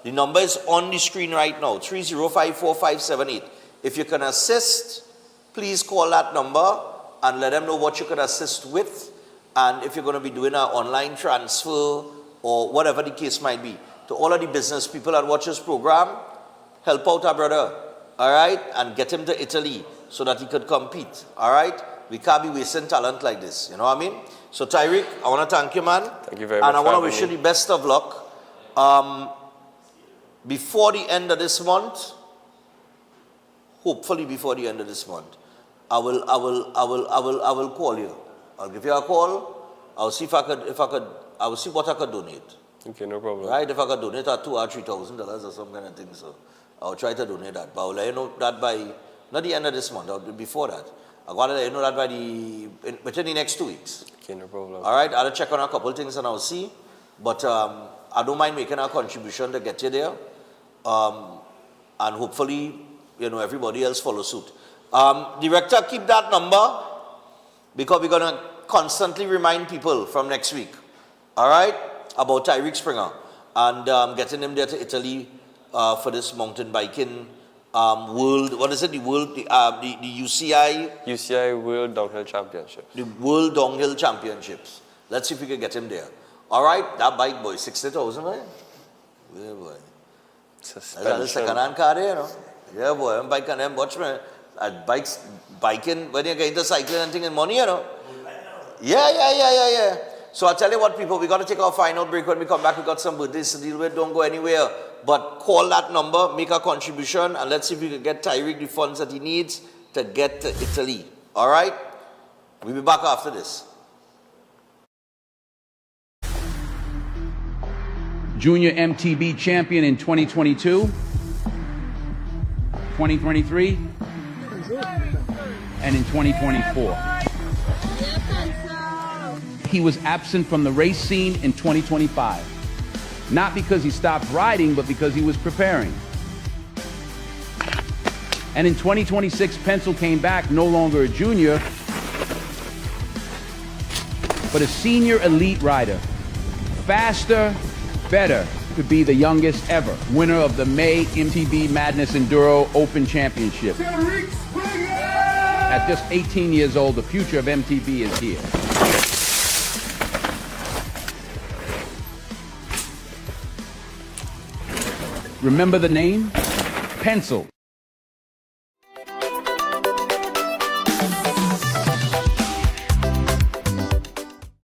the number is on the screen right now, 305-4578. If you can assist, please call that number and let them know what you could assist with, and if you're going to be doing an online transfer or whatever the case might be. to all of the business people that watch this program, help out our brother, all right, and get him to Italy so that he could compete, all right? We can't be wasting talent like this, you know what I mean? So Tyreek, I want to thank you, man. Thank you very much. And I want to wish you the best of luck. Before the end of this month, hopefully before the end of this month, I will call you. I'll give you a call. I'll see I will see what I could donate. Okay, no problem. Right, if I could donate $2,000 or $3,000 or some kind of thing, so I'll try to donate that. But I'll let you know that by, not the end of this month, before that. I'm going to let you know that within the next 2 weeks. Okay, no problem. All right, I'll check on a couple things and I'll see. But I don't mind making a contribution to get you there. And hopefully, everybody else follow suit. Director, keep that number because we're going to constantly remind people from next week. All right, about Tyreek Springer and getting him there to Italy for this mountain biking world. What is it? The UCI? UCI World Downhill Championship. The World Downhill Championships. Let's see if we can get him there. All right, that bike, boy, 60,000, right? Yeah, boy. That's a second-hand car there, Yeah, boy, I'm biking them. Watch me. Biking, when you get into cycling and things, money, Yeah. So I'll tell you what, people, we got to take our final break. When we come back, we got some birthdays to deal with. Don't go anywhere. But call that number, make a contribution, and let's see if we can get Tyreek the funds that he needs to get to Italy. All right? We'll be back after this. Junior MTB champion in 2022, 2023, and in 2024. He was absent from the race scene in 2025. Not because he stopped riding, but because he was preparing. And in 2026, Pencil came back, no longer a junior, but a senior elite rider. Faster, better to be the youngest ever. Winner of the May MTB Madness Enduro Open Championship. At just 18 years old, the future of MTB is here. Remember the name? Pencil.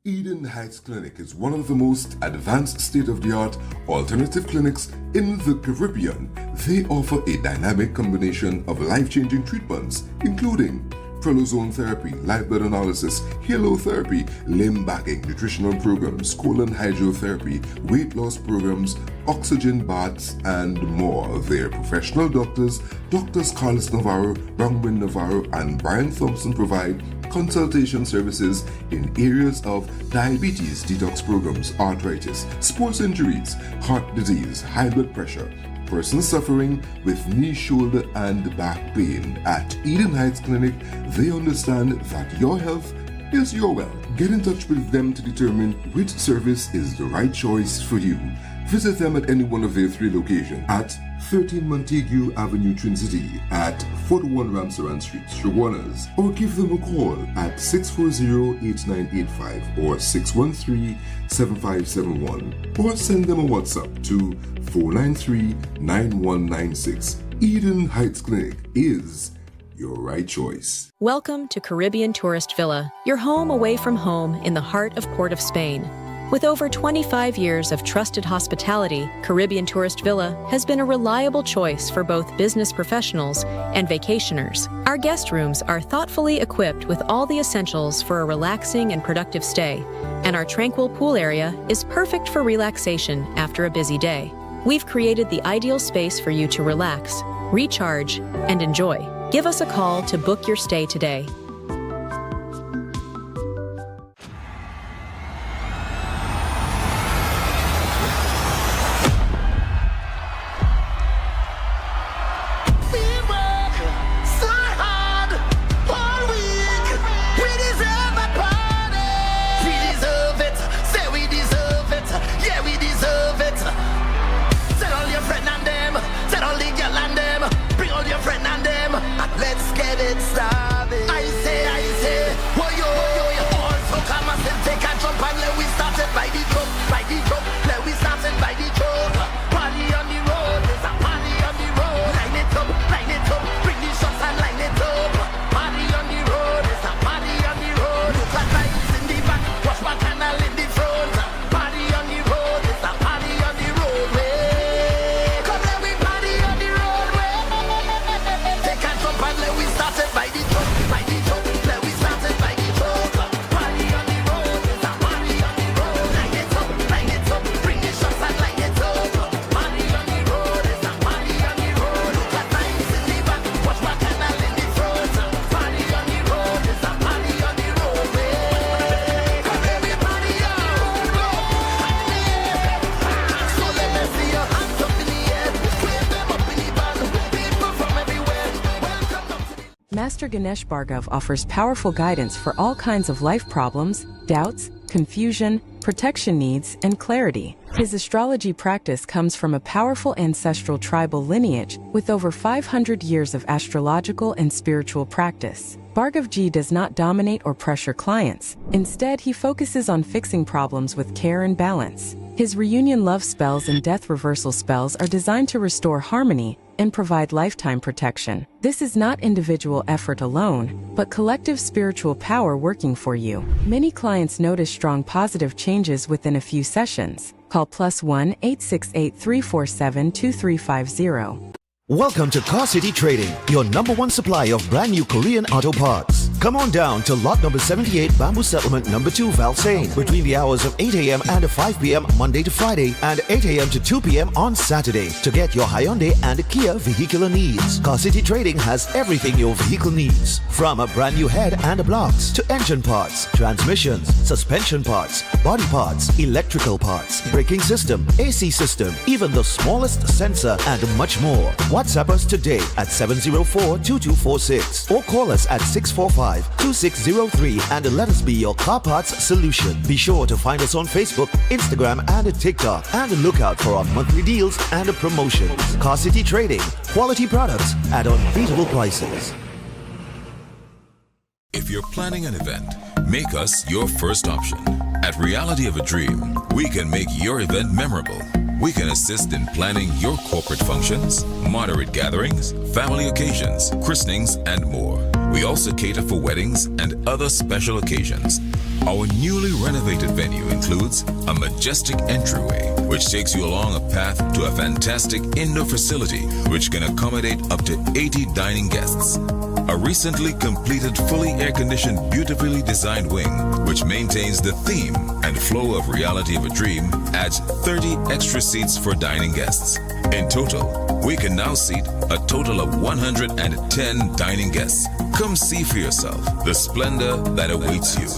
Eden Heights Clinic is one of the most advanced state-of-the-art alternative clinics in the Caribbean. They offer a dynamic combination of life-changing treatments, including prolozone therapy, live blood analysis, halotherapy, limb backing, nutritional programs, colon hydrotherapy, weight loss programs, oxygen baths, and more. Their professional doctors, Drs. Carlos Navarro, Bronwyn Navarro, and Brian Thompson provide consultation services in areas of diabetes detox programs, arthritis, sports injuries, heart disease, high blood pressure, persons suffering with knee, shoulder, and back pain. At Eden Heights Clinic, they understand that your health is your wealth. Get in touch with them to determine which service is the right choice for you. Visit them at any one of their 3 locations at 13 Montague Avenue, Twin City, at 41 Ramsaran Street, Shoguanas, or give them a call at 640-8985 or 613-7571, or send them a WhatsApp to 493-9196. Eden Heights Clinic is your right choice. Welcome to Caribbean Tourist Villa, your home away from home in the heart of Port of Spain. With over 25 years of trusted hospitality, Caribbean Tourist Villa has been a reliable choice for both business professionals and vacationers. Our guest rooms are thoughtfully equipped with all the essentials for a relaxing and productive stay, and our tranquil pool area is perfect for relaxation after a busy day. We've created the ideal space for you to relax, recharge, and enjoy. Give us a call to book your stay today. Master Ganesh Bhargav offers powerful guidance for all kinds of life problems, doubts, confusion, protection needs, and clarity. His astrology practice comes from a powerful ancestral tribal lineage with over 500 years of astrological and spiritual practice. Bhargavji does not dominate or pressure clients. Instead, he focuses on fixing problems with care and balance. His reunion love spells and death reversal spells are designed to restore harmony and provide lifetime protection. This is not individual effort alone, but collective spiritual power working for you. Many clients notice strong positive changes within a few sessions. Call +1 868 347 2350. Welcome to Car City Trading, your #1 supply of brand new Korean auto parts. Come on down to lot number 78, Bamboo Settlement number 2, Valsain, between the hours of 8 a.m. and 5 p.m. Monday to Friday, and 8 a.m. to 2 p.m. on Saturday to get your Hyundai and Kia vehicular needs. Car City Trading has everything your vehicle needs, from a brand new head and blocks to engine parts, transmissions, suspension parts, body parts, electrical parts, braking system, AC system, even the smallest sensor, and much more. WhatsApp us today at 704-2246 or call us at 645-2603 and let us be your car parts solution. Be sure to find us on Facebook, Instagram, and TikTok, and look out for our monthly deals and promotions. Car City Trading, quality products at unbeatable prices. If you're planning an event, make us your first option. At Reality of a Dream, we can make your event memorable. We can assist in planning your corporate functions, moderate gatherings, family occasions, christenings, and more. We also cater for weddings and other special occasions. Our newly renovated venue includes a majestic entryway, which takes you along a path to a fantastic indoor facility which can accommodate up to 80 dining guests. A recently completed, fully air-conditioned, beautifully designed wing, which maintains the theme and flow of Reality of a Dream, adds 30 extra seats for dining guests. In total, we can now seat a total of 110 dining guests. Come see for yourself the splendor that awaits you.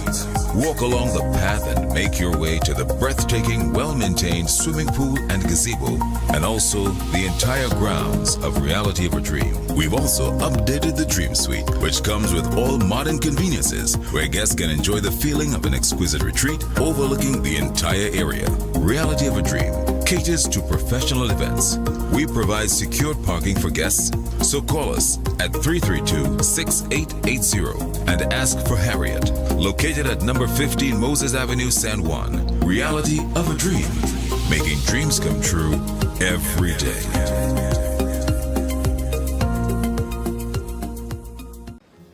Walk along the path and make your way to the breathtaking, well-maintained swimming pool and gazebo, and also the entire grounds of Reality of a Dream. We've also updated the Dream Suite, which comes with all modern conveniences, where guests can enjoy the feeling of an exquisite retreat overlooking the entire area. Reality of a Dream caters to professional events. We provide secured parking for guests, so call us at 332-6880 and ask for Harriet, located at number 15 Moses Avenue, San Juan. Reality of a Dream, making dreams come true every day.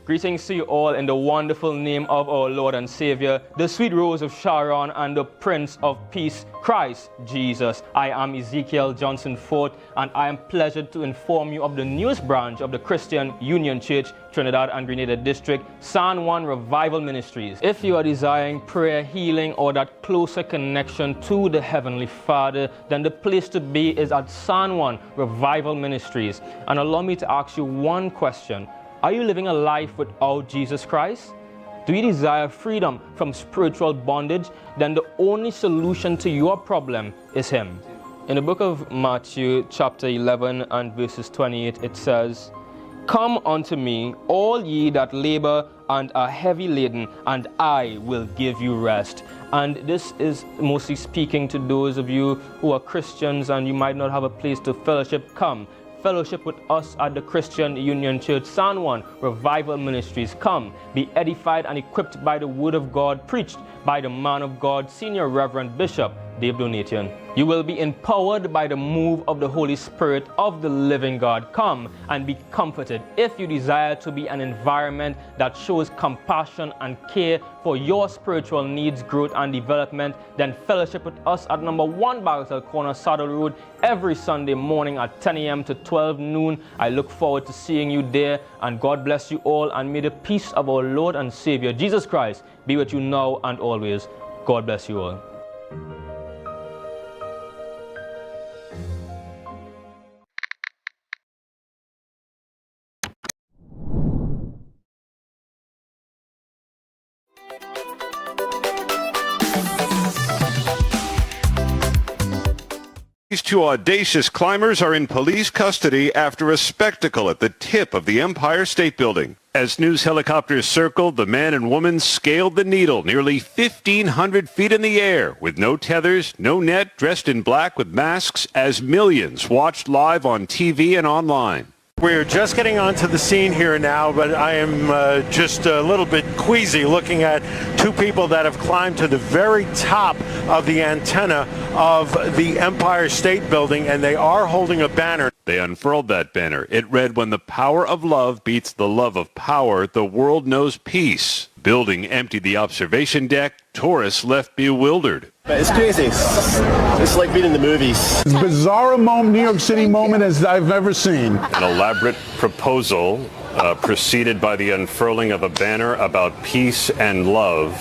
Greetings to you all in the wonderful name of our Lord and Savior, the sweet Rose of Sharon and the Prince of Peace, Christ Jesus. I am Ezekiel Johnson Fort, and I am pleasured to inform you of the newest branch of the Christian Union Church, Trinidad and Grenada District, San Juan Revival Ministries. If you are desiring prayer, healing, or that closer connection to the Heavenly Father, then the place to be is at San Juan Revival Ministries. And allow me to ask you one question. Are you living a life without Jesus Christ? Do you desire freedom from spiritual bondage? Then the only solution to your problem is Him. In the book of Matthew, chapter 11 and verses 28, it says, "Come unto me, all ye that labor and are heavy laden, and I will give you rest." And this is mostly speaking to those of you who are Christians and you might not have a place to fellowship. Come. Fellowship with us at the Christian Union Church, San Juan Revival Ministries. Come, be edified and equipped by the Word of God, preached by the man of God, Senior Reverend Bishop Dave Donation. You will be empowered by the move of the Holy Spirit of the living God. Come and be comforted. If you desire to be an environment that shows compassion and care for your spiritual needs, growth, and development, then fellowship with us at number 1 Bagatelle Corner, Saddle Road, every Sunday morning at 10 a.m. to 12 noon. I look forward to seeing you there, and God bless you all, and may the peace of our Lord and Savior, Jesus Christ, be with you now and always. God bless you all. These two audacious climbers are in police custody after a spectacle at the tip of the Empire State Building. As news helicopters circled, the man and woman scaled the Needle nearly 1,500 feet in the air with no tethers, no net, dressed in black with masks as millions watched live on TV and online. We're just getting onto the scene here now, but I am just a little bit queasy looking at two people that have climbed to the very top of the antenna of the Empire State Building, and they are holding a banner. They unfurled that banner. It read, "When the power of love beats the love of power, the world knows peace." Building emptied the observation deck. Tourists left bewildered. It's crazy. It's like being in the movies. As bizarre a New York City moment as I've ever seen. An elaborate proposal preceded by the unfurling of a banner about peace and love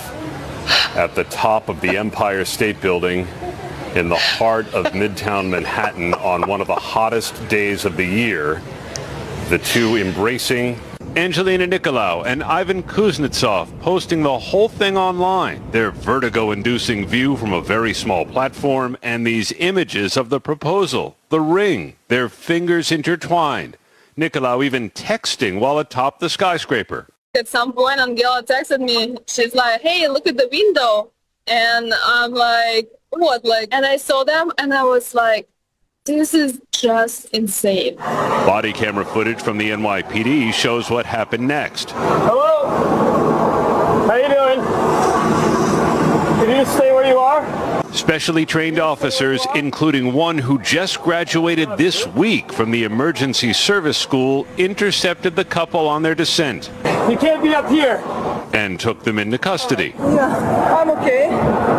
at the top of the Empire State Building in the heart of Midtown Manhattan on one of the hottest days of the year. The two embracing. Angelina Nicolaou and Ivan Kuznetsov posting the whole thing online. Their vertigo-inducing view from a very small platform and these images of the proposal, the ring, their fingers intertwined. Nicolaou even texting while atop the skyscraper. At some point, a girl texted me. She's like, "Hey, look at the window." And I'm like, "What?" And I saw them and I was like, this is just insane. Body camera footage from the NYPD shows what happened next. Hello? How you doing? Can you just stay where you are? Specially trained officers, including one who just graduated this week from the emergency service school, intercepted the couple on their descent. You can't be up here. And took them into custody. Yeah, I'm okay.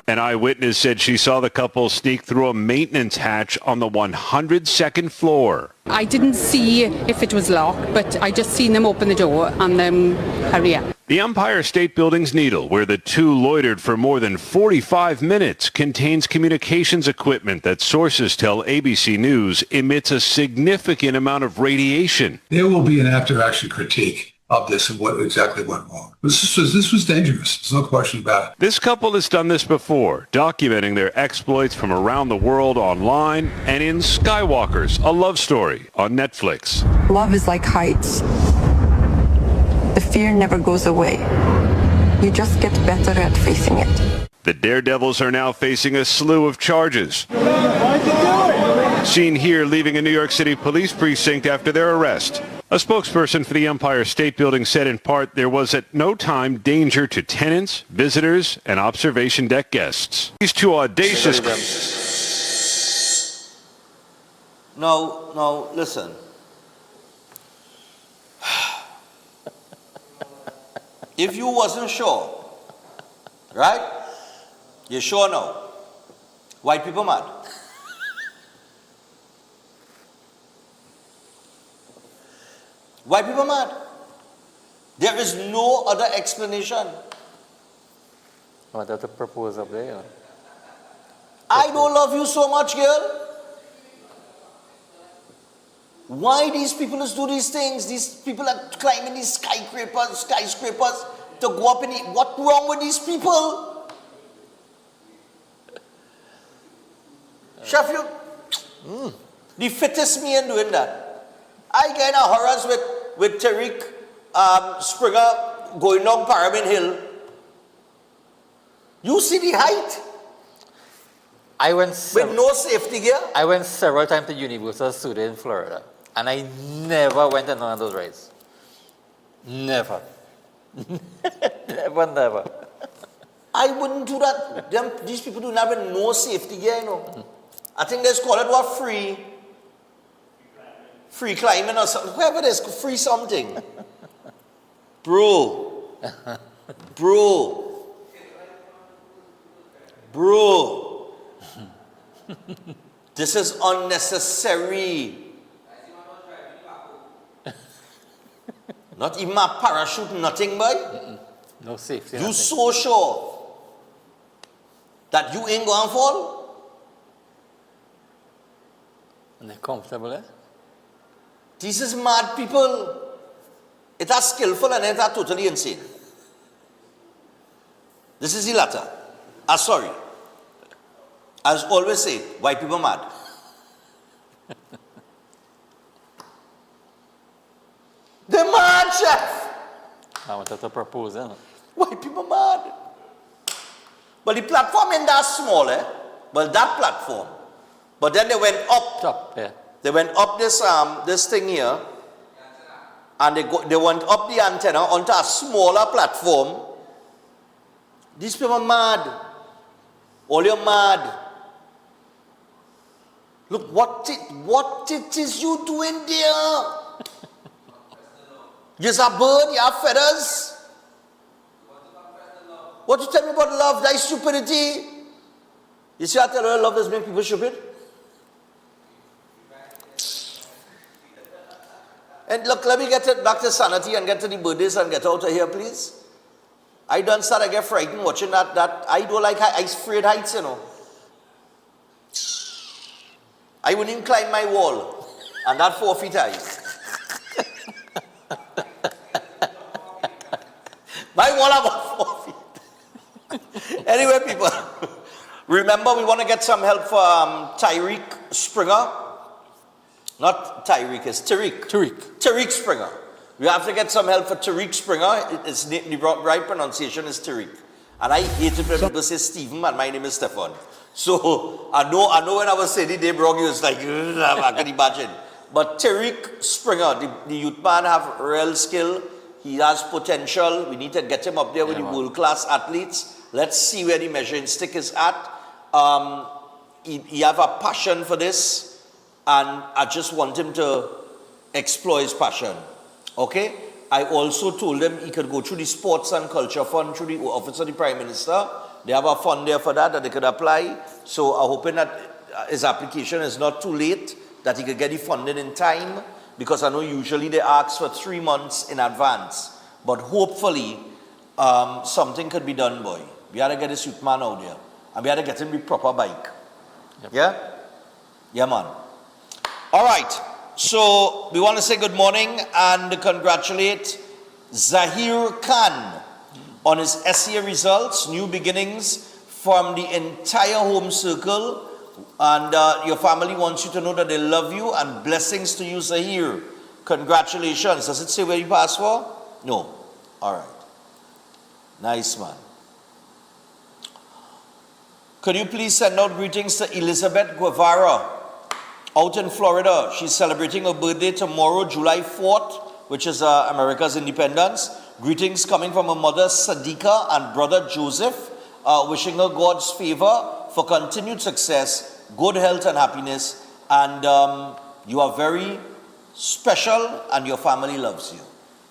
An eyewitness said she saw the couple sneak through a maintenance hatch on the 102nd floor. I didn't see if it was locked, but I just seen them open the door and then hurry up. The Empire State Building's Needle, where the two loitered for more than 45 minutes, contains communications equipment that sources tell ABC News emits a significant amount of radiation. There will be an after-action critique of this and what exactly went wrong. This was dangerous. There's no question about it. This couple has done this before, documenting their exploits from around the world online and in Skywalkers, a love story on Netflix. Love is like heights. The fear never goes away. You just get better at facing it. The Daredevils are now facing a slew of charges. Seen here leaving a New York City police precinct after their arrest. A spokesperson for the Empire State Building said in part there was at no time danger to tenants, visitors, and observation deck guests. These two audacious... Now, listen. If you wasn't sure, right? You're sure now. White people mad. White people mad. There is no other explanation. Oh, that's a proposal up there. I don't love you so much, girl. Why these people do these things? These people are climbing these skyscrapers to go up and eat. What's wrong with these people? Chef, the fittest me in doing that. I get in a horrors with Tariq Springer going down Pyramid Hill. You see the height? I went with no safety gear? I went several times to Universal Studios in Florida, and I never went on one of those rides. Never. Never. I wouldn't do that. These people do not have no safety gear, you know. I think they call it what, free climbing or something. Whoever it is, free something. Bro. This is unnecessary. Not even a parachute, nothing, boy. No safety. You so sure that you ain't going to fall? And they're comfortable, eh? These is mad people. It are skillful and it are totally insane. This is the latter. Sorry. As always say, white people mad. They're mad, chef. I wanted to propose, eh? Why people mad? But the platform ain't that small, eh? Well, that platform. But then they went up. Yeah. They went up this thing here, and they went up the antenna onto a smaller platform. These people are mad. All you're mad. Look, what it is you doing there? You're a bird, you have feathers. What you tell me about love? That is stupidity. You see, I tell you, love does make people stupid. And look, let me get it back to sanity and get to the birthdays and get out of here, please. I don't start, I get frightened watching that. I don't like heights, afraid heights, you know. I wouldn't even climb my wall, and that 4 feet high. My wall about 4 feet. Anyway, people, remember we want to get some help for Tyreek Springer. Not Tyreek, it's Tariq. Tariq Springer. We have to get some help for Tariq Springer. The right pronunciation is Tariq. And I hate it when people say Stephen and my name is Stefan. So I know when I was saying the name wrong, it was like, I can imagine. But Tariq Springer, the youth man have real skill. He has potential. We need to get him up there with the world-class athletes. Let's see where the measuring stick is at. He have a passion for this. And I just want him to explore his passion. Okay? I also told him he could go through the Sports and Culture Fund through the Office of the Prime Minister. They have a fund there for that they could apply. So I'm hoping that his application is not too late, that he could get the funding in time, because I know usually they ask for 3 months in advance. But hopefully, something could be done, boy. We had to get this youth man out there. And we had to get him the proper bike. Yep. Yeah? Yeah, man. All right, so we want to say good morning and congratulate Zahir Khan on his SCA results, new beginnings from the entire home circle. And your family wants you to know that they love you, and blessings to you, Zahir. Congratulations. Does it say where you passed for? No. All right. Nice, man. Could you please send out greetings to Elizabeth Guevara out in Florida? She's celebrating her birthday tomorrow, July 4th, which is America's independence. Greetings coming from her mother, Sadiqa, and brother, Joseph, wishing her God's favor for continued success, good health and happiness. And you are very special, and your family loves you.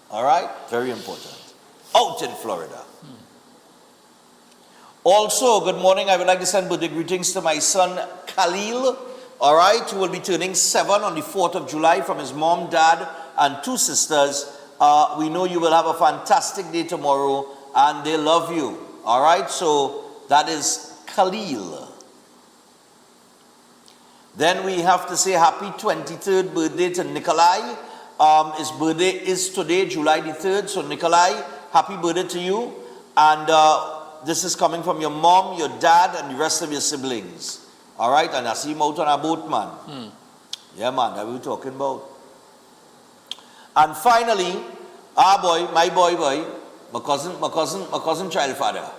All right? Very important. Out in Florida. Also, good morning. I would like to send birthday greetings to my son, Khalil, all right, who will be turning 7 on the 4th of July from his mom, dad, and 2 sisters. We know you will have a fantastic day tomorrow, and they love you. All right, so that is Khalil. Then we have to say happy 23rd birthday to Nikolai. His birthday is today, July the 3rd. So Nikolai, happy birthday to you. And this is coming from your mom, your dad, and the rest of your siblings. All right, and I see him out on a boat, man. Yeah, man, that we were talking about. And finally, my boy, my cousin child father,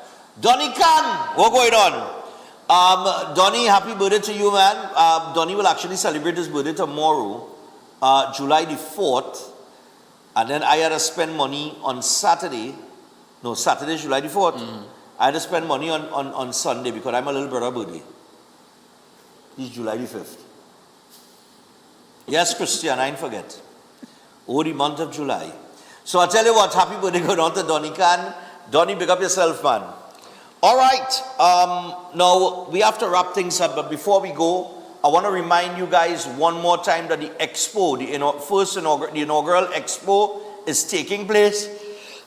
Donny Khan. What's going on? Donny, happy birthday to you, man. Donny will actually celebrate his birthday tomorrow, July the 4th. And then I had to spend money on Saturday. No, Saturday, July the 4th. I had to spend money on Sunday because I'm a little brother birthday. It's July the 5th. Yes, Christian, I didn't forget. Oh, the month of July. So I tell you what, happy birthday going on to Donny Khan. Donny, big up yourself, man. All right, now we have to wrap things up, but before we go, I want to remind you guys one more time that the expo, the inaugural expo is taking place.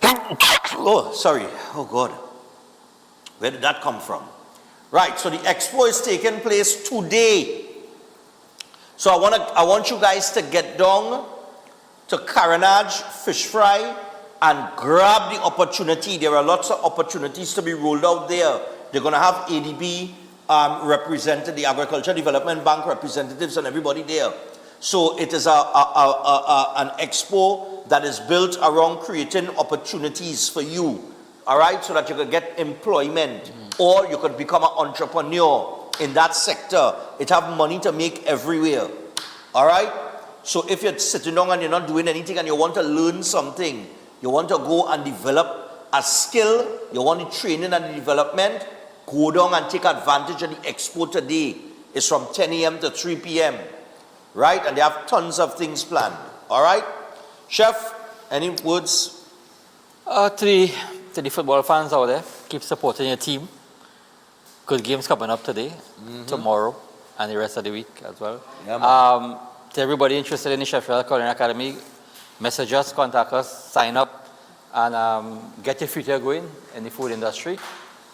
Oh, sorry. Oh, God. Where did that come from? Right, so the expo is taking place today. So I want you guys to get down to Carenage Fish Fry and grab the opportunity. There are lots of opportunities to be rolled out there. They're going to have ADB represented, the Agriculture Development Bank representatives and everybody there. So it is an expo that is built around creating opportunities for you, all right, so that you could get employment or you could become an entrepreneur in that sector. It have money to make everywhere, all right? So if you're sitting down and you're not doing anything and you want to learn something, you want to go and develop a skill, you want the training and the development, go down and take advantage of the expo today. It's from 10 a.m. to 3 p.m., right? And they have tons of things planned, all right? Chef, any words? To the football fans out there, keep supporting your team. Good games coming up today, tomorrow, and the rest of the week as well. Yeah, to everybody interested in the Sheffield Culinary Academy, message us, contact us, sign up, and get your future going in the food industry.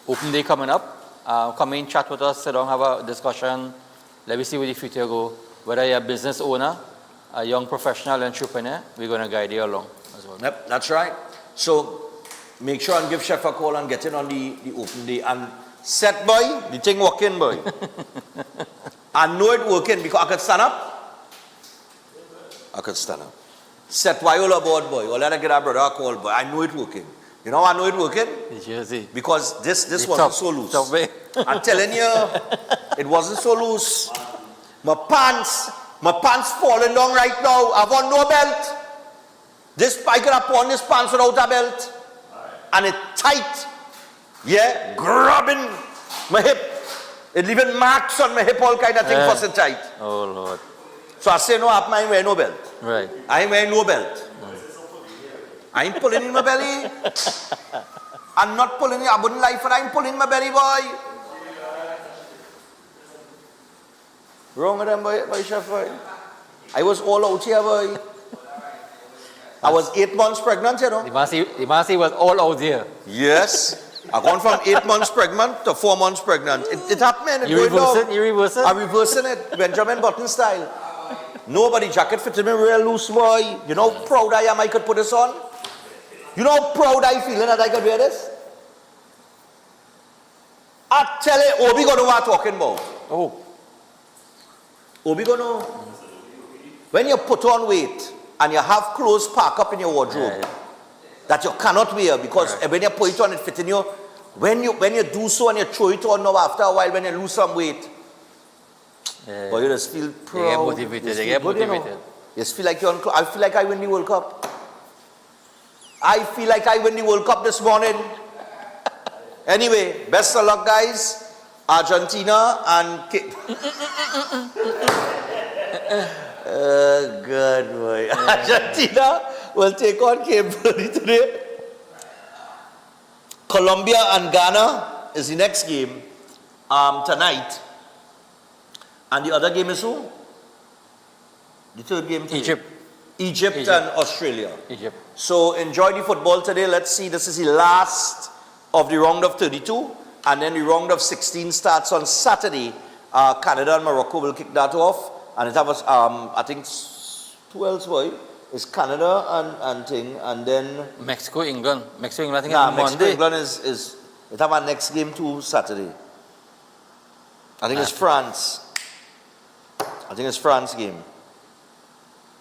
Open day coming up. Come in, chat with us, sit down, have a discussion. Let me see where the future go. Whether you're a business owner, a young professional entrepreneur, we're going to guide you along as well. Yep, that's right. So make sure and give Chef a call and get in on the open day. And set boy, the thing working boy. I know it working because I could stand up. I could stand up. Set why all aboard boy. Or let I get our brother a call boy. I know it working. You know I know it working? The jersey. Because this wasn't so loose. I'm telling you, it wasn't so loose. My pants falling down right now. I've on no belt. I could have put on this pants without a belt. And it tight. Yeah, grabbing my hip. It leaving marks on my hip, all kind of thing for it tight. Oh Lord. So I say no, I ain't wearing no belt. Right. I ain't wearing no belt. I ain't pulling in my belly. I'm not pulling it. I wouldn't lie for I'm pulling my belly, boy. Wrong with them, boy, chef, boy. I was all out here, boy. I was 8 months pregnant, you know. The Marcy was all out here. Yes. I gone from 8 months pregnant to 4 months pregnant. It happened. You reverse it? You reverse it? I'm reversing it, Benjamin Button style. Nobody jacket fitted me real loose, boy. You know how proud I am I could put this on? You know how proud I feeling that I could wear this? I tell you, Obi gonna know what I'm talking about. Oh. Obi gonna know. When you put on weight and you have clothes packed up in your wardrobe that you cannot wear because when you put it on, it fits in you. When you do so and you throw it on now after a while, when you lose some weight, but you just feel proud. You get motivated. You get motivated. You just feel like you're on. I feel like I win the World Cup. I feel like I win the World Cup this morning. Anyway, best of luck, guys. Argentina and oh, God, boy. Argentina will take on Cape Verde today. Colombia and Ghana is the next game tonight. And the other game is who? The third game today. Egypt and Australia. Egypt. So enjoy the football today. Let's see. This is the last of the round of 32. And then the round of 16 starts on Saturday. Canada and Morocco will kick that off. And it has, I think, who else, boy? It's Canada and then... Mexico, England. Mexico, England, I think nah, it's Mexico, Monday. England is it have our next game too Saturday. I think it's France. I think it's France game.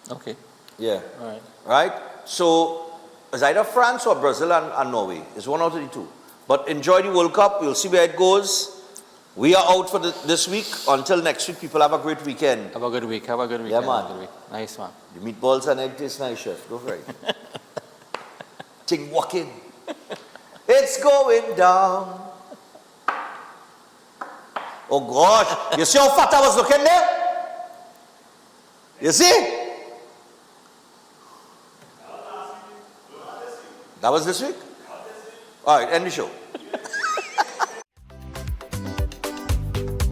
Okay. Yeah. All right. Right? So, it's either France or Brazil and Norway. It's one out of the two. But enjoy the World Cup. We'll see where it goes. We are out for this week. Until next week, people have a great weekend. Have a good week. Have a good week. Yeah, man. Have a good week. Nice, man. The meatballs and egg taste nice, chef. Go for it. Ting walking. It's going down. Oh gosh. You see how fat I was looking there? You see? That was this week? All right, end the show.